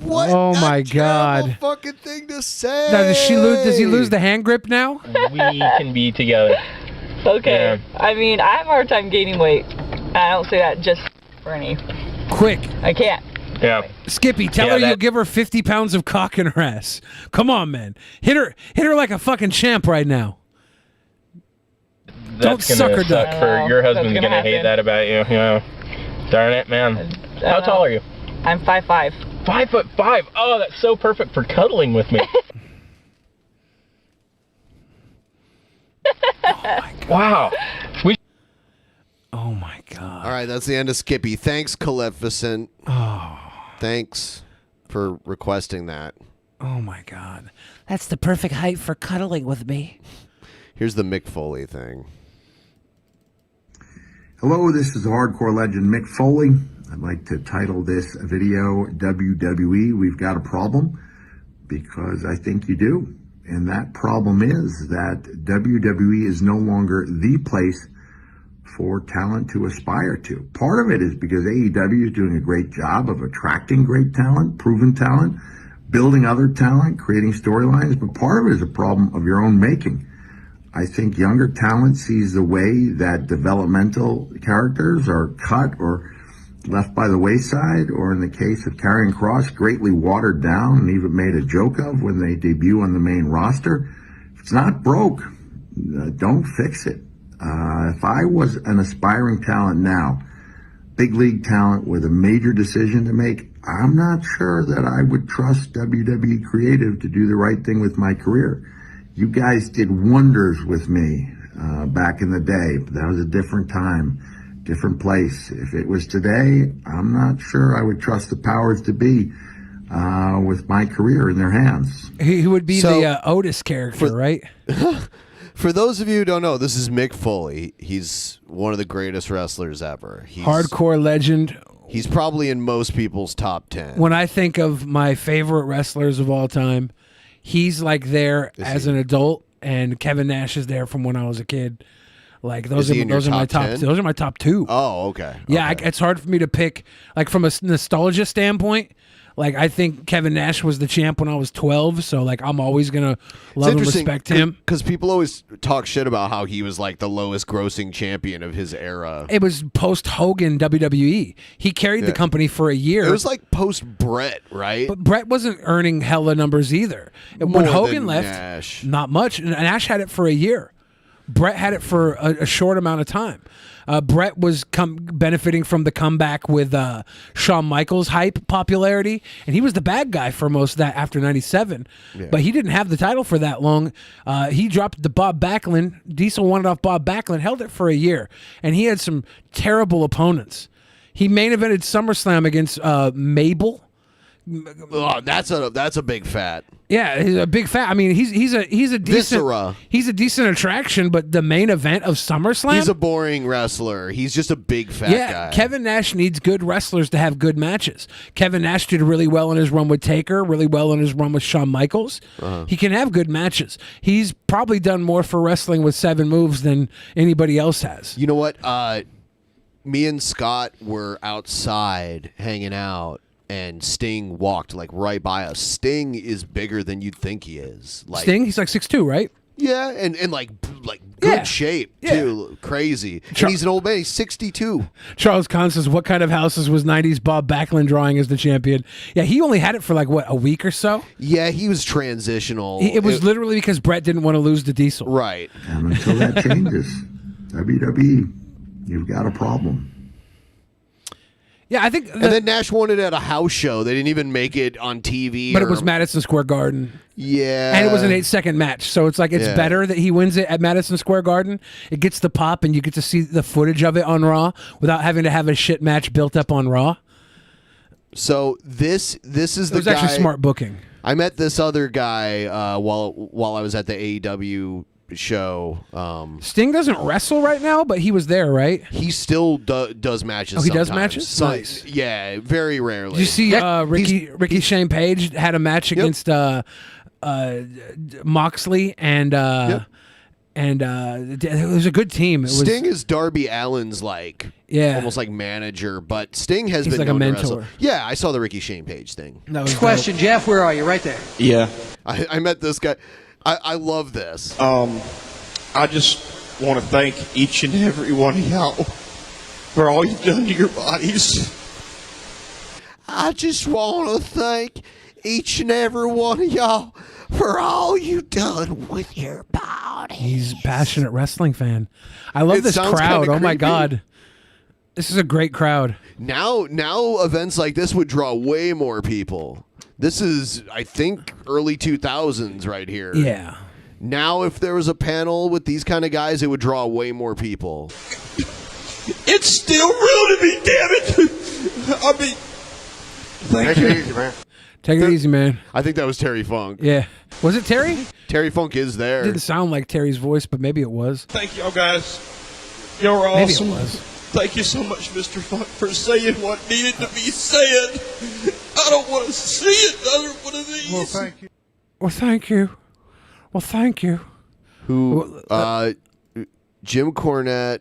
What oh my terrible God. fucking thing to say. Now, does he lose the hand grip now? we can be together. Okay. Yeah. I mean, I have a hard time gaining weight. I don't say that just for any. Quick. I can't. Yeah. Skippy, tell her you'll give her 50 pounds of cock in her ass. Come on, man. Hit her like a fucking champ right now. Don't That's suck gonna her duck. suck for your husband's That's gonna gonna hate happen. that about you. Yeah. Darn it, man. How tall are you? I'm 5'5". 5'5". Oh, that's so perfect for cuddling with me. Wow. Oh my God. All right, that's the end of Skippy. Thanks, Caleficent. Oh. Thanks for requesting that. Oh, my God. That's the perfect height for cuddling with me. Here's the Mick Foley thing. Hello, this is hardcore legend Mick Foley. I'd like to title this video WWE, We've Got a Problem, because I think you do. And that problem is that WWE is no longer the place for talent to aspire to. Part of it is because AEW is doing a great job of attracting great talent, proven talent, building other talent, creating storylines, but part of it is a problem of your own making. I think younger talent sees the way that developmental characters are cut or left by the wayside, or in the case of Karrion Kross, greatly watered down and even made a joke of when they debut on the main roster. If it's not broke, don't fix it. If I was an aspiring talent now, big league talent with a major decision to make, I'm not sure that I would trust WWE Creative to do the right thing with my career. You guys did wonders with me back in the day, but that was a different time, different place. If it was today, I'm not sure I would trust the powers to be with my career in their hands. He would be the Otis character, right? For those of you who don't know, this is Mick Foley. He's one of the greatest wrestlers ever. He's Hardcore legend. He's probably in most people's top 10. When I think of my favorite wrestlers of all time, he's like there as an adult, and Kevin Nash is there from when I was a kid. Like those are my top 10? those are my top 2. Oh, okay. Yeah, it's hard for me to pick. Like from a nostalgia standpoint, like I think Kevin Nash was the champ when I was 12, so like I'm always gonna love and respect him. Because people always talk shit about how he was like the lowest grossing champion of his era. It was post Hogan WWE. He carried the company for a year. It was like post Brett, right? But Brett wasn't earning hella numbers either. And More when Hogan than left, Nash. not much. And Nash had it for a year. Brett had it for a short amount of time. Brett was benefiting from the comeback with Shawn Michaels' hype popularity, and he was the bad guy for most of that after 97. Yeah. But he didn't have the title for that long. He dropped the Bob Backlund. Diesel wanted off Bob Backlund, held it for a year, and he had some terrible opponents. He main evented SummerSlam against Mabel. Oh, that's a big fat. Yeah, he's a big fat. I mean, he's a decent Viscera. He's a decent attraction, but the main event of SummerSlam, He's a boring wrestler. He's just a big fat guy. Kevin Nash needs good wrestlers to have good matches. Kevin Nash did really well in his run with Taker, really well in his run with Shawn Michaels. He can have good matches. He's probably done more for wrestling with 7 moves than anybody else has. You know what? Me and Scott were outside hanging out, and Sting walked like right by us. Sting is bigger than you'd think he is. Like, Sting, he's like 6'2", right? Yeah, and like good shape too. Crazy. And he's an old man. He's 62. Charles Kahn says, "What kind of houses was '90s Bob Backlund drawing as the champion?" Yeah, he only had it for like a week or so. Yeah, he was transitional. It was literally because Brett didn't want to lose to Diesel. Right. And until that changes, WWE, you've got a problem. Yeah, I think. And then Nash won it at a house show. They didn't even make it on TV. But it was Madison Square Garden. Yeah. And it was an 8-second match. So it's like it's better that he wins it at Madison Square Garden. It gets the pop, and you get to see the footage of it on Raw without having to have a shit match built up on Raw. So this is the It was guy. actually smart booking. I met this other guy while I was at the AEW show. Sting doesn't wrestle right now, but he was there, right? He still does matches. Oh, he does sometimes. matches? So, Nice. Yeah, very rarely. Did you see Ricky Shane Page had a match against Moxley and it was a good team. It was, Sting is Darby Allin's almost like manager, but Sting has He's been like a known to mentor. wrestle. Yeah, I saw the Ricky Shane Page thing. Next question, Jeff. Where are you? Right there. Yeah. I met this guy. I love this. I just want to thank each and every one of y'all for all you've done to your bodies. I just want to thank each and every one of y'all for all you've done with your body. He's a passionate wrestling fan. I love this crowd. Oh my God. This is a great crowd. Now events like this would draw way more people. This is, I think, early 2000s right here. Yeah. Now, if there was a panel with these kind of guys, it would draw way more people. It's still real to me, damn it. I mean, thank you. Take it easy, man. Take it easy, man. I think that was Terry Funk. Yeah. Was it Terry? Terry Funk is there. It didn't sound like Terry's voice, but maybe it was. Thank y'all guys. Y'all were Maybe it awesome. was. Thank you so much, Mr. Funk, for saying what needed to be said. I don't want to see another one of these. Well, thank you. Well, thank you. Well, thank you. Who? Jim Cornette.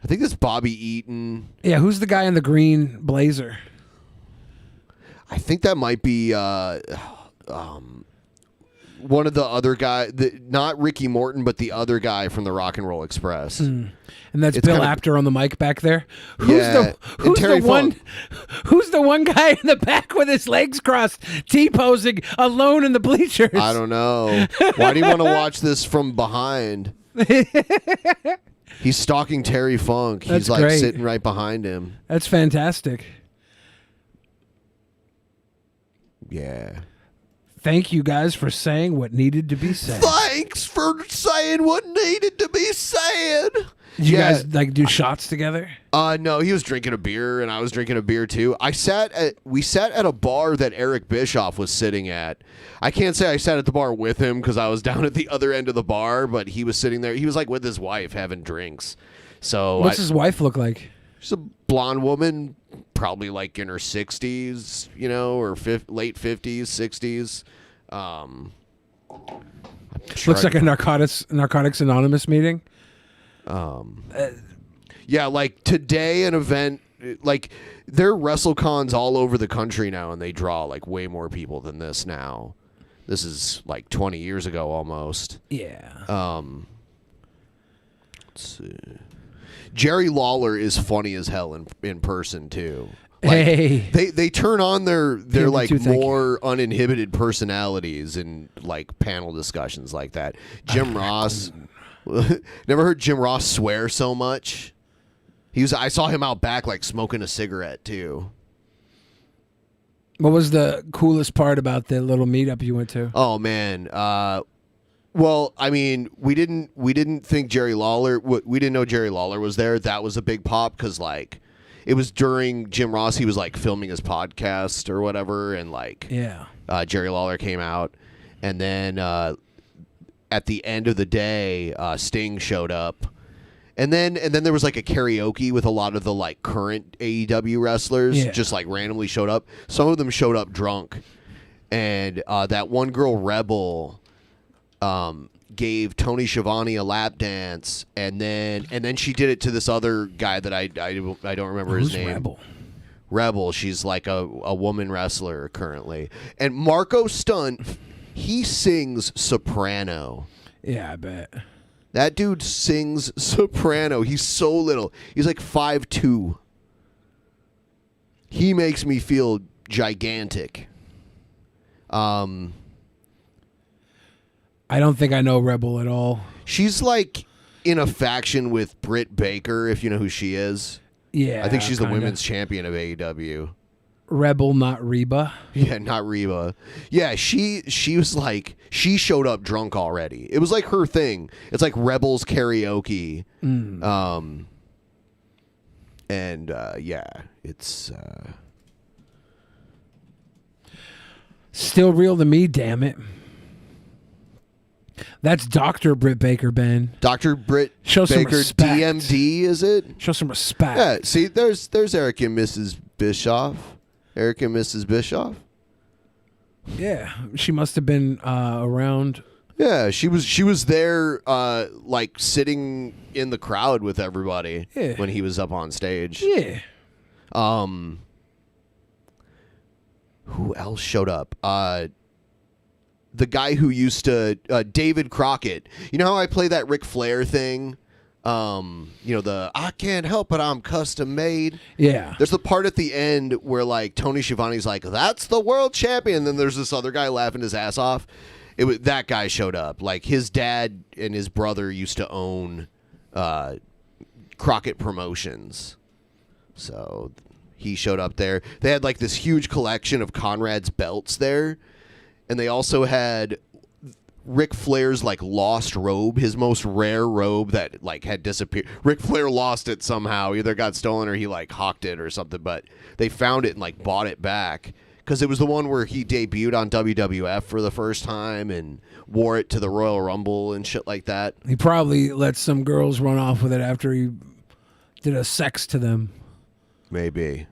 I think that's Bobby Eaton. Yeah, who's the guy in the green blazer? I think that might be one of the other guy, not Ricky Morton, but the other guy from the Rock and Roll Express. And that's It's Bill kinda- Apter on the mic back there. Yeah, and Terry Funk. Who's the one guy in the back with his legs crossed, T-posing alone in the bleachers? I don't know. Why do you want to watch this from behind? He's stalking Terry Funk. He's That's like great. sitting right behind him. That's fantastic. Yeah. Thank you guys for saying what needed to be said. Thanks for saying what needed to be said. Did you guys like do shots together? No, he was drinking a beer and I was drinking a beer too. We sat at a bar that Eric Bischoff was sitting at. I can't say I sat at the bar with him because I was down at the other end of the bar, but he was sitting there. He was like with his wife having drinks. So What's his wife look like? She's a blonde woman, probably like in her 60s, you know, or late 50s, 60s. Looks like a Narcotics Anonymous meeting. Yeah, like today an event, like there are WrestleCons all over the country now, and they draw like way more people than this now. This is like 20 years ago almost. Yeah. Let's see. Jerry Lawler is funny as hell in person too. Like, Hey. they turn on their Give me like two, thank more uninhibited personalities in like panel discussions like that. Jim Ross. Never heard Jim Ross swear so much. I saw him out back like smoking a cigarette too. What was the coolest part about the little meetup you went to? Oh man. Well, I mean, we didn't think Jerry Lawler. We didn't know Jerry Lawler was there. That was a big pop because like it was during Jim Ross. He was like filming his podcast or whatever, and like Jerry Lawler came out, and then at the end of the day, Sting showed up. And then there was like a karaoke with a lot of the like current AEW wrestlers just like randomly showed up. Some of them showed up drunk. And that one girl, Rebel, gave Tony Schiavone a lap dance, and then she did it to this other guy that I don't remember his name. Rebel. She's like a woman wrestler currently. And Marco Stunt, he sings soprano. Yeah, I bet. That dude sings soprano. He's so little. He's like 5'2". He makes me feel gigantic. I don't think I know Rebel at all. She's like in a faction with Britt Baker, if you know who she is. Yeah, I think she's kinda. the women's champion of AEW. Rebel, not Reba. Yeah, not Reba. Yeah, she was like, she showed up drunk already. It was like her thing. It's like Rebels karaoke. And yeah, it's still real to me, damn it. That's Dr. Britt Baker, Ben. Dr. Britt Show some Baker, respect. DMD, is it? Show some respect. Yeah, see, there's Eric and Mrs. Bischoff. Eric and Mrs. Bischoff. Yeah, she must have been around. Yeah, she was there, like sitting in the crowd with everybody when he was up on stage. Yeah. Who else showed up? The guy who used to David Crockett. You know how I play that Ric Flair thing? You know, the I can't help it, I'm custom made. Yeah. There's the part at the end where like Tony Schiavone's like, that's the world champion. And then there's this other guy laughing his ass off. That guy showed up. Like his dad and his brother used to own Crockett Promotions. So he showed up there. They had like this huge collection of Conrad's belts there. And they also had Ric Flair's like lost robe, his most rare robe that like had disappeared. Ric Flair lost it somehow, either got stolen or he like hawked it or something. But they found it and like bought it back because it was the one where he debuted on WWF for the first time and wore it to the Royal Rumble and shit like that. He probably let some girls run off with it after he did a sex to them. Maybe.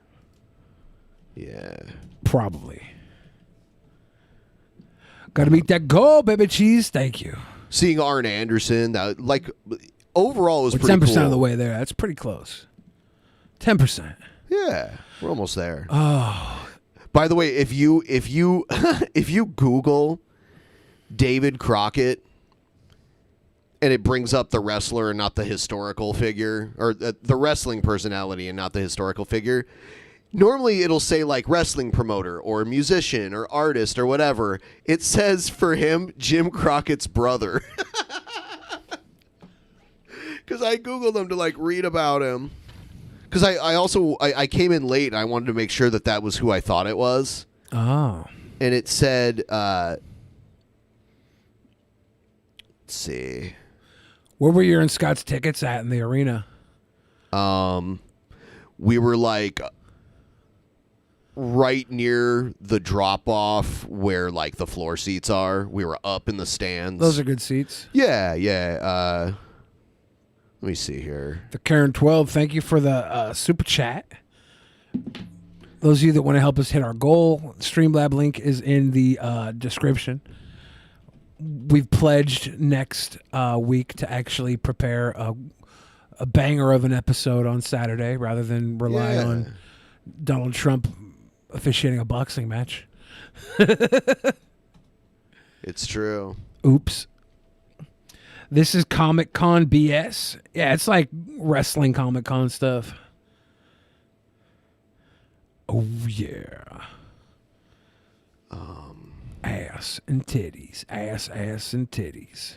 Yeah. Probably. Got to meet that goal, baby cheese. Thank you. Seeing Arn Anderson, that like overall was We're pretty 10% cool. of the way there. That's pretty close. 10%. Yeah, we're almost there. Oh. By the way, if you if you Google David Crockett and it brings up the wrestler and not the historical figure, or the wrestling personality and not the historical figure, normally it'll say like wrestling promoter or musician or artist or whatever. It says for him, Jim Crockett's brother. Because I Googled him to like read about him. Because I came in late and I wanted to make sure that that was who I thought it was. Oh. And it said, let's see. Where were your and Scott's tickets at in the arena? We were like right near the drop off where like the floor seats are. We were up in the stands. Those are good seats. Yeah. Let me see here. The Karen 12, thank you for the super chat. Those of you that want to help us hit our goal, Streamlab link is in the description. We've pledged next week to actually prepare a banger of an episode on Saturday rather than rely on Donald Trump officiating a boxing match. It's true. Oops. This is Comic Con BS. Yeah, it's like wrestling Comic Con stuff. Oh, yeah. Ass and titties. Ass and titties.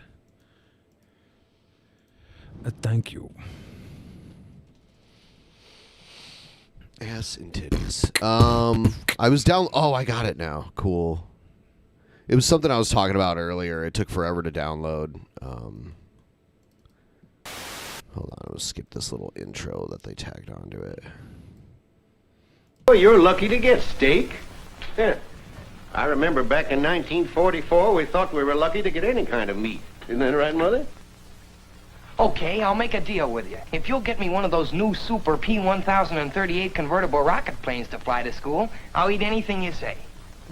Thank you. Ass and titties. I was down. Oh, I got it now. Cool. It was something I was talking about earlier. It took forever to download. Hold on. I'll skip this little intro that they tagged onto it. Well, you're lucky to get steak. Yeah. I remember back in 1944, we thought we were lucky to get any kind of meat. Isn't that right, Mother? Okay, I'll make a deal with you. If you'll get me one of those new Super P-1038 convertible rocket planes to fly to school, I'll eat anything you say.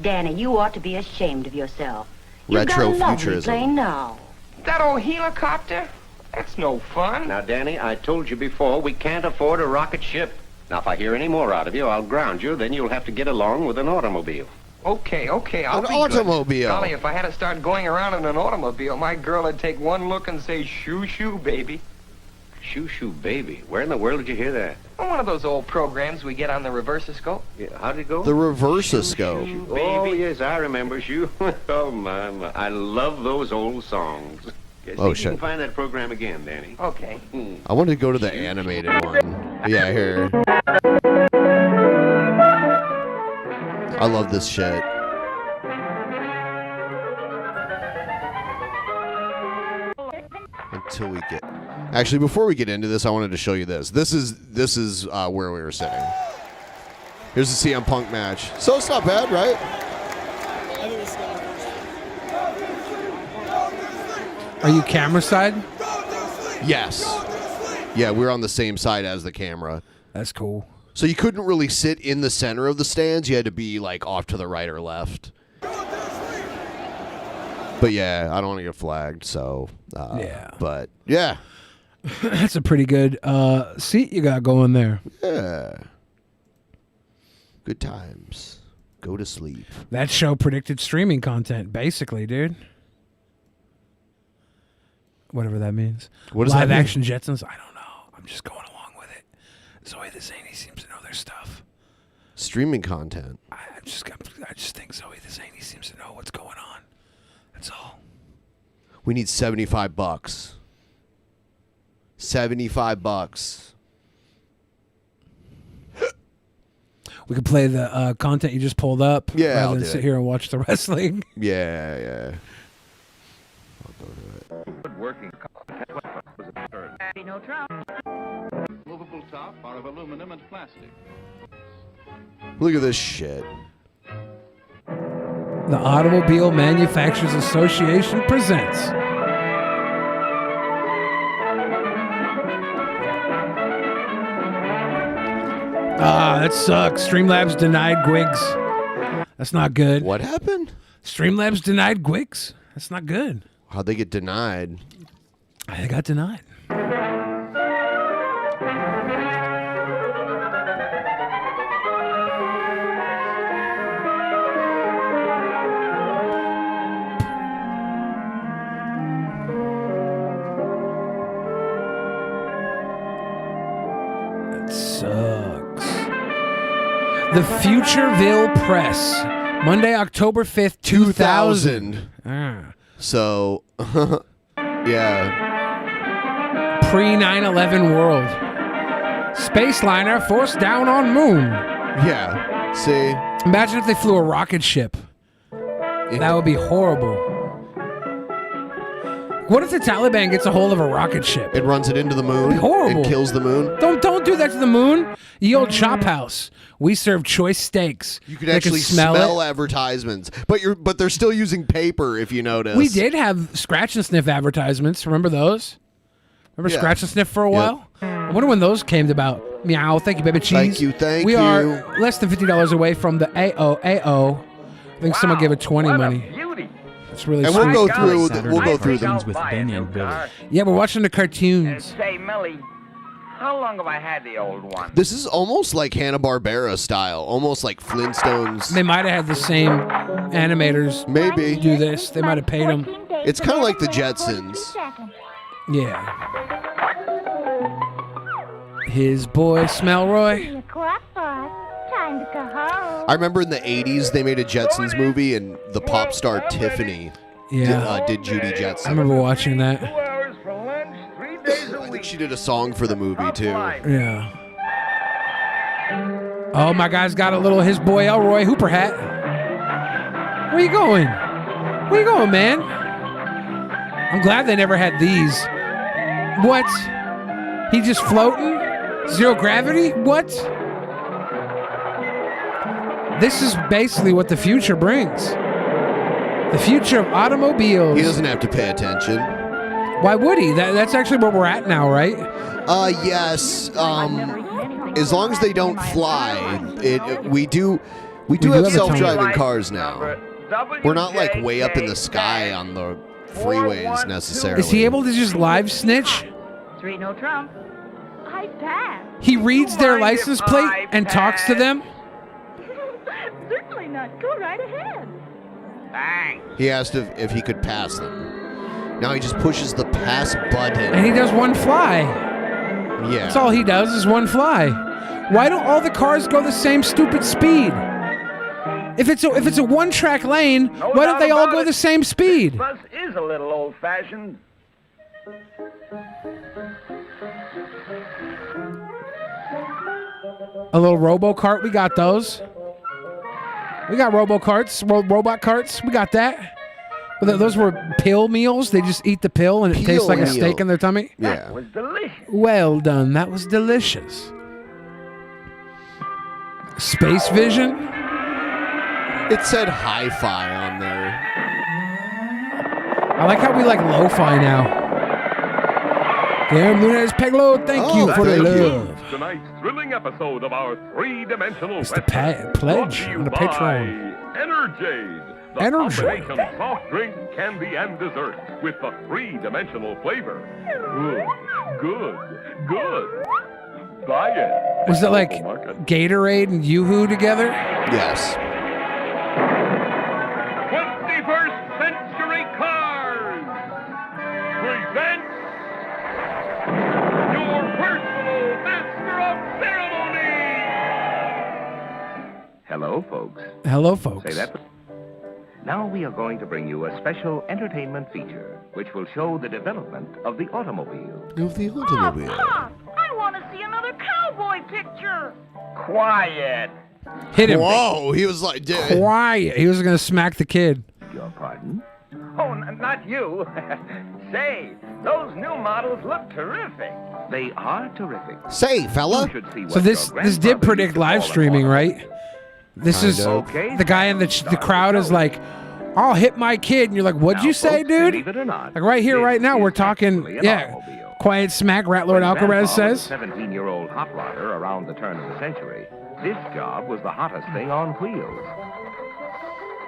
Danny, you ought to be ashamed of yourself. You've Retro got a lovely futurism. plane now. That old helicopter? That's no fun. Now, Danny, I told you before, we can't afford a rocket ship. Now, if I hear any more out of you, I'll ground you. Then you'll have to get along with an automobile. Okay, I'll be automobile. Good. Golly, if I had to start going around in an automobile, my girl would take one look and say, shoo, shoo, baby. Shoo, shoo, baby. Where in the world did you hear that? One of those old programs we get on the reversiscope. Yeah, how'd it go? The reversiscope. Oh, yes, I remember. Shoo. Oh, my. I love those old songs. Yeah, see Oh, if you can shit. find that program again, Danny. Okay. I wanted to go to the animated one. Yeah, here. I love this shit. Until we get... Actually, before we get into this, I wanted to show you this. This is where we were sitting. Here's the CM Punk match. So it's not bad, right? Are you camera side? Yes. Yeah, we're on the same side as the camera. That's cool. So you couldn't really sit in the center of the stands. You had to be like off to the right or left. But yeah, I don't want to get flagged, so yeah. But yeah. That's a pretty good seat you got going there. Yeah. Good times. Go to sleep. That show predicted streaming content, basically, dude. Whatever that means. What does Live that mean? action Jetsons? I don't know. I'm just going along with it. Zoe the Zany seems to know their stuff. Streaming content. I just think Zoe the Zany seems to know what's going on. That's all. We need $75. $75. We could play the content you just pulled up Yeah, rather I'll than do sit it. here and watch the wrestling. Yeah. working. No Trump. Movable top are of aluminum and plastic. Look at this shit. The Automobile Manufacturers Association presents. Ah, that sucks. Streamlabs denied Gwigs. That's not good. What happened? Streamlabs denied Gwigs. That's not good. How'd they get denied? They got denied. That sucks. The Futureville Press. Monday, October 5th, 2000. Ah. So, yeah. Pre 9/11 world. Space liner forced down on moon. Yeah. See? Imagine if they flew a rocket ship. That would be horrible. What if the Taliban gets a hold of a rocket ship? It runs it into the moon. That'd be horrible. It kills the moon. Don't do that to the moon. Ye old chop house. We serve choice steaks. You could actually smell advertisements, but they're still using paper. If you notice, We did have scratch and sniff advertisements. Remember those? Remember Yeah. scratch and sniff for a while? I wonder when those came about. Meow. Thank you, baby cheese. Thank you, thank we you. are less than $50 away from the AO. I think someone gave it 20 money. It's really And sweet. we'll go through them. with Benny and Billy. Yeah, we're watching the cartoons. Say, Millie, how long have I had the old one? This is almost like Hanna-Barbera style, almost like Flintstones. They might have had the same animators Maybe do this. They might have paid them. It's kind of like the Jetsons. Yeah. His boy Smelroy. I remember in the 80s they made a Jetsons movie and the pop star Tiffany did Judy I Jetson. remember watching that. I think she did a song for the movie too. Yeah. Oh, my guy's got a little his boy Elroy Hooper hat. Where you going? Where you going, man? I'm glad they never had these. What? He just floating? Zero gravity? What? This is basically what the future brings. The future of automobiles. He doesn't have to pay attention. Why would he? That's actually where we're at now, right? Yes. As long as they don't fly, we do have self-driving cars now. We're not like way up in the sky on the freeways necessarily. Is he able to just live snitch? Three no Trump. I passed. He reads their license plate and talks to them? Certainly not. Go right ahead. Thanks. He asked if he could pass them. Now he just pushes the pass button. And he does one fly. Yeah. That's all he does is one fly. Why don't all the cars go the same stupid speed? If it's a one-track lane, why don't they all go the same speed? Bus is a little old-fashioned. A little robo-cart, we got those. We got robo-carts, robot carts, we got that. But those were pill meals. They just eat the pill and it tastes like a steak in their tummy. Yeah. That was delicious. Well done. That was delicious. Space Vision. It said hi-fi on there. I like how we like lo-fi now. Damn, Lunez Pegload, thank you for the love. Tonight's thrilling episode of our three-dimensional It's the pledge on the Patreon. Energade. The Energade. combination soft drink, candy, and dessert with the three-dimensional flavor. Good. Buy it. Was it like Gatorade and Yoo-Hoo together? Yes. 21st Century Cars presents your personal master of ceremony. Hello, folks. Hello, folks. Say that. Now we are going to bring you a special entertainment feature, which will show the development of the automobile. Of the automobile. Pop, I want to see another cowboy picture. Quiet. Hit him. Whoa, he was like, Quiet. He was going to smack the kid. Your pardon? Oh, not you. Say, those new models look terrific. They are terrific. Say, fella. So this did predict live streaming, right? This Kind is of. the guy in the crowd is like, "I'll hit my kid," and you're like, "What'd you say, dude?" Believe it or not, Like right here, right now, we're talking. an Yeah, automobile. quiet smack. Rat Lord Alcaraz says. 17-year-old hot rodder around the turn of the century. This job was the hottest thing on wheels.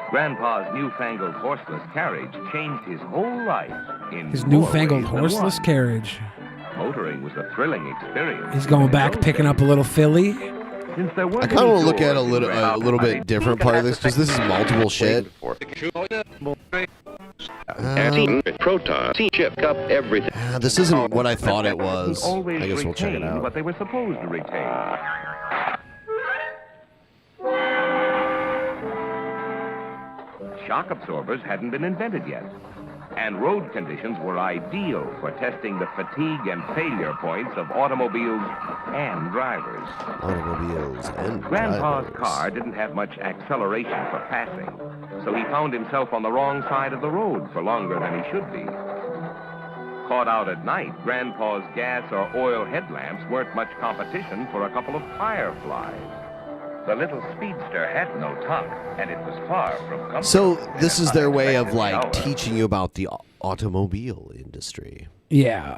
Grandpa's newfangled horseless carriage changed his whole life in His more newfangled ways than horseless one. carriage. Motoring was a thrilling experience. He's going back, picking up a little filly. Since there I weren't kind of any want to look at doors in a little bit different part of this because this is multiple shit. Proton, chip, cup, everything. This isn't what I thought it was. always I guess we'll check it retained out. what they were supposed to retain. Shock absorbers hadn't been invented yet, and road conditions were ideal for testing the fatigue and failure points of automobiles and drivers. Automobiles and Grandpa's drivers. car didn't have much acceleration for passing, so he found himself on the wrong side of the road for longer than he should be. Caught out at night, Grandpa's gas or oil headlamps weren't much competition for a couple of fireflies. The little speedster had no top, and it was far from comfortable. So this in is an their way of unexpected like hour. teaching you about the automobile industry. Yeah,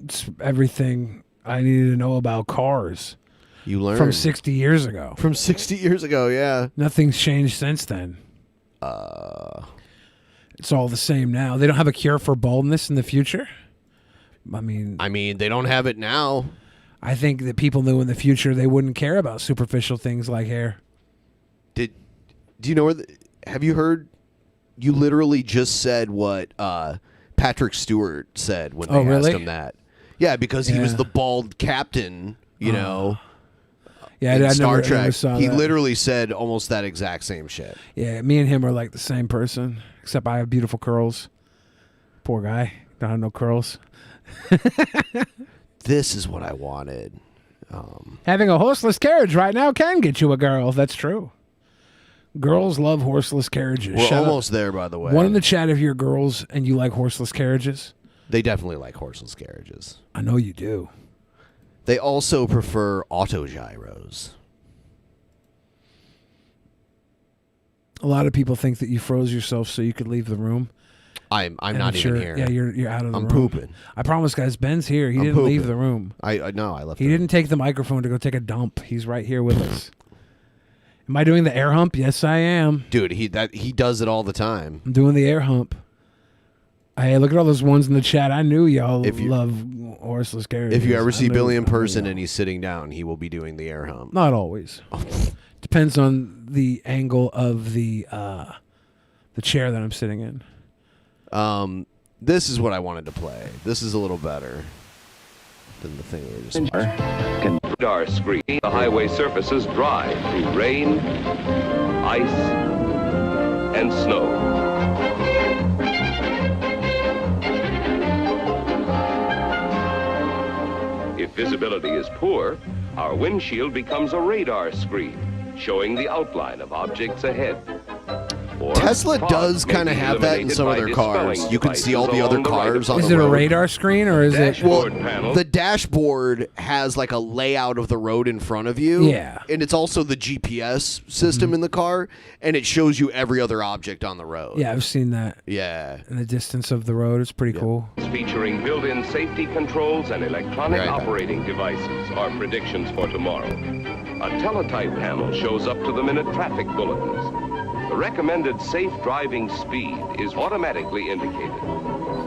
it's everything I needed to know about cars. You learned from 60 years ago. From 60 years ago, yeah. Nothing's changed since then. It's all the same now. They don't have a cure for baldness in the future. I mean, they don't have it now. I think that people knew in the future they wouldn't care about superficial things like hair. Do you know have you heard? You literally just said what Patrick Stewart said when they asked really? him that. Yeah, because he was Yeah. the bald captain, you know. Yeah, in I Star never Trek. saw He that. literally said almost that exact same shit. Yeah, me and him are like the same person, except I have beautiful curls. Poor guy, don't have no curls. This is what I wanted. Having a horseless carriage right now can get you a girl. That's true. Girls love horseless carriages. We're Shout out- almost there, by the way. One in the chat if you're girls and you like horseless carriages. They definitely like horseless carriages. I know you do. They also prefer auto gyros. A lot of people think that you froze yourself so you could leave the room. I'm And not even here. Yeah, you're out of the I'm room. pooping. I promise, guys. Ben's here. He I'm didn't leave pooping. the room. I know. I left. He didn't take the microphone to go take a dump. He's right here with us. Am I doing the air hump? Yes, I am. Dude, he does it all the time. I'm doing the air hump. Hey, look at all those ones in the chat. I knew y'all love horseless carriages. If you ever I see knew- Billy in I knew person y'all. and he's sitting down, he will be doing the air hump. Not always. Depends on the angle of the chair that I'm sitting in. This is what I wanted to play. This is a little better than the thing we were just watching. Radar screen. The highway surfaces dry through rain, ice, and snow. If visibility is poor, our windshield becomes a radar screen, showing the outline of objects ahead. Or Tesla fog does may kind of be have that in eliminated some of by their cars. dispelling You can see all the devices other along the right cars of on Is the it a road. radar screen or is it? Dashboard panel. The dashboard has like a layout of the road in front of you. Yeah. And it's also the GPS system in the car, and it shows you every other object on the road. Yeah, I've seen that. Yeah. In the distance of the road, it's pretty cool. Featuring built-in safety controls and electronic Right back. operating devices are predictions for tomorrow. A teletype panel shows up to the minute traffic bulletins. The recommended safe driving speed is automatically indicated.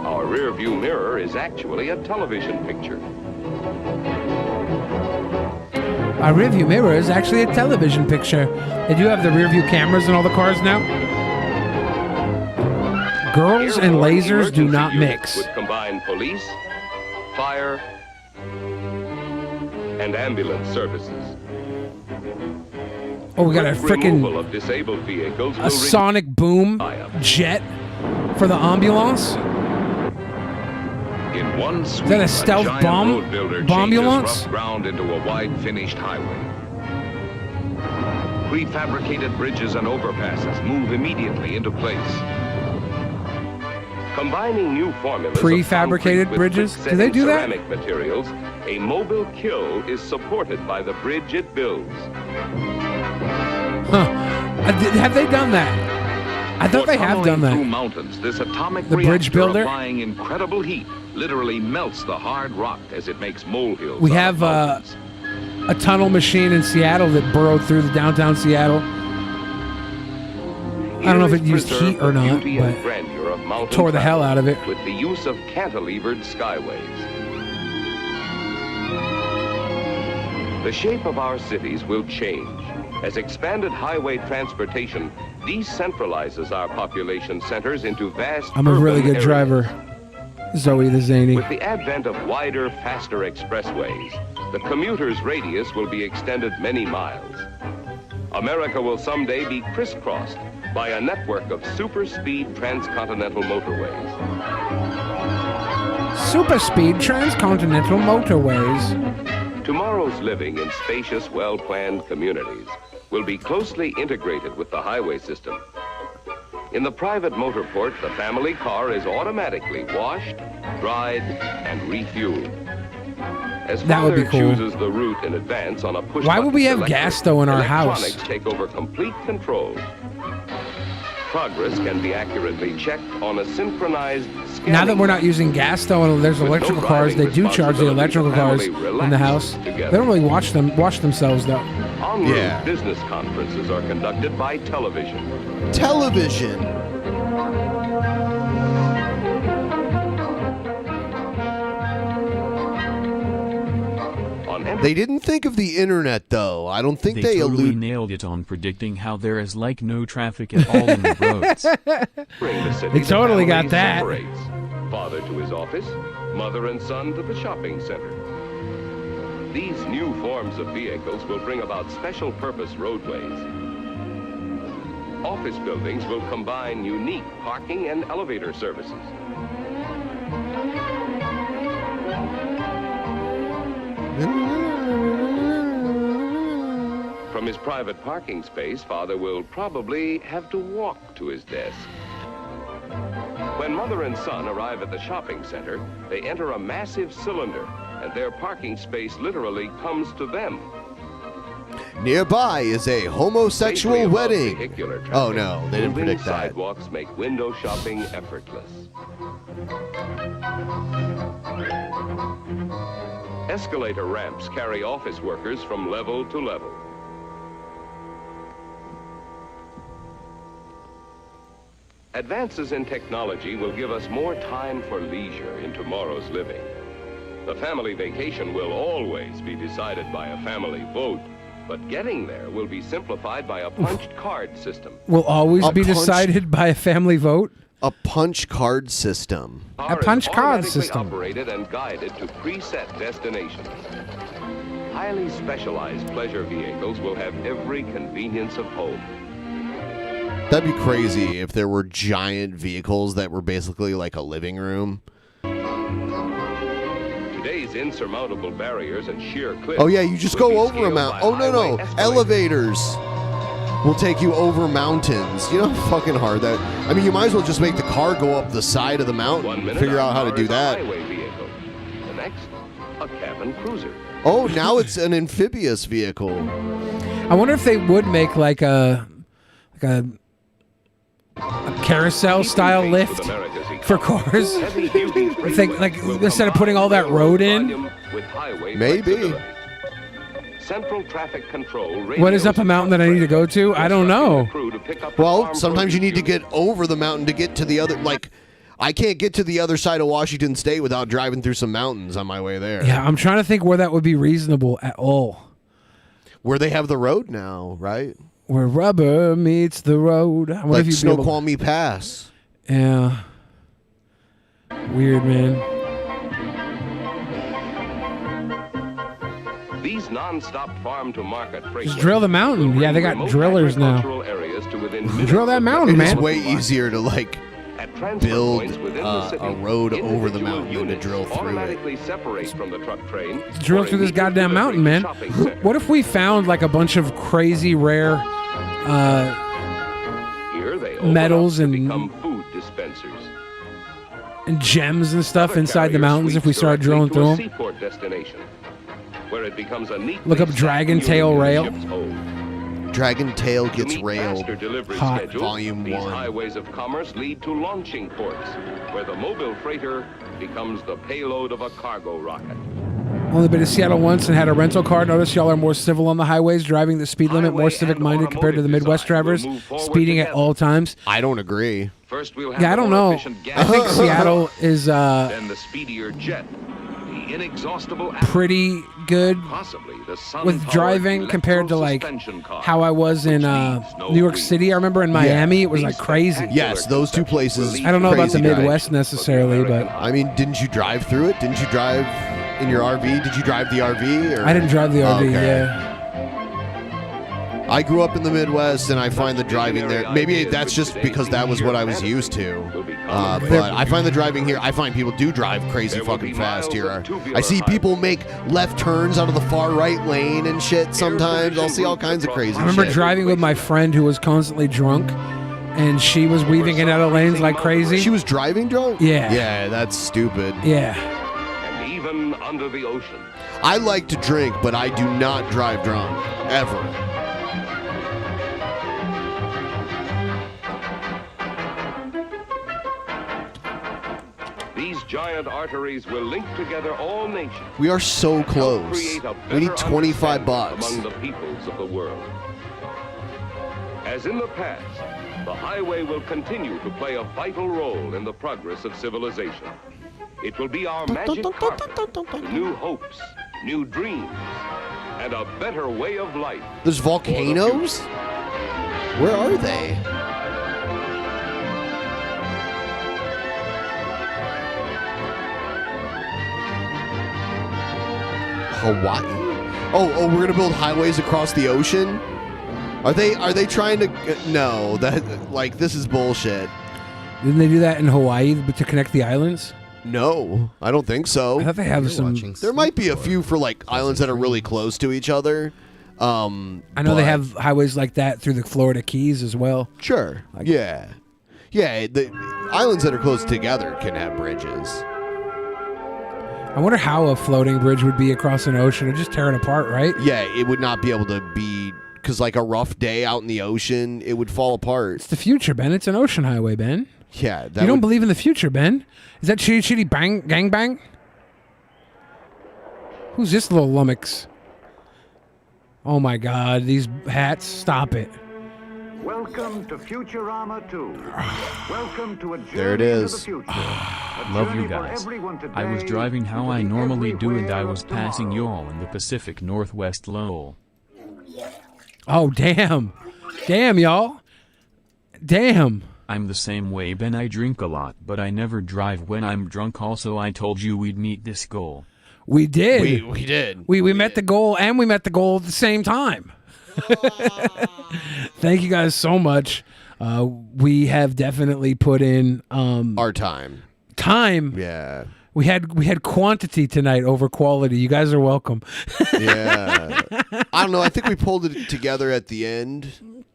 Our rear view mirror is actually a television picture. Our rear view mirror is actually a television picture. They do have the rear view cameras in all the cars now. Girls and Airborne lasers do emergency not units mix. Would combine police, fire, and ambulance services. Oh, we got a Quick removal freaking of disabled vehicles will a sonic boom jet for the ambulance. In one sweep, that a stealth giant bomb- road builder bombulance? changes rough ground into a wide finished highway. Prefabricated bridges and overpasses move immediately into place. Combining new formulas of Prefabricated concrete with bridges? quick-setting Do they do that? ceramic materials, a mobile kill is supported by the bridge it builds. Huh. Have they done that? I thought they have done Through that. mountains, this atomic The bridge reactor builder? applying incredible heat literally melts the hard rock as it makes molehills. We out have of mountains. a tunnel machine in Seattle that burrowed through the downtown Seattle. I don't know if it used Preserve heat or the not, beauty but and grandeur of mountain tore the hell out of it. with the use of cantilevered skyways. The shape of our cities will change as expanded highway transportation decentralizes our population centers into vast I'm a really urban good areas. driver. Zoe the Zany. With the advent of wider, faster expressways, the commuter's radius will be extended many miles. America will someday be crisscrossed by a network of super-speed transcontinental motorways. Super speed transcontinental motorways. Tomorrow's living in spacious, well-planned communities will be closely integrated with the highway system. In the private motorport, the family car is automatically washed, dried, and refueled. As That would be father cool. chooses the route in advance on a push Why would we have gas though in our house? electronics take over complete control. Progress can be accurately checked on a synchronized scanning. Now that we're not using gas though, and there's electrical cars, they do charge the electrical cars in the house. They don't really wash themselves though. En route business conferences are conducted by television. Television. They didn't think of the internet, though. I don't think they totally nailed it on predicting how there is like no traffic at all in the roads. They totally got that. Separates. Father to his office, mother and son to the shopping center. These new forms of vehicles will bring about special purpose roadways. Office buildings will combine unique parking and elevator services. From his private parking space, Father will probably have to walk to his desk. When mother and son arrive at the shopping center, they enter a massive cylinder, and their parking space literally comes to them. Nearby is a homosexual Safely above wedding. vehicular traffic, Oh no, they didn't moving predict that. Sidewalks make window shopping effortless. Escalator ramps carry office workers from level to level. Advances in technology will give us more time for leisure in tomorrow's living. The family vacation will always be decided by a family vote, but getting there will be simplified by a punched card system. Will always be decided by a family vote. A punch card system. A punch card Automatically system. operated and guided to preset destinations. Highly specialized pleasure vehicles will have every convenience of home. That'd be crazy if there were giant vehicles that were basically like a living room. Today's insurmountable barriers and sheer cliffs. Oh yeah, you just will go be over a scaled mountain. by Oh no, highway no. escalators. Elevators will take you over mountains. You know how fucking hard that. I mean, you might as well just make the car go up the side of the mountain. 1 minute Figure out how our to do car is a that. highway vehicle. The next, a cabin cruiser. Oh, now it's an amphibious vehicle. I wonder if they would make like a carousel style lift for cars. If they, like, instead of putting all that road in. Maybe. Central traffic control. What is up a mountain that I need to go to? I don't know. Well, sometimes you need to get over the mountain to get to the other. Like, I can't get to the other side of Washington State without driving through some mountains on my way there. Yeah, I'm trying to think where that would be reasonable at all. Where they have the road now, right? Where rubber meets the road. I wonder Like if you'd be Snoqualmie Pass. Yeah. Weird, man. These non-stop farm-to-market freight Just drill the mountain. Yeah, they got drillers now. agricultural areas to within Drill that mountain, It's man. way easier to like At transfer build points within the city, a road over the individual mountain than to units drill through it. automatically separate from the truck train. Drill for through this immediate goddamn delivery mountain, to man. shopping centers. What if we found like a bunch of crazy rare Here they open metals up to and become food dispensers. and gems and stuff Other inside the carriers mountains if we sweep start directly drilling to through a them. seaport destination, where it becomes a neatly Look up stacked Dragon unit Tail in the Rail. ship's hold. Dragon Tail Gets To meet Railed. faster delivery Hot. schedules, Volume these 1. highways of commerce lead to launching ports, where the mobile freighter becomes the payload of a cargo rocket. Only been to Seattle once and had a rental car. Notice y'all are more civil on the highways, driving the speed limit, more civic-minded compared to the Midwest drivers, speeding at all times. I don't agree. First, we'll have Yeah, I don't the more know. efficient gas I think engine, Seattle is then the speedier jet, the inexhaustible pretty good possibly the with driving compared to like how I was in New York City. I remember in Miami, it was like crazy. Yes, those two places. I don't know about the crazy drive. Midwest necessarily, but I mean, didn't you drive through it? Didn't you drive in your RV? Did you drive the RV? Or? I didn't drive the RV. Okay. Yeah. I grew up in the Midwest, and I find the driving there. Maybe that's just because that was what I was used to. But I find the driving here. I find people do drive crazy fucking fast here. I see people make left turns out of the far right lane and shit. Sometimes I'll see all kinds of crazy. I remember shit. driving with my friend who was constantly drunk, and she was weaving in and out of lanes like crazy. She was driving drunk? Yeah. Yeah, that's stupid. Yeah. and even under the ocean. I like to drink, but I do not drive drunk. Ever. These giant arteries will link together all nations. We are so close. Create a We need better 25 understanding bucks. among the peoples of the world. As in the past, the highway will continue to play a vital role in the progress of civilization. It will be our magic carpet to new hopes, new dreams, and a better way of life. There's volcanoes? Where are they? Hawaii? Oh, we're gonna build highways across the ocean? Are they trying to? No, that like this is bullshit. Didn't they do that in Hawaii to connect the islands? No, I don't think so. I thought they have some. There might be a few for like islands that are really close to each other. I know they have highways like that through the Florida Keys as well. Sure. Yeah. The islands that are close together can have bridges. I wonder how a floating bridge would be across an ocean. It'd just tear it apart, right? Yeah, it would not be able to be because like a rough day out in the ocean, it would fall apart. It's the future, Ben. It's an ocean highway, Ben. Yeah, You don't believe in the future, Ben? Is that Chitty Chitty Bang Gang Bang? Who's this little lummox? Oh my God, these hats! Stop it! Welcome to Futurama 2. Welcome to a journey There it is. to the future. Love you guys. I was driving how I normally do and I was passing y'all in the Pacific Northwest Lowell. Oh damn, damn y'all, damn. I'm the same way, Ben. I drink a lot, but I never drive when I'm drunk. Also, I told you we'd meet this goal. We did. We did. We met the goal, and we met the goal at the same time. Thank you guys so much. We have definitely put in our time. Yeah. We had quantity tonight over quality. You guys are welcome. Yeah. I don't know. I think we pulled it together at the end.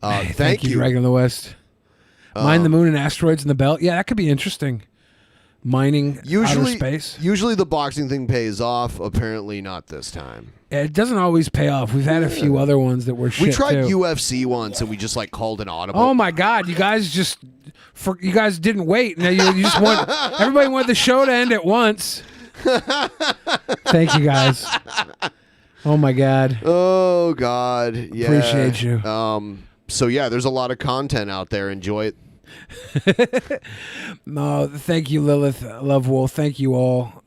Thank you, Dragon of the West. Mine the moon and asteroids in the belt. Yeah, that could be interesting. Mining outer space. Usually the boxing thing pays off. Apparently not this time. It doesn't always pay off. We've had a few other ones that were shit We tried too. UFC once and we just like called an audible. Oh my God! You guys didn't wait. Now you just want everybody wanted the show to end at once. Thank you guys. Oh my God. Oh God. Yeah. Appreciate you. So yeah, there's a lot of content out there. Enjoy it. No, thank you, Lilith, Love Wolf. Thank you all.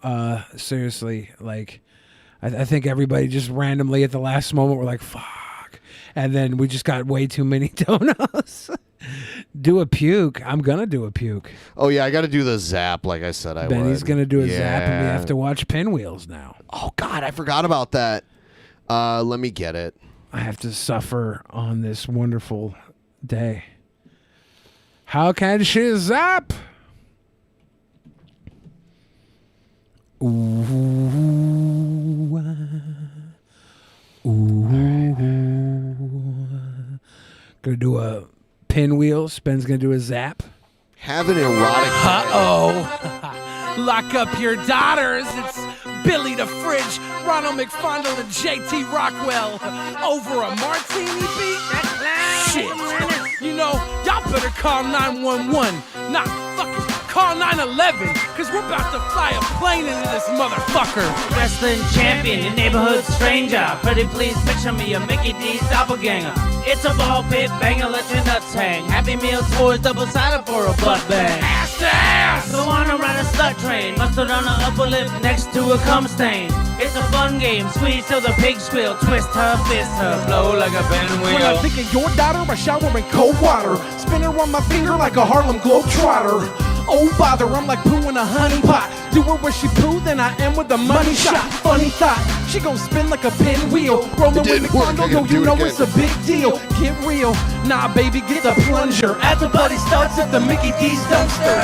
Seriously, like, I think everybody just randomly at the last moment were like, "Fuck," and then we just got way too many donuts. Do a puke. I'm gonna do a puke. Oh yeah, I got to do the zap like I said I would. Benny's gonna do a zap, and we Yeah. have to watch Pinwheels now. Oh God, I forgot about that. Let me get it. I have to suffer on this wonderful day. How can she zap? Ooh, ooh. Gonna do a pinwheel. Ben's gonna do a zap. Have an erotic. Uh-oh. Lock up your daughters. It's Billy the Fridge, Ronald McFondle, and JT Rockwell over a martini beat. Shit. You know, y'all better call 911. Nah, fucking call 911, cause we're about to fly a plane into this motherfucker. Wrestling champion, your neighborhood stranger. Pretty please picture me a Mickey D's doppelganger. It's a ball pit banger, let your nuts hang. Happy Meal tours double-sided for a butt bang. Ass to ass! Go on around a slut train, mustard on her upper lip next to a cum stain. It's a fun game, squeeze till the pig squeal. Twist her, fist her, blow like a pinwheel. When I think of your daughter, I shower in cold water. Spin her on my finger like a Harlem Globetrotter. Oh bother, I'm like poo in a honey pot. Do her where she poo, then I am with the money shot. Funny thought, she gon' spin like a pinwheel. Rolling with McFondle, yo, you know it's a big deal. Get real, nah baby, get the plunger. At the bloody starts at the Mickey D's dumpster.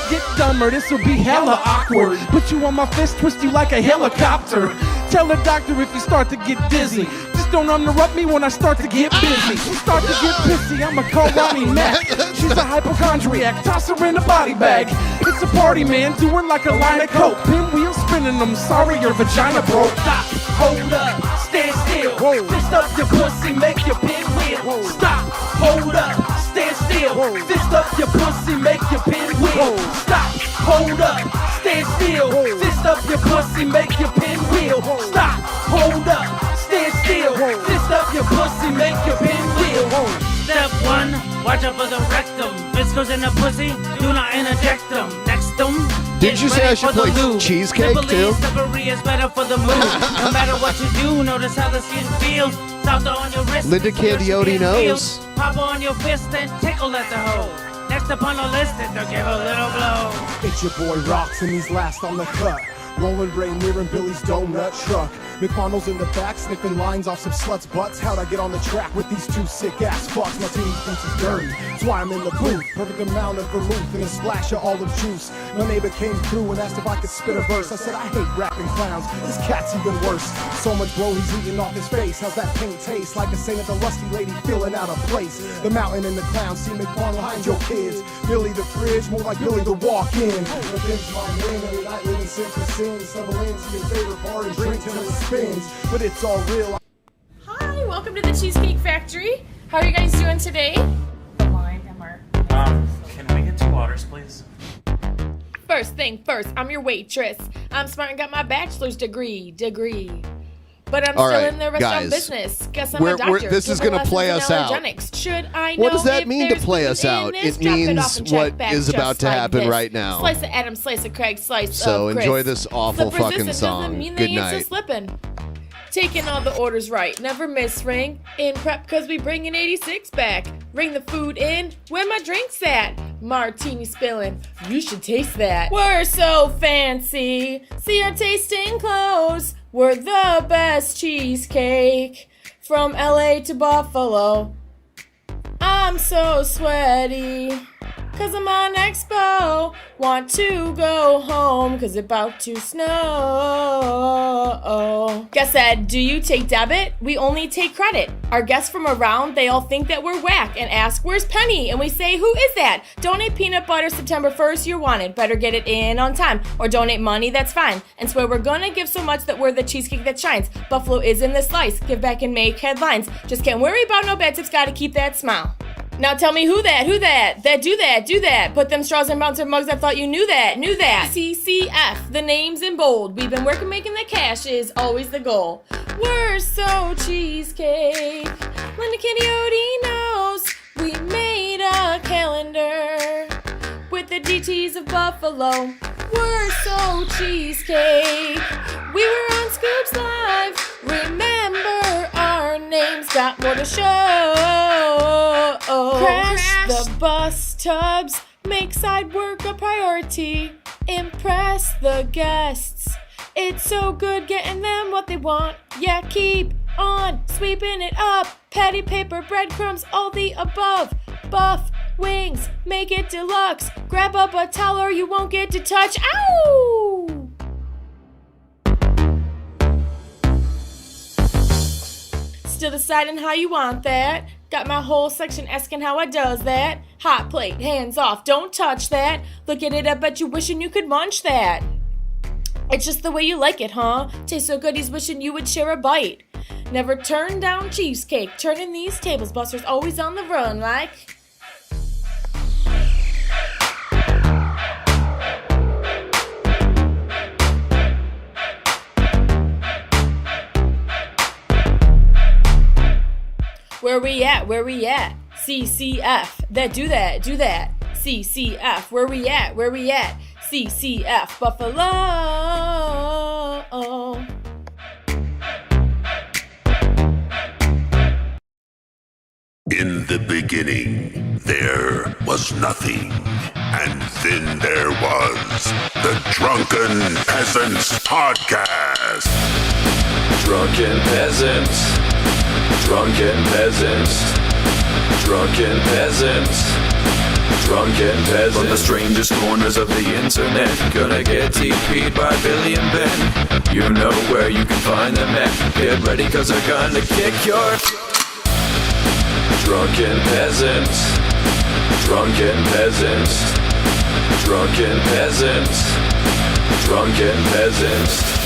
Get dumber, this'll be hella awkward. Put you on my fist, twist you like a helicopter. Tell the doctor if you start to get dizzy. Just don't interrupt me when I start to get busy. She start to get pissy, I'ma call Ronnie Mac. She's a hypochondriac, toss her in a body bag. It's a party, man, do her like a line of coke. Pinwheel spinning them, sorry your vagina broke. Stop, hold up, stand still. Fist up your pussy, make your pinwheel. Stop, hold up, stand still. Fist up your pussy, make your pinwheel. Stop, hold up, stand still. Fist up your pussy, make your pinwheel. Stop, hold up, stand still. Fist up your pussy, make your pinwheel. Step 1, watch out for the rectum. Fist goes in the pussy, do not interject them. Next them. Did you say I should play cheesecake too? Slippery is better for the mood. No matter what you do, notice how the skin feels. Softer on your wrist. Linda Candiotti knows. Pop on your fist and tickle at the hole. Next up on the list is to give a little blow. It's your boy Rocks and he's last on the cut. Rolling Rainier and Billy's donut truck. McFondle's in the back, sniffing lines off some sluts' butts. How'd I get on the track with these two sick-ass fucks? My team thinks it's dirty, that's why I'm in the booth. Perfect amount of vermouth and a splash of olive juice. My neighbor came through and asked if I could spit a verse. I said, I hate rapping clowns, this cat's even worse. So much blow he's eating off his face. How's that paint taste? Like a saint of the lusty lady filling out a place. The mountain and the clown, see McFondle behind your kids. Billy the Fridge, more like Billy the Walk-In. The binge my man, every night living sin for sin. Settle into your favorite bar and drink till it spins. But it's all real. Hi, welcome to the Cheesecake Factory. How are you guys doing today? Can we get 2 waters, please? First thing first, I'm your waitress. I'm smart and got my bachelor's degree. But I'm All still right, in the restaurant guys. business. Guess I'm a doctor. This is going to play us out. Should I know What does that if mean to there's play gluten us out? in this? It Drop means off and check what back is just about to like happen this. right now. Slice of Adam, slice of Craig, slice So of Chris. enjoy this awful Slip fucking resistant song. doesn't mean Good they ain't so night. slipping. Taking all the orders right, never miss ring. In prep cause we bring an 86 back. Bring the food in, where my drinks at? Martini spilling, you should taste that. We're so fancy, see our tasting clothes. We're the best cheesecake, from LA to Buffalo. I'm so sweaty, cause I'm on expo. Want to go home, cause it's about to snow. Guest said, do you take debit? We only take credit. Our guests from around, they all think that we're whack and ask, where's Penny? And we say, who is that? Donate peanut butter September 1st, you're wanted. Better get it in on time. Or donate money, that's fine. And swear we're gonna give so much that we're the cheesecake that shines. Buffalo is in the slice. Give back and make headlines. Just can't worry about no bad tips, gotta keep that smile. Now tell me who that, do that. Put them straws in bouncer mugs, I thought you knew that. CCF, the name's in bold. We've been working making the cash is always the goal. We're so cheesecake. Linda Candiotti knows we made a calendar with the DTs of Buffalo. We're so cheesecake. We were on Scoops Live. Remember our names got more to show. Crash the bus tubs. Make side work a priority. Impress the guests. It's so good getting them what they want. Yeah, keep on sweeping it up. Patty paper, breadcrumbs, all the above. Buff wings, make it deluxe. Grab up a towel or you won't get to touch. Ow! Still deciding how you want that. Got my whole section asking how I does that. Hot plate, hands off, don't touch that. Look at it, I bet you wishing you could munch that. It's just the way you like it, huh? Tastes so good he's wishing you would share a bite. Never turn down cheesecake, turning these tables, Buster's always on the run like... Where we at? Where we at? CCF. That do that. CCF. Where we at? Where we at? CCF. Buffalo. In the beginning, there was nothing. And then there was the Drunken Peasants Podcast. Drunken Peasants. Drunken Peasants. Drunken Peasants. Drunken Peasants. From the strangest corners of the internet, gonna get TP'd by Billy and Ben. You know where you can find them at. Get ready, cause they're gonna kick your... Drunken Peasants. Drunken Peasants. Drunken Peasants. Drunken Peasants.